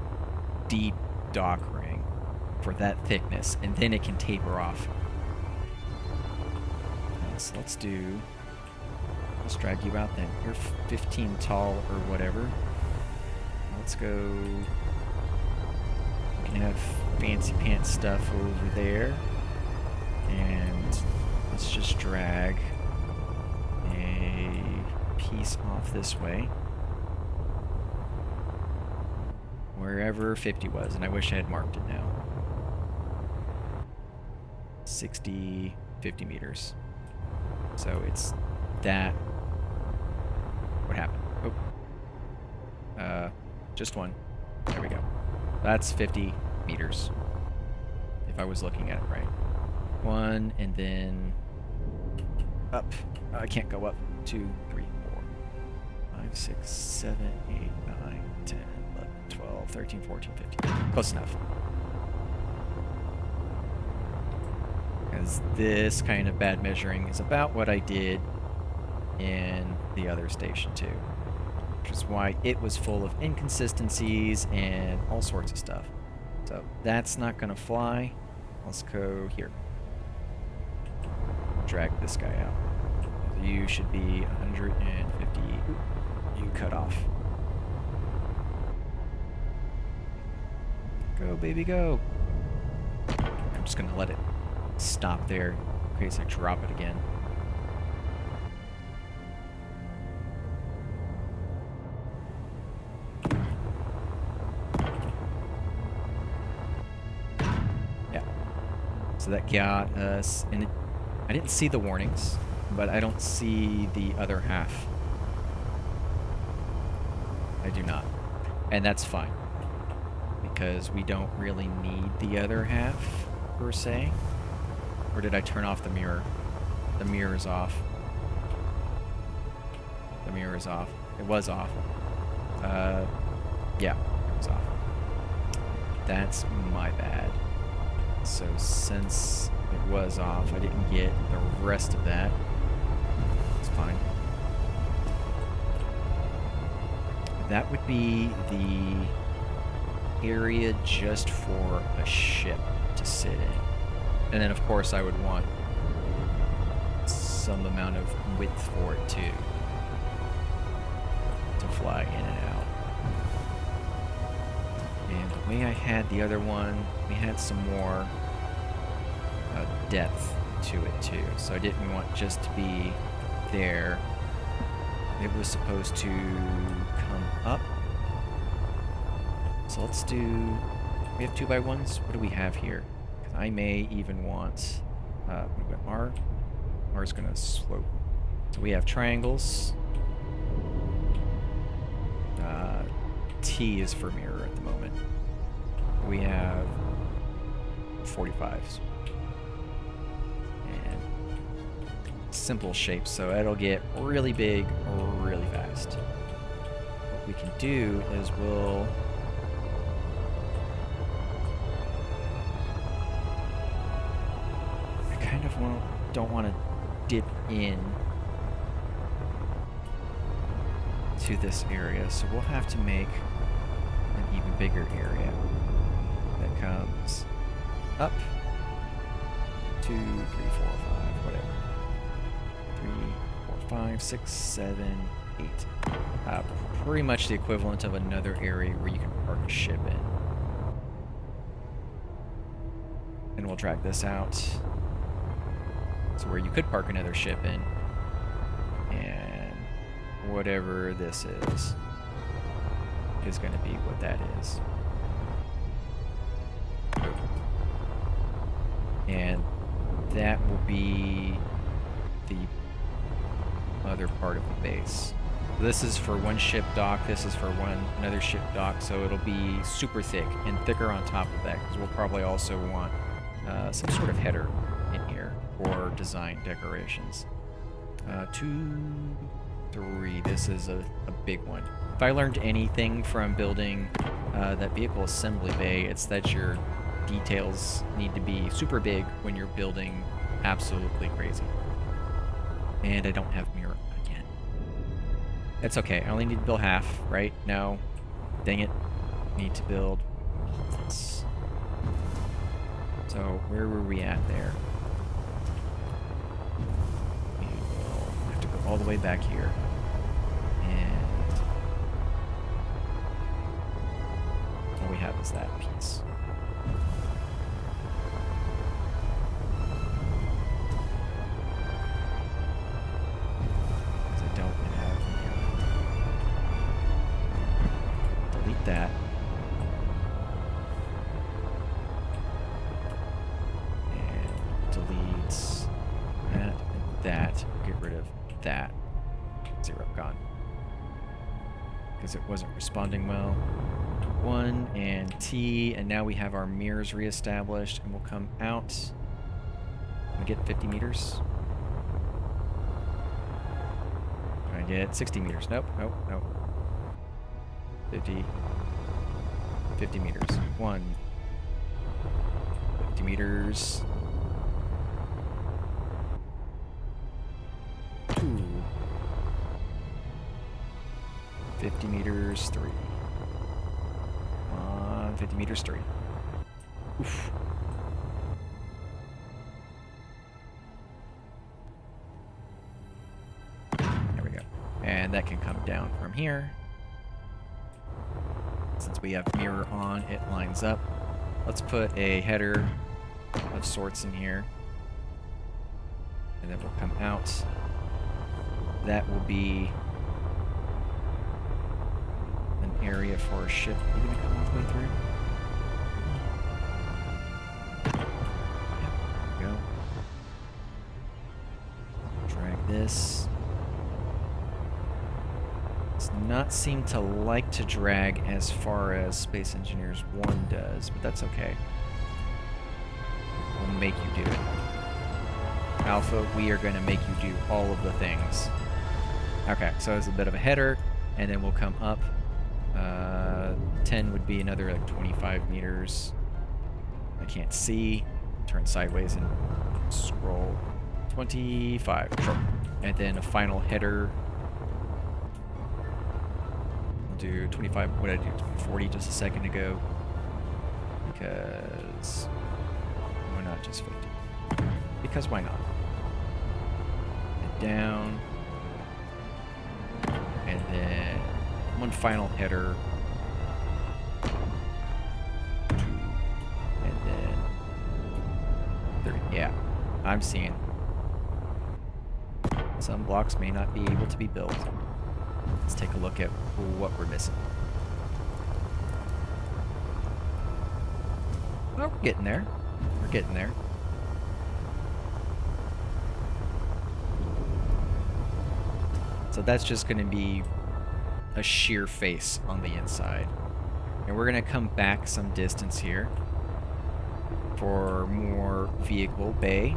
deep dock ring for that thickness, and then it can taper off. So let's drag you out then. You're 15 tall or whatever. Let's go. We can have fancy pants stuff over there. And let's just drag a piece off this way. Wherever 50 was, and I wish I had marked it now. 60, 50 meters. So it's that. What happened? Oh. Just one. There we go. That's 50 meters. If I was looking at it right. One, and then up. I can't go up. 2, 3, 4, 5, 6, 7, 8, 9, 10, 11, 12, 13, 14, 15. Close enough. Because this kind of bad measuring is about what I did in the other station too. Which is why it was full of inconsistencies and all sorts of stuff. So that's not going to fly. Let's go here. Drag this guy out. You should be 150. You cut off. Go, baby, go. I'm just going to let it stop there in case I drop it again. Yeah. So that got us, and I didn't see the warnings, but I don't see the other half. I do not. And that's fine, because we don't really need the other half, per se. Or did I turn off the mirror? The mirror is off. The mirror is off. It was off. Yeah, it was off. That's my bad. So since it was off, I didn't get the rest of that. It's fine. That would be the area just for a ship to sit in. And then, of course, I would want some amount of width for it, too, to fly in and out. And the way I had the other one, we had some more depth to it, too. So I didn't want just to be there. It was supposed to come up. So let's do... We have 2x1s? What do we have here? I may even want R is going to slope. So we have triangles. T is for mirror at the moment. We have 45s. And simple shapes, so it'll get really big really fast. What we can do is we'll... don't want to dip in to this area, so we'll have to make an even bigger area that comes up 2, 3, 4, 5, whatever. 3, 4, 5, 6, 7, 8. Pretty much the equivalent of another area where you can park a ship in. And we'll drag this out. So where you could park another ship in, and whatever this is going to be what that is. that will be the other part of the base. This is for one ship dock, this is for another ship dock, so it'll be super thick and thicker on top of that, because we'll probably also want some sort of header in here for design decorations. 2, 3, this is a big one. If I learned anything from building that vehicle assembly bay, it's that your details need to be super big when you're building absolutely crazy. And I don't have mirror again. That's okay. I only need to build half, right? No. Dang it. Need to build this. So where were we at there? We will have to go all the way back here. And all we have is that piece. That. And deletes that and that. Get rid of that. 0, gone. Because it wasn't responding well. 1 and T, and now we have our mirrors reestablished, and we'll come out. Can I get 50 meters? Can I get 60 meters? Nope, nope, nope. 50 meters. 1. 50 meters. 2. 50 meters. 3. 50 meters. 3. Oof. There we go. And that can come down from here. Since we have mirror on, it lines up. Let's put a header of sorts in here. And then we'll come out. That will be an area for a ship. Are you going to come all the way through? Yeah, there we go. Drag this. Not seem to like to drag as far as Space Engineers 1 does, but that's okay. We'll make you do it. Alpha, we are going to make you do all of the things. Okay, so it's a bit of a header, and then we'll come up. 10 would be another like 25 meters. I can't see. Turn sideways and scroll. 25. Sure. And then a final header. Do 25, what did I do, 40 just a second ago, because why not just 50? Because why not? And down, and then one final header, 2, and then 30. Yeah, I'm seeing some blocks may not be able to be built. Let's take a look at what we're missing. Oh, we're getting there. We're getting there. So that's just going to be a sheer face on the inside. And we're going to come back some distance here for more vehicle bay.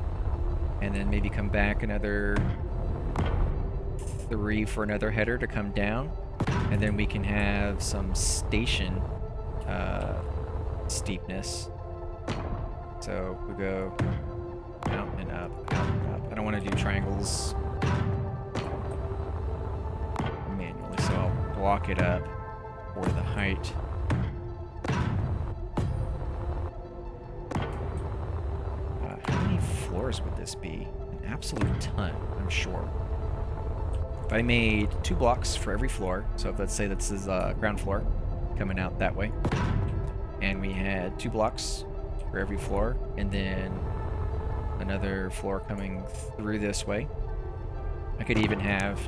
And then maybe come back another 3 for another header to come down, and then we can have some station steepness. So we go out and up, out and up. I don't want to do triangles manually, so I'll block it up for the height. How many floors would this be? An absolute ton, I'm sure. If I made 2 blocks for every floor, so if let's say this is ground floor coming out that way, and we had 2 blocks for every floor, and then another floor coming through this way. I could even have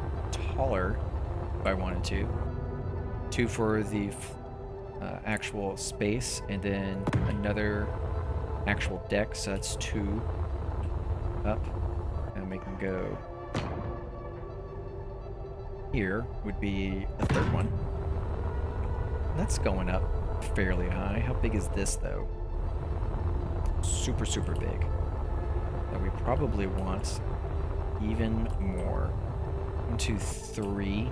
taller if I wanted to. 2 for the actual space, and then another actual deck, so that's 2. up and make them go here would be a third one. That's going up fairly high. How big is this though? Super, super big. And we probably want even more. 1, 2, 3.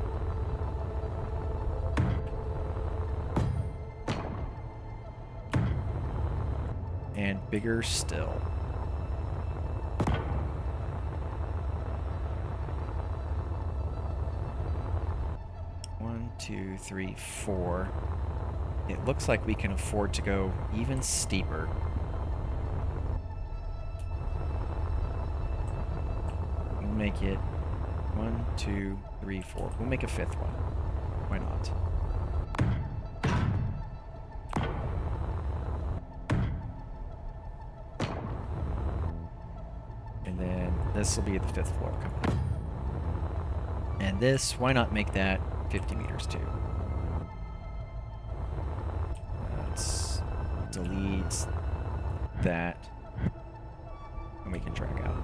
And bigger still. 1, 2, 3, 4. It looks like we can afford to go even steeper. We'll make it 1, 2, 3, 4. We'll make a fifth one. Why not? And then this will be the 5th floor coming up. And this, why not make that 50 meters too? Let's delete that. And we can drag out.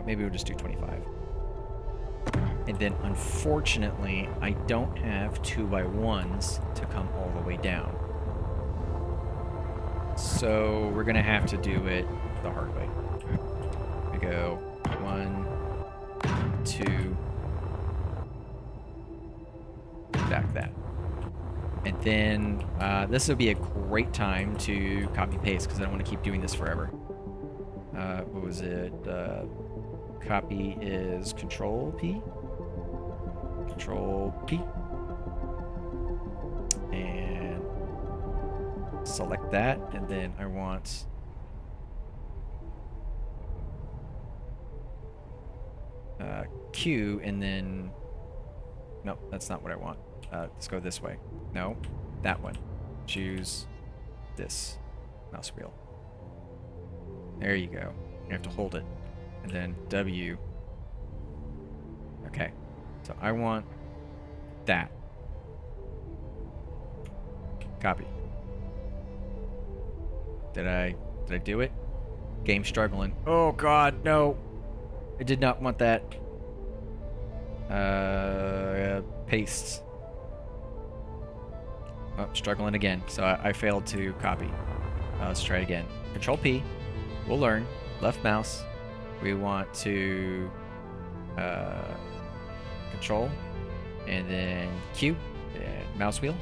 Maybe we'll just do 25. And then unfortunately, I don't have 2x1s to come all the way down. So we're gonna have to do it the hard way. We go 1, 2, back that. And then this would be a great time to copy paste because I don't want to keep doing this forever. What was it? Copy is Control P. Control P. And select that, and then I want Q, and then no, that's not what I want. Let's go this way. No, that one. Choose this mouse wheel. There you go. You have to hold it, and then W. Okay, so I want that. Copy. Did I do it? Game struggling. Oh God, no! I did not want that. Paste. Oh, struggling again. So I failed to copy. Let's try it again. Control P. We'll learn. Left mouse. We want to control, and then Q, and mouse wheel.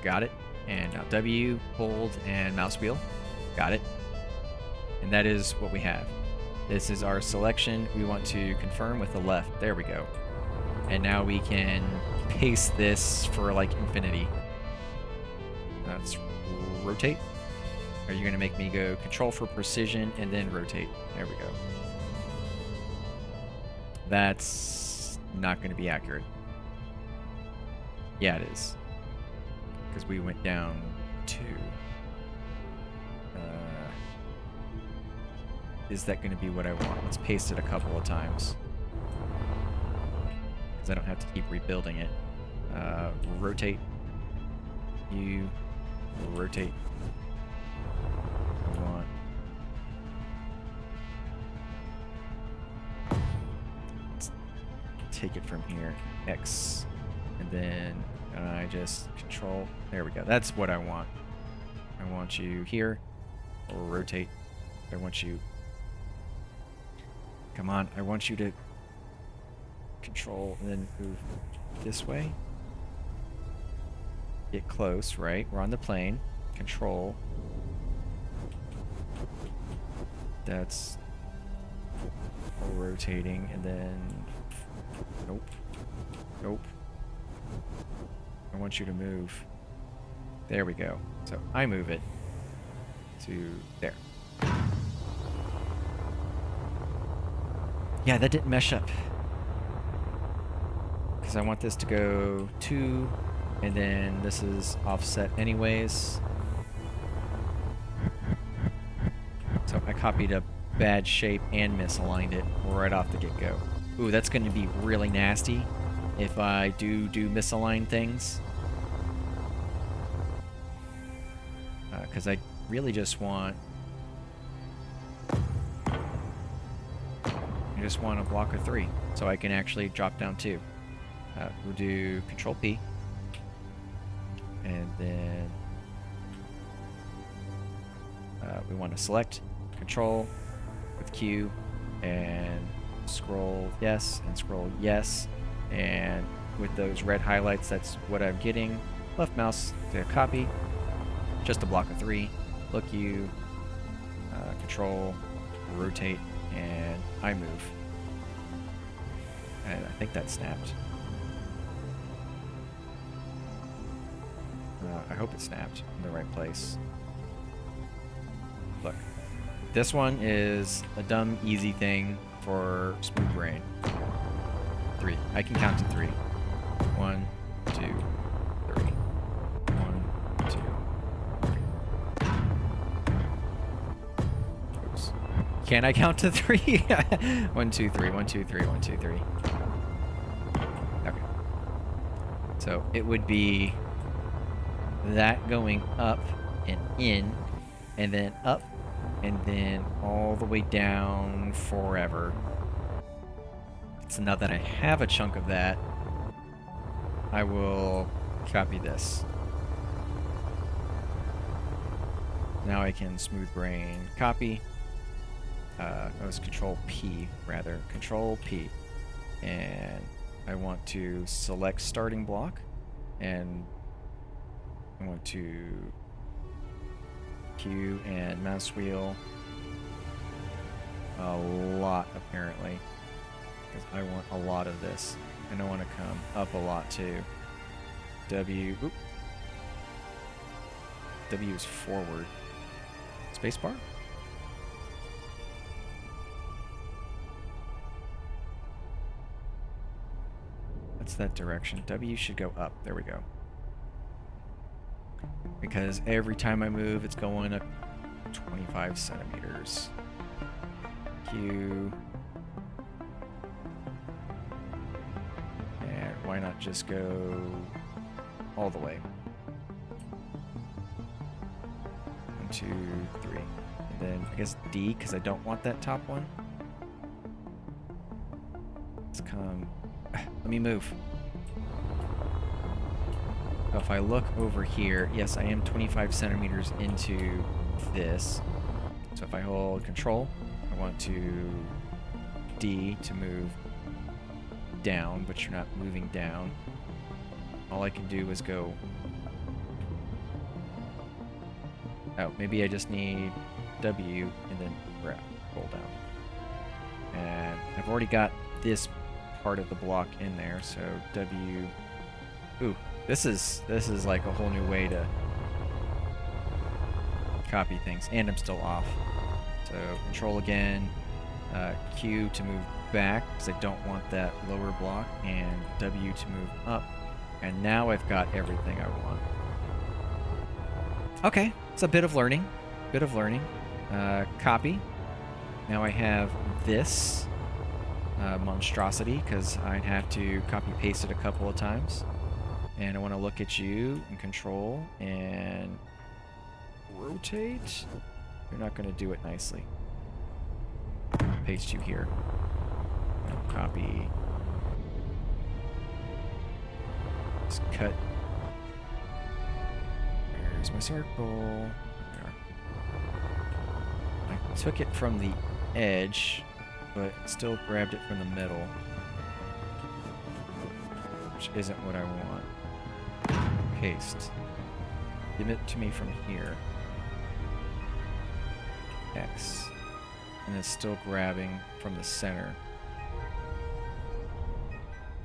Got it. And now W, hold, and mouse wheel. Got it. And that is what we have. This is our selection. We want to confirm with the left. There we go. And now we can paste this for like infinity. Let's rotate. Are you going to make me go control for precision and then rotate? There we go. That's not going to be accurate. Yeah, it is. Because we went down to... is that going to be what I want? Let's paste it a couple of times. Because I don't have to keep rebuilding it. Rotate. You rotate. I want... Let's take it from here. X. And then I just control. There we go. That's what I want. I want you here. Or rotate. I want you... Come on. I want you to control and then move this way. Get close, right? We're on the plane. Control. That's rotating, and then... Nope. Nope. I want you to move. There we go. So I move it to there. Yeah, that didn't mesh up. Because I want this to go 2, and then this is offset anyways. So I copied a bad shape and misaligned it right off the get-go. Ooh, that's going to be really nasty if I do misaligned things. Because I really just want... I just want a block of 3, so I can actually drop down 2. We'll do Control P, and then we want to select Control with Q, and scroll yes, and scroll yes, and with those red highlights, that's what I'm getting. Left mouse to copy, just a block of 3. Look U, Control, rotate, and I move. And I think that snapped. I hope it snapped in the right place. Look, this one is a dumb, easy thing for Smooth Brain. 3. I can count to 3. 1, 2, 3. 1, 2. Oops. Can I count to 3? 1, 2, 3. 1, 2, 3. 1, 2, 3. Okay. So it would be that going up and in, and then up, and then all the way down forever. So now that I have a chunk of that, I will copy this. Now I can Smooth Brain copy. That was Control P, rather. Control P. And I want to select starting block, and I want to Q and mouse wheel a lot, apparently, because I want a lot of this, and I want to come up a lot too. W, oop. W is forward. Spacebar? That's that direction. W should go up. There we go. Because every time I move, it's going up 25 centimeters. Q. And why not just go all the way? 1, 2, 3. And then I guess D, because I don't want that top one. Let's come. Let me move. So if I look over here, yes, I am 25 centimeters into this. So if I hold Control, I want to D to move down, but you're not moving down. All I can do is go... Oh, maybe I just need W and then roll down. And I've already got this part of the block in there, so W... Ooh, this is like a whole new way to copy things, and I'm still off. So Control again, Q to move back, because I don't want that lower block, and W to move up. And now I've got everything I want. Okay, it's a bit of learning. Copy. Now I have this monstrosity, because I'd have to copy paste it a couple of times. And I want to look at you and Control and rotate. You're not going to do it nicely. Paste you here. Copy. Just cut. There's my circle. There. I took it from the edge, but still grabbed it from the middle, which isn't what I want. Paste. Give it to me from here. X. And it's still grabbing from the center.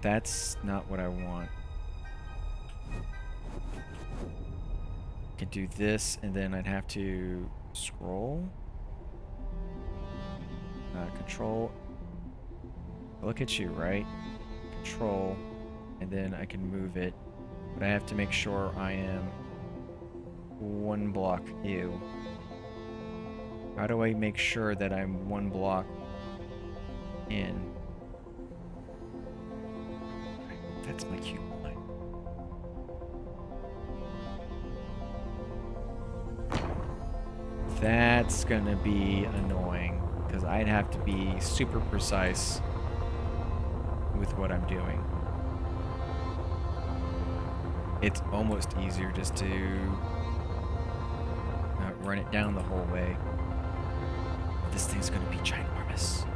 That's not what I want. I could do this, and then I'd have to scroll. Control. Look at you, right? Control, and then I can move it. But I have to make sure I am one block ew. How do I make sure that I'm one block in? That's my cube line. That's gonna be annoying because I'd have to be super precise with what I'm doing. It's almost easier just to run it down the whole way. This thing's gonna be ginormous.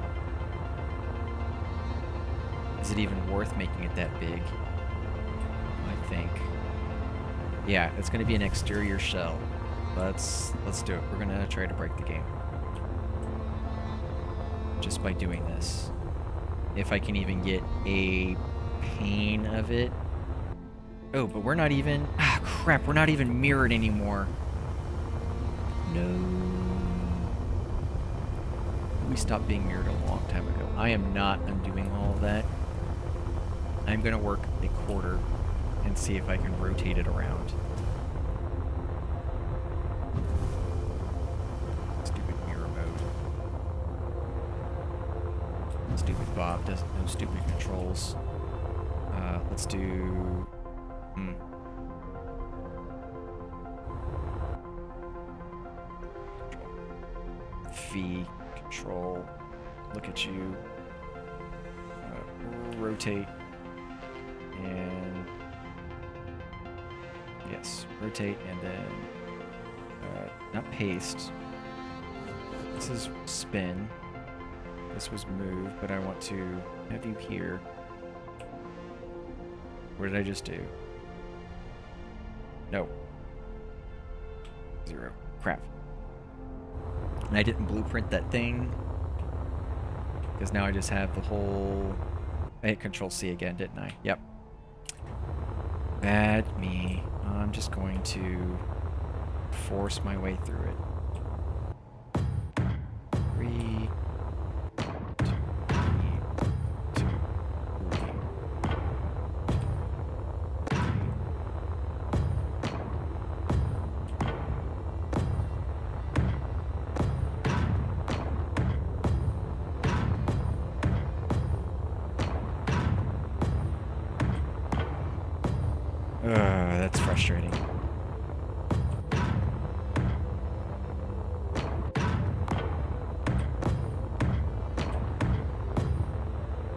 Is it even worth making it that big? I think. Yeah, it's gonna be an exterior shell. Let's do it. We're gonna try to break the game. Just by doing this. If I can even get a pane of it. Oh, but we're not even... Ah, crap, we're not even mirrored anymore. No. We stopped being mirrored a long time ago. I am not undoing all of that. I'm gonna work a quarter and see if I can rotate it around. Stupid mirror mode. Stupid Bob doesn't know stupid controls. Let's do... V, control, look at you, rotate, and yes, rotate, and then not paste. This is spin. This was move, but I want to have you here. What did I just do? No. 0. Crap. And I didn't blueprint that thing. Because now I just have the whole... I hit Control C again, didn't I? Yep. Bad me. I'm just going to force my way through it. 3, 2, 3, 2, 3. That's frustrating.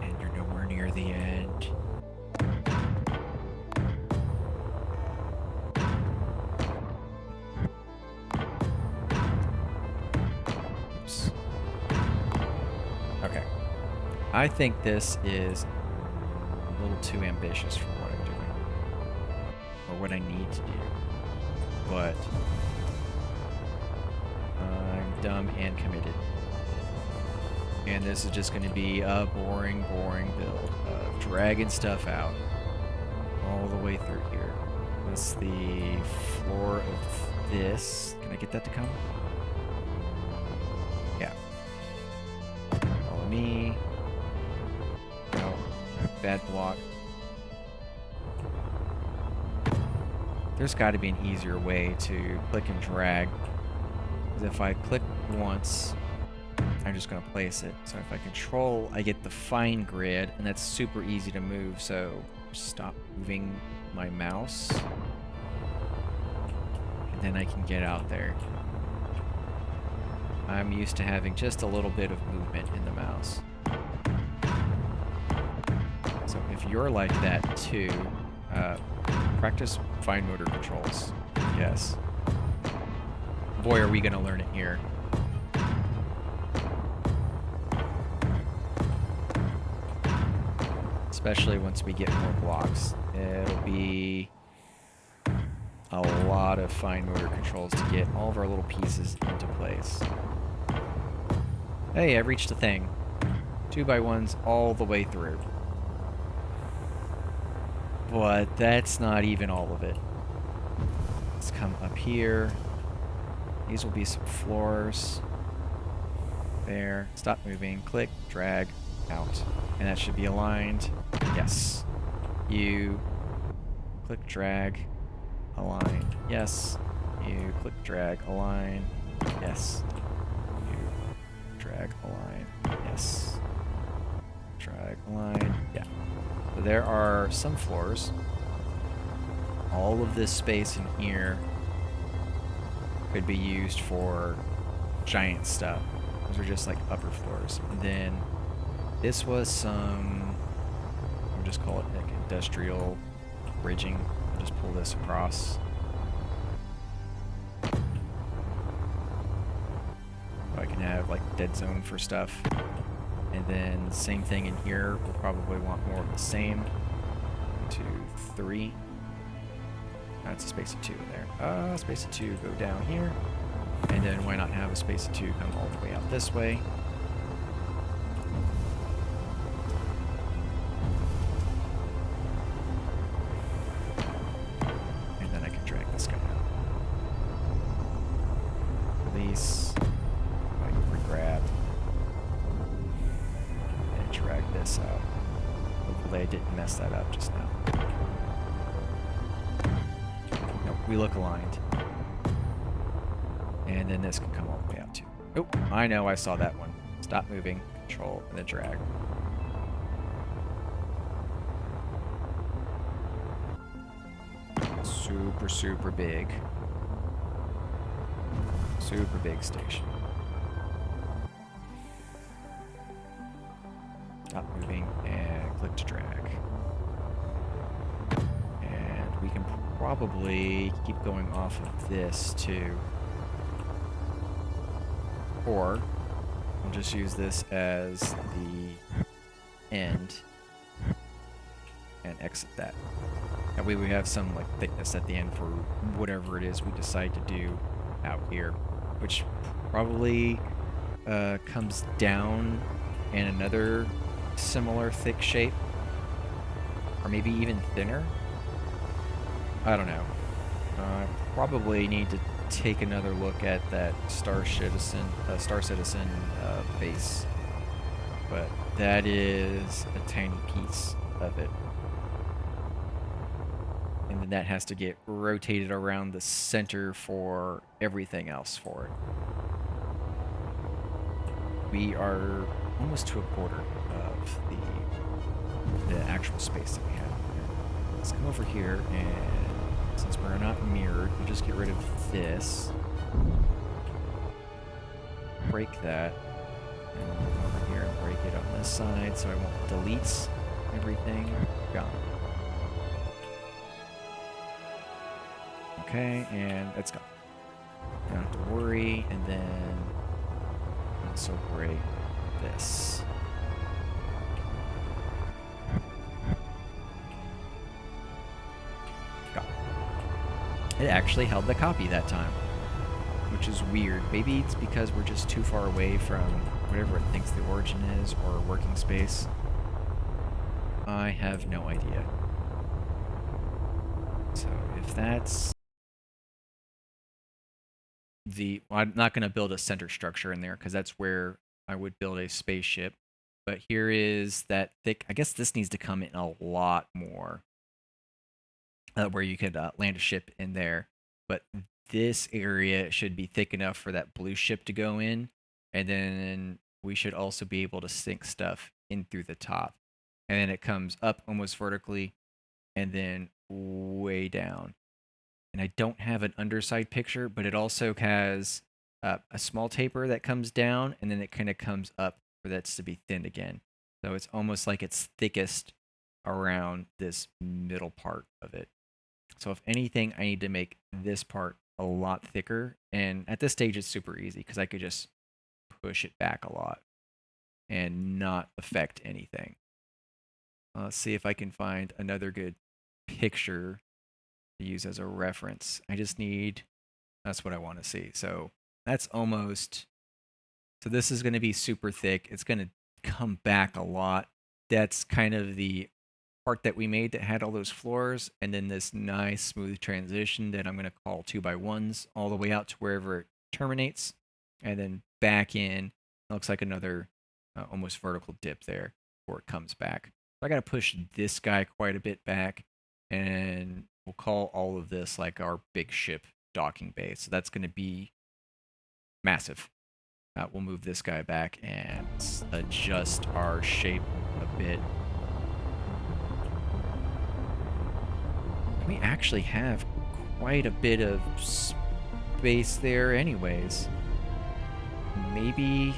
And you're nowhere near the end. Oops. Okay. I think this is a little too ambitious for what I'm doing. Or what I need to do. But I'm dumb and committed. And this is just going to be a boring build of dragging stuff out all the way through here. That's the floor of this. Can I get that to come? Yeah. Follow me. No. Bad block. There's got to be an easier way to click and drag. Because if I click once, I'm just going to place it. So if I control, I get the fine grid, and that's super easy to move. So stop moving my mouse, and then I can get out there. I'm used to having just a little bit of movement in the mouse. So if you're like that too, practice fine motor controls. Yes. Boy, are we going to learn it here. Especially once we get more blocks. It'll be a lot of fine motor controls to get all of our little pieces into place. Hey, I reached a thing. 2x1s all the way through. But that's not even all of it. Let's come up here. These will be some floors. There. Stop moving. Click, drag, out. And that should be aligned. Yes. You click, drag, align. Yes. You click, drag, align. Yes. You drag, align. Yes. Drag, align. Yeah. So there are some floors. All of this space in here could be used for giant stuff. Those are just like upper floors. And then this was some, we'll just call it like industrial bridging. I'll just pull this across. So I can have like dead zone for stuff. And then same thing in here. We'll probably want more of the same. 1, 2, 3. That's a space of 2 in there. Space of 2 go down here. And then why not have a space of 2 come all the way out this way? And then I can drag this guy out. Release. I can re-grab. And drag this out. Hopefully I didn't mess that up just now. Nope, we look aligned. And then this can come all the way out too. Oh, I know, I saw that one. Stop moving, control, and then drag. Super, super big. Super big station. Stop moving and click to drag. And we can probably keep going off of this too. Or we'll just use this as the end and exit that. That way we have some like thickness at the end for whatever it is we decide to do out here, which probably comes down in another similar thick shape, or maybe even thinner. I don't know. Probably need to take another look at that Star Citizen base, but that is a tiny piece of it, and then that has to get rotated around the center for everything else for it. We are almost to a quarter of the actual space that we have. Let's come over here, and since we're not mirrored, we'll just get rid of this. Break that. And we'll come over here and break it on this side so I won't delete everything. Gone. Okay, and that's gone. Don't have to worry, and then also break this. It actually held the copy that time, which is weird. Maybe it's because we're just too far away from whatever it thinks the origin is, or working space. I have no idea. So if that's the... Well, I'm not going to build a center structure in there, because that's where I would build a spaceship. But here is that thick... I guess this needs to come in a lot more. Where you could land a ship in there, but this area should be thick enough for that blue ship to go in, and then we should also be able to sink stuff in through the top, and then it comes up almost vertically and then way down. And I don't have an underside picture, but it also has a small taper that comes down, and then it kind of comes up for that to be thinned again. So it's almost like it's thickest around this middle part of it. So if anything, I need to make this part a lot thicker. And at this stage, it's super easy because I could just push it back a lot and not affect anything. Let's see if I can find another good picture to use as a reference. I just need... That's what I want to see. So that's almost... So this is going to be super thick. It's going to come back a lot. That's kind of the part that we made that had all those floors, and then this nice smooth transition that I'm going to call 2x1s all the way out to wherever it terminates, and then back in. It looks like another almost vertical dip there before it comes back. So I got to push this guy quite a bit back, and we'll call all of this like our big ship docking bay. So that's going to be massive. We'll move this guy back and adjust our shape a bit. We actually have quite a bit of space there anyways. maybe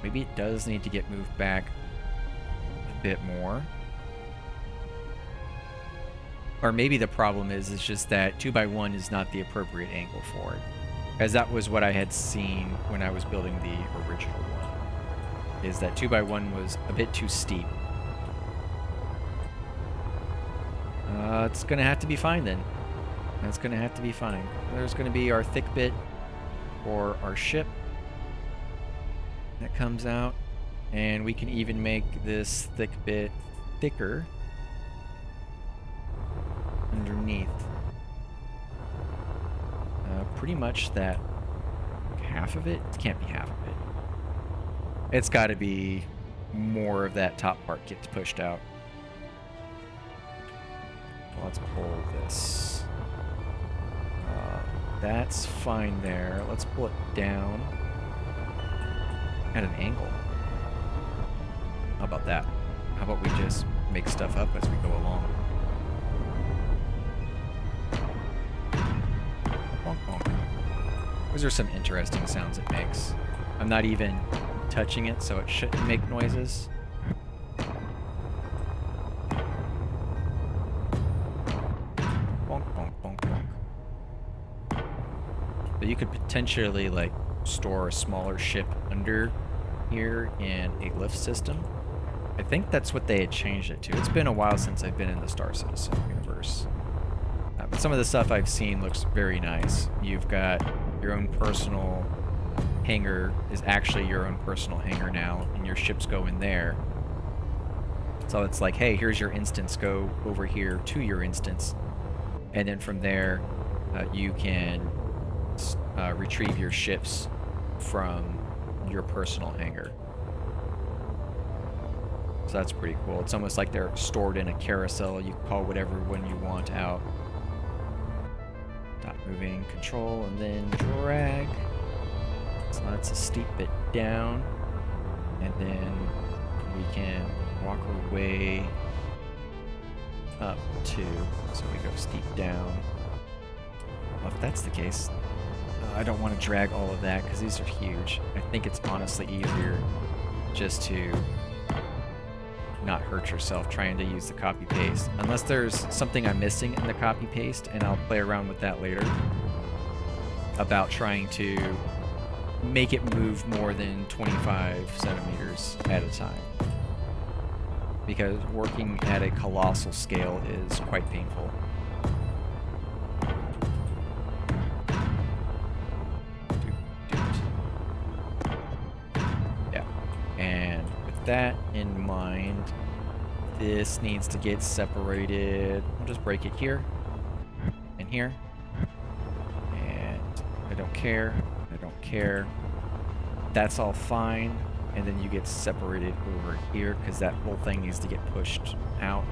it does need to get moved back a bit more. Or maybe the problem is just that 2x1 is not the appropriate angle for it. As that was what I had seen when I was building the original one. Is that 2x1 was a bit too steep. It's gonna have to be fine then. That's gonna have to be fine. There's gonna be our thick bit for our ship that comes out. And we can even make this thick bit thicker underneath. Pretty much that half of it. It can't be half of it. It's got to be more of that top part gets pushed out. Well, let's pull this. That's fine there. Let's pull it down at an angle. How about that? How about we just make stuff up as we go along? Bonk, bonk. Those are some interesting sounds it makes. I'm not even touching it, so it shouldn't make noises. Bonk, bonk, bonk, bonk. But you could potentially, like, store a smaller ship under here in a lift system. I think that's what they had changed it to. It's been a while since I've been in the Star Citizen universe. But some of the stuff I've seen looks very nice. You've got your own personal hangar is actually your own personal hangar now, and your ships go in there. So it's like, hey, here's your instance, go over here to your instance. And then from there, you can retrieve your ships from your personal hangar. So that's pretty cool. It's almost like they're stored in a carousel. You can call whatever one you want out. Stop moving, control, and then drag. So that's a steep bit down. And then we can walk our way up too. So we go steep down. Well, if that's the case, I don't want to drag all of that because these are huge. I think it's honestly easier just to not hurt yourself trying to use the copy paste. Unless there's something I'm missing in the copy paste, and I'll play around with that later. About trying to make it move more than 25 centimeters at a time. Because working at a colossal scale is quite painful. Yeah. And with that in mind, this needs to get separated. I'll just break it here and here. And I don't care. I don't care. That's all fine. And then you get separated over here because that whole thing needs to get pushed out.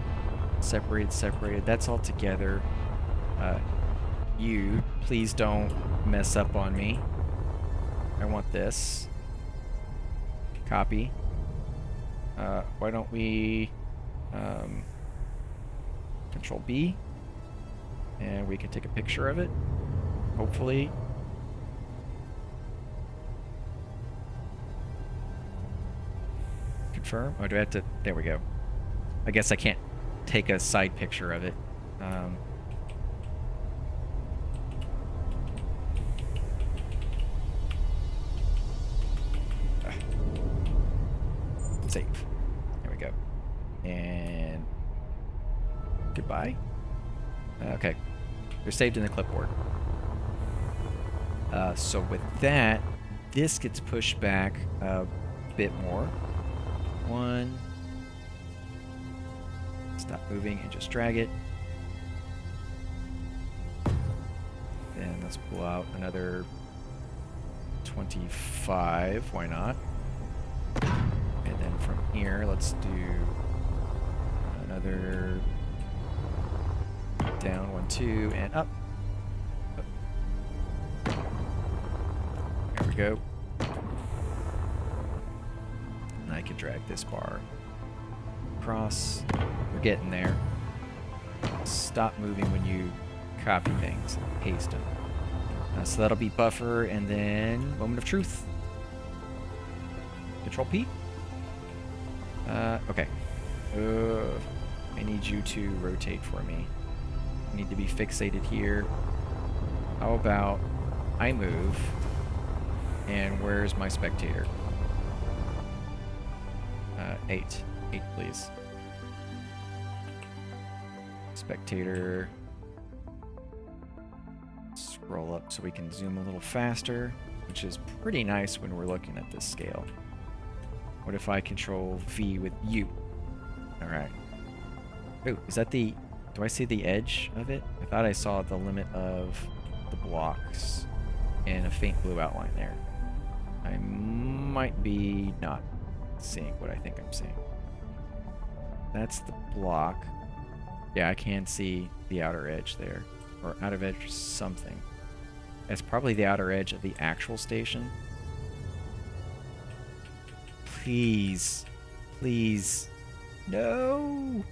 Separated, separated. That's all together. You, please don't mess up on me. I want this. Copy. Why don't we Control B, and we can take a picture of it, hopefully. Confirm. Oh, do I have to? There we go. I guess I can't take a side picture of it. Save. There we go. And goodbye. Okay. They're saved in the clipboard. So with that, this gets pushed back a bit more. One. Stop moving and just drag it. Then let's pull out another 25. Why not? And then from here, let's do another down, 1, 2, and up. There we go. And I can drag this bar across. We're getting there. Stop moving when you copy things and paste them. So that'll be buffer, and then moment of truth. Control P. Okay. I need you to rotate for me. I need to be fixated here. How about I move? And where's my spectator? 8. 8, please. Spectator. Scroll up so we can zoom a little faster, which is pretty nice when we're looking at this scale. What if I control V with U? Alright. Ooh, is that the... Do I see the edge of it? I thought I saw the limit of the blocks and a faint blue outline there. I might be not seeing what I think I'm seeing. That's the block. Yeah, I can see the outer edge there. Or outer edge something. It's probably the outer edge of the actual station. Please. Please. No!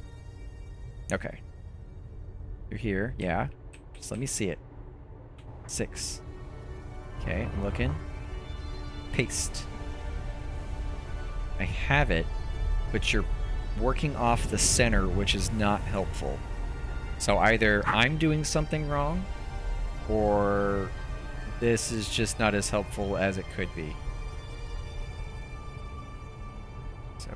Okay. You're here. Yeah. Just let me see it. 6. Okay, I'm looking. Paste. I have it, but you're working off the center, which is not helpful. So either I'm doing something wrong, or this is just not as helpful as it could be. So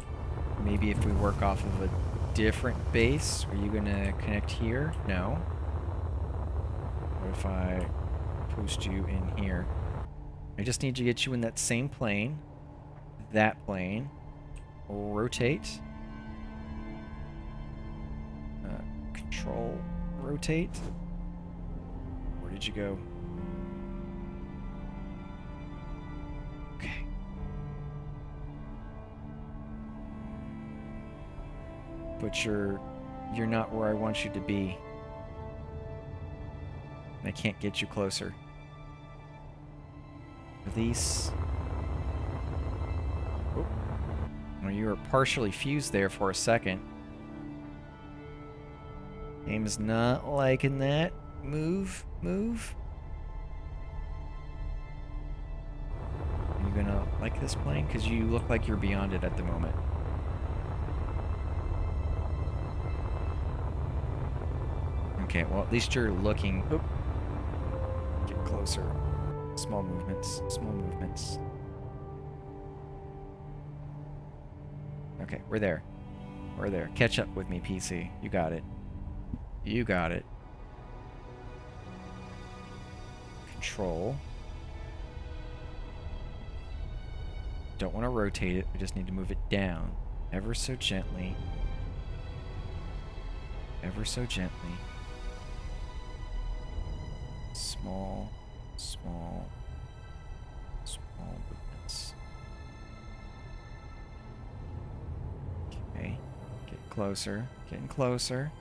maybe if we work off of a different base, are you gonna connect here? No. What if I post you in here? I just need to get you in that same plane. That plane. Rotate. Control. Rotate. Where did you go? Okay. But you're not where I want you to be. I can't get you closer. Release. Oh. Well, you were partially fused there for a second. Game's not liking that. Move, move. Are you gonna like this plane? Because you look like you're beyond it at the moment. Okay, well, at least you're looking. Oop. Get closer. Small movements, small movements. Okay, we're there. We're there. Catch up with me, PC. You got it. You got it. Control. Don't want to rotate it. We just need to move it down. Ever so gently. Ever so gently. Small, small, small movements. Okay. Get closer. Getting closer.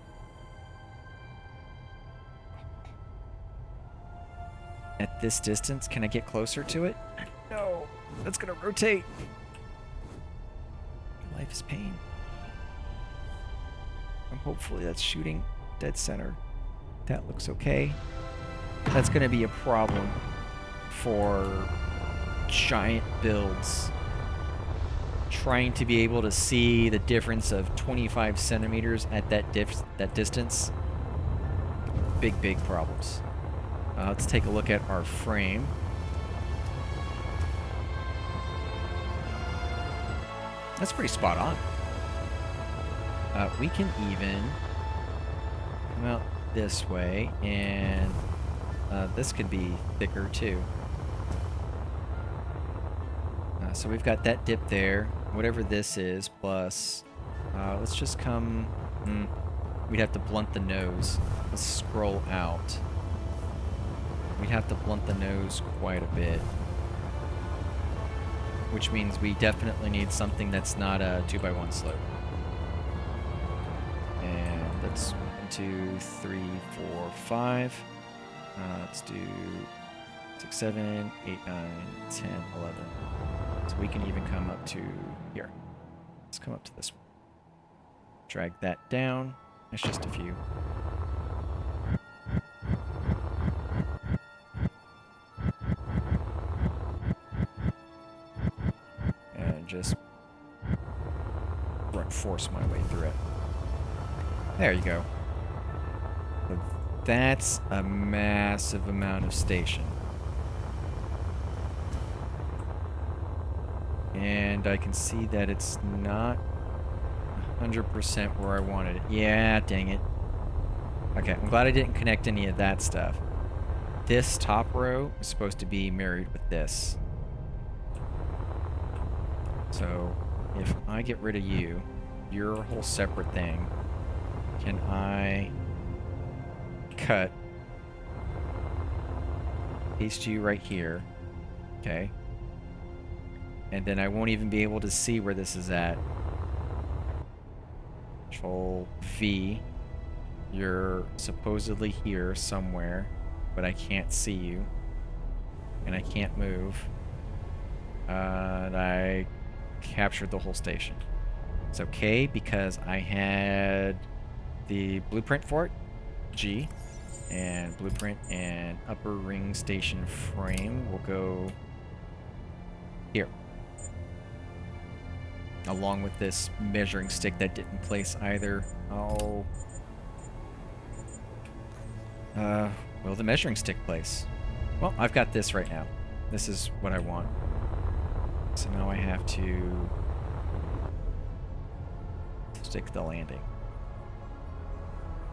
At this distance, can I get closer to it? No. That's gonna rotate. Life is pain. Hopefully that's shooting dead center. That looks okay. That's gonna be a problem for giant builds. Trying to be able to see the difference of 25 centimeters at that distance. Big problems. Let's take a look at our frame. That's pretty spot on. We can even come out this way, and this could be thicker too. So we've got that dip there, whatever this is, plus let's just come, we'd have to blunt the nose. Let's scroll out. We'd have to blunt the nose quite a bit. Which means we definitely need something that's not a 2x1 slope. And that's 1, 2, 3, 4, 5. Let's do 6, 7, 8, 9, 10, 11. So we can even come up to here. Let's come up to this one. Drag that down. It's just a few. just force my way through it. There you go. So that's a massive amount of station. And I can see that it's not 100% where I wanted it. Yeah, dang it. Okay, I'm glad I didn't connect any of that stuff. This top row is supposed to be married with this. So if I get rid of you, you're a whole separate thing. Can I cut, paste you right here, okay? And then I won't even be able to see where this is at. Control V. You're supposedly here somewhere, but I can't see you. And I can't move. And I captured the whole station. It's okay because I had the blueprint for it, G, and blueprint and upper ring station frame will go here. Along with this measuring stick that didn't place either. Oh. Will the measuring stick place? Well, I've got this right now. This is what I want. So now I have to stick the landing.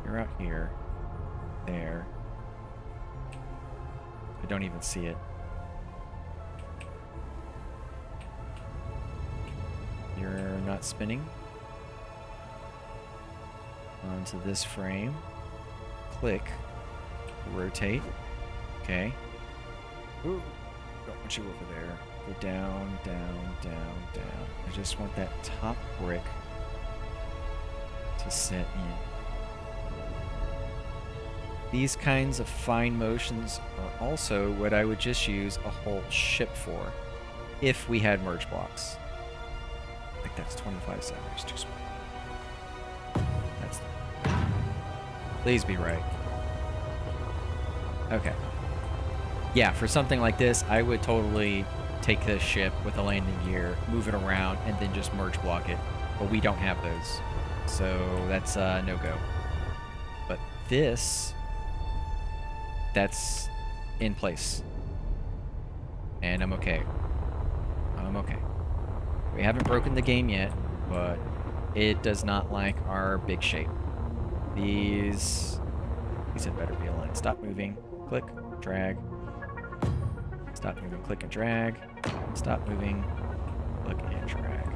You're out here. There. I don't even see it. You're not spinning. Onto this frame. Click. Rotate. Okay. Ooh. Don't want you over there. Go down, down, down, down. I just want that top brick to set in. These kinds of fine motions are also what I would just use a whole ship for if we had merge blocks. I think that's 25 centimeters too small. That's please be right. Okay. Yeah, for something like this, I would totally take this ship with a landing gear, move it around, and then just merge block it. But we don't have those. So that's a no-go. But this, that's in place. And I'm okay. I'm okay. We haven't broken the game yet, but it does not like our big shape. These had better be aligned. Stop moving. Click, drag. Stop moving, click and drag. Stop moving, click and drag.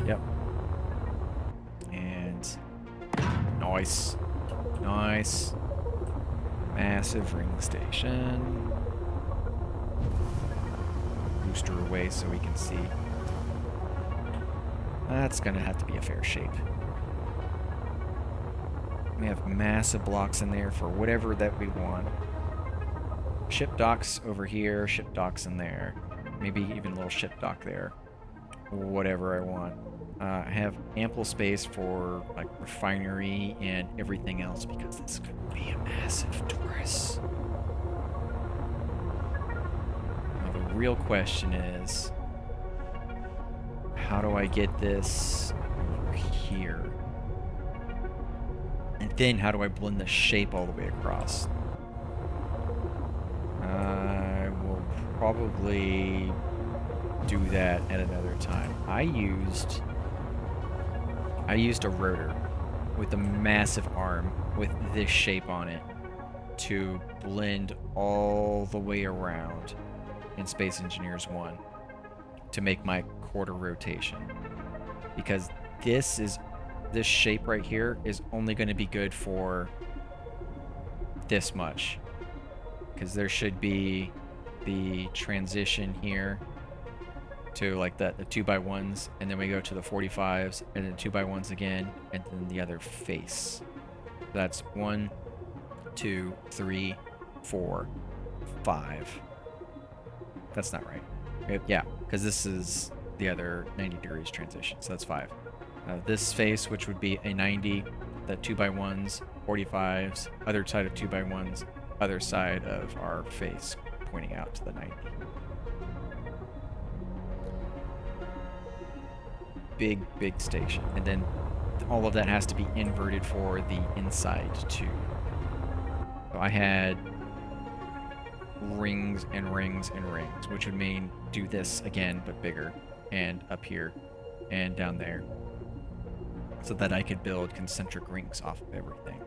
Yep. And nice. Nice. Massive ring station. Booster away so we can see. That's gonna have to be a fair shape. We have massive blocks in there for whatever that we want. Ship docks over here, ship docks in there. Maybe even a little ship dock there. Whatever I want. I have ample space for like refinery and everything else because this could be a massive Taurus. Now the real question is, how do I get this over here? And then how do I blend the shape all the way across? I will probably do that at another time. I used a rotor with a massive arm with this shape on it to blend all the way around in Space Engineers 1 to make my quarter rotation. Because this shape right here is only going to be good for this much. Because there should be the transition here to like the 2x1s, and then we go to the 45s, and then 2x1s again, and then the other face. That's 1, 2, 3, 4, 5. That's not right. Yeah, because this is the other 90 degrees transition, so that's 5. This face, which would be a 90, the 2x1s, 45s, other side of 2x1s, other side of our face pointing out to the 90. big, big station. And then all of that has to be inverted for the inside too. So I had rings and rings and rings, which would mean do this again, but bigger, and up here and down there, so that I could build concentric rings off of everything.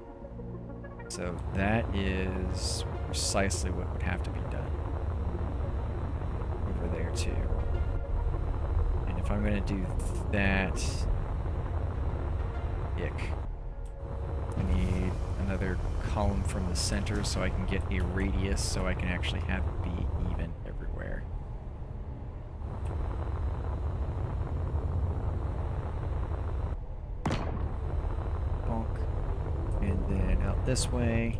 So that is precisely what would have to be done over there too. And if I'm going to do that, I need another column from the center so I can get a radius so I can actually have it be even everywhere. Bonk. And then out this way.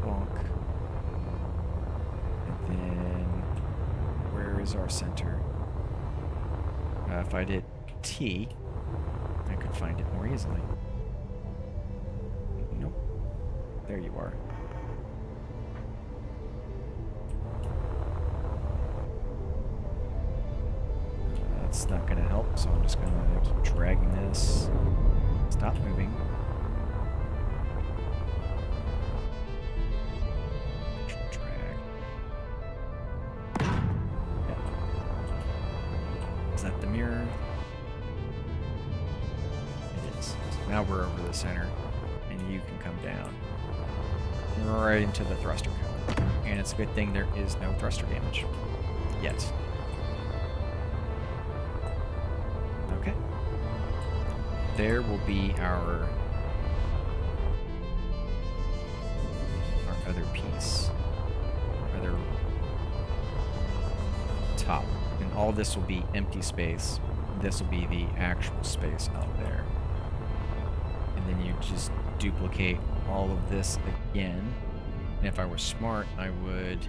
Bonk. And then where is our center? If I did T, I could find it more easily. Nope. There you are. That's not going to help, so I'm just going to keep dragging this. Stop moving. Drag. Yep. Is that the mirror? It is. So now we're over the center, and you can come down right into the thruster cone. And it's a good thing there is no thruster damage yet. Okay. There will be our other piece, our other top, and all this will be empty space. This will be the actual space out there, and then you just duplicate all of this again. And if I were smart, I would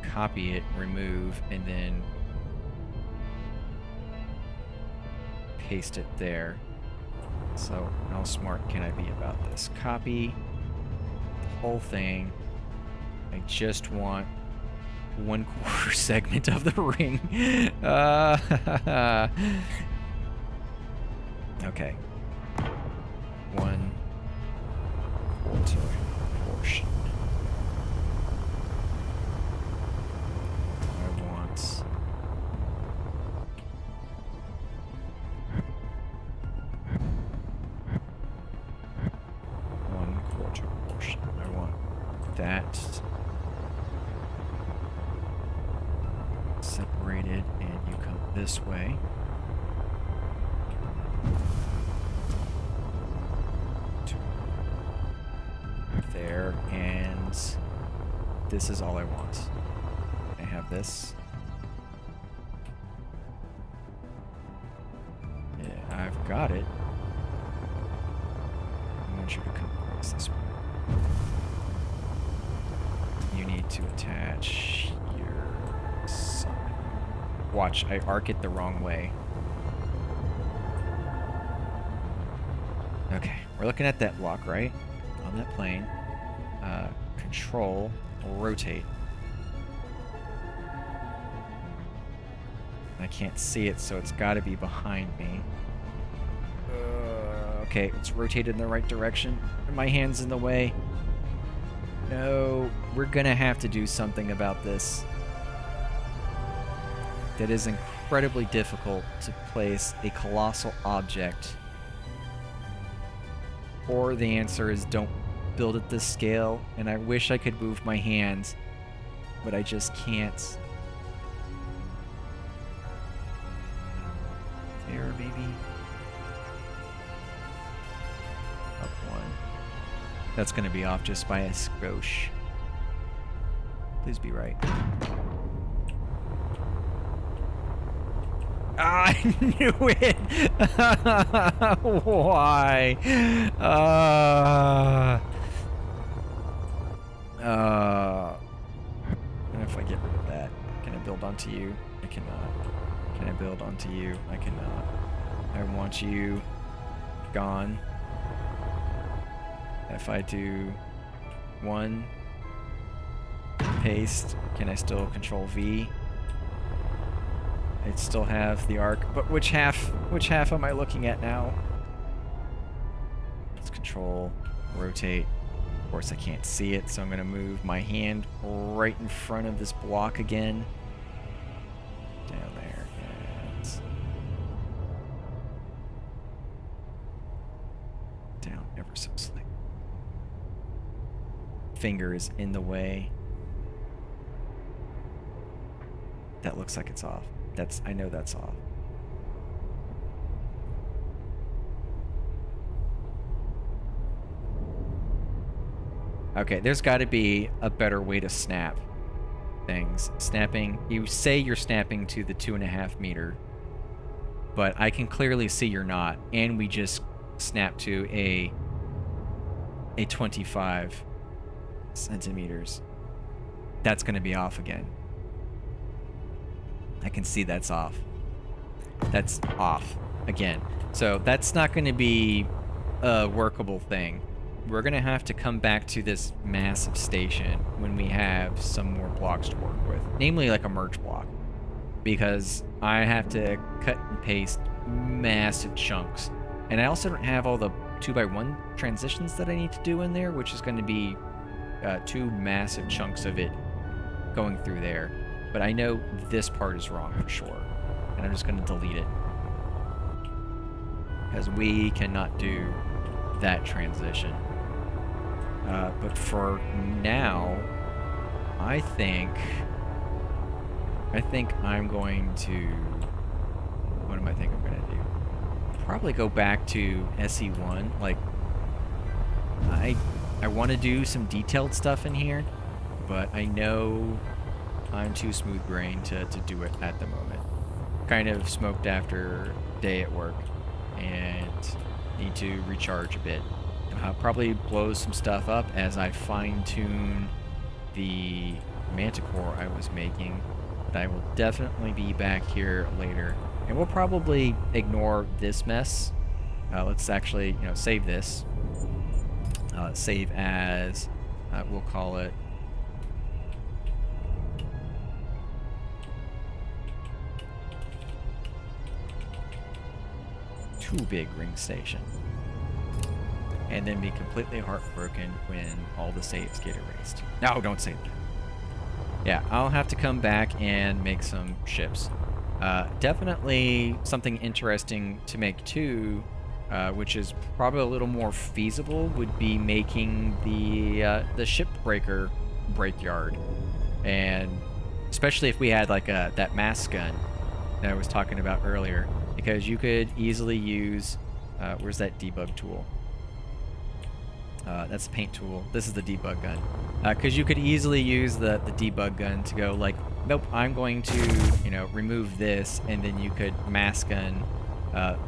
copy it, remove, and then paste it there. So how smart can I be about this? Copy the whole thing. I just want 1/4 segment of the ring. Okay. 1/4 portion. I want portion. I want that separated, and you come this way. There, and this is all I want. I have this. Yeah, I've got it. I want you to come across this way. You need to attach your sun. Watch, I arc it the wrong way. Okay, we're looking at that block, right? On that plane. Control, rotate. I can't see it, so it's got to be behind me. Okay, it's rotated in the right direction. My hand's in the way. No, we're gonna have to do something about this. That is incredibly difficult to place a colossal object. Or the answer is don't build at this scale, and I wish I could move my hands, but I just can't. There, maybe. Up one. That's gonna be off just by a skosh. Please be right. I knew it! Why? And if I get rid of that, can I build onto you? I cannot. Can I build onto you? I cannot. I want you gone. If I do 1, paste. Can I still control V? I still have the arc, but which half am I looking at now? Let's control, rotate. Of course I can't see it, so I'm gonna move my hand right in front of this block again. Down there, and down ever so slightly. Finger is in the way. That looks like it's off. I know that's off. Okay, there's got to be a better way to snap things. Snapping, you say you're snapping to the 2.5 meter, but I can clearly see you're not, and we just snap to a 25 centimeters. That's going to be off again. I can see that's off. That's off again. So that's not going to be a workable thing. We're going to have to come back to this massive station when we have some more blocks to work with, namely like a merge block, because I have to cut and paste massive chunks. And I also don't have all the 2x1 transitions that I need to do in there, which is going to be 2 massive chunks of it going through there. But I know this part is wrong for sure, and I'm just going to delete it because we cannot do that transition. But for now, I think I'm going to, what am I think I'm going to do? Probably go back to SE1. Like, I want to do some detailed stuff in here, but I know I'm too smooth-brained to do it at the moment. Kind of smoked after day at work and need to recharge a bit. I'll probably blow some stuff up as I fine-tune the Manticore I was making, but I will definitely be back here later. And we'll probably ignore this mess. Let's actually, save this. Save as, we'll call it Too Big Ring Station. And then be completely heartbroken when all the saves get erased. No, don't say that. Yeah, I'll have to come back and make some ships. Definitely something interesting to make too, which is probably a little more feasible, would be making the ship breaker breakyard. And especially if we had like that mass gun that I was talking about earlier, because you could easily use, where's that debug tool? That's the paint tool. This is the debug gun. Because you could easily use the debug gun to go like, nope, I'm going to, remove this, and then you could mass gun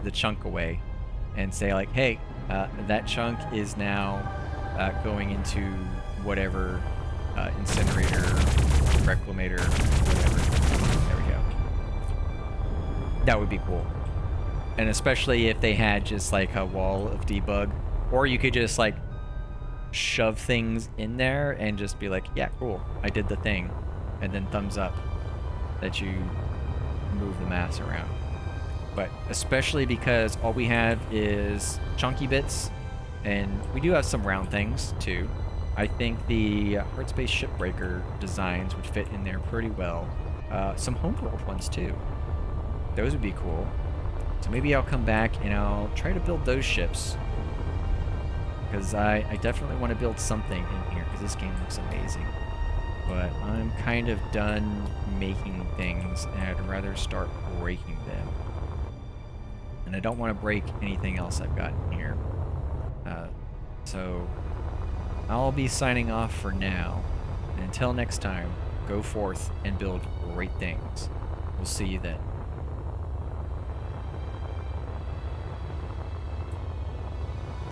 the chunk away and say like, hey, that chunk is now going into whatever incinerator, reclamator, whatever. There we go. That would be cool. And especially if they had just like a wall of debug, or you could just like shove things in there and just be like, yeah, cool, I did the thing, and then thumbs up that you move the mass around. But especially because all we have is chunky bits, and we do have some round things too. I think the Hard Space Shipbreaker designs would fit in there pretty well. Some homeworld ones too. Those would be cool. So maybe I'll come back and I'll try to build those ships, because I definitely want to build something in here, because this game looks amazing. But I'm kind of done making things, and I'd rather start breaking them. And I don't want to break anything else I've got in here. So I'll be signing off for now. And until next time, go forth and build great things. We'll see you then.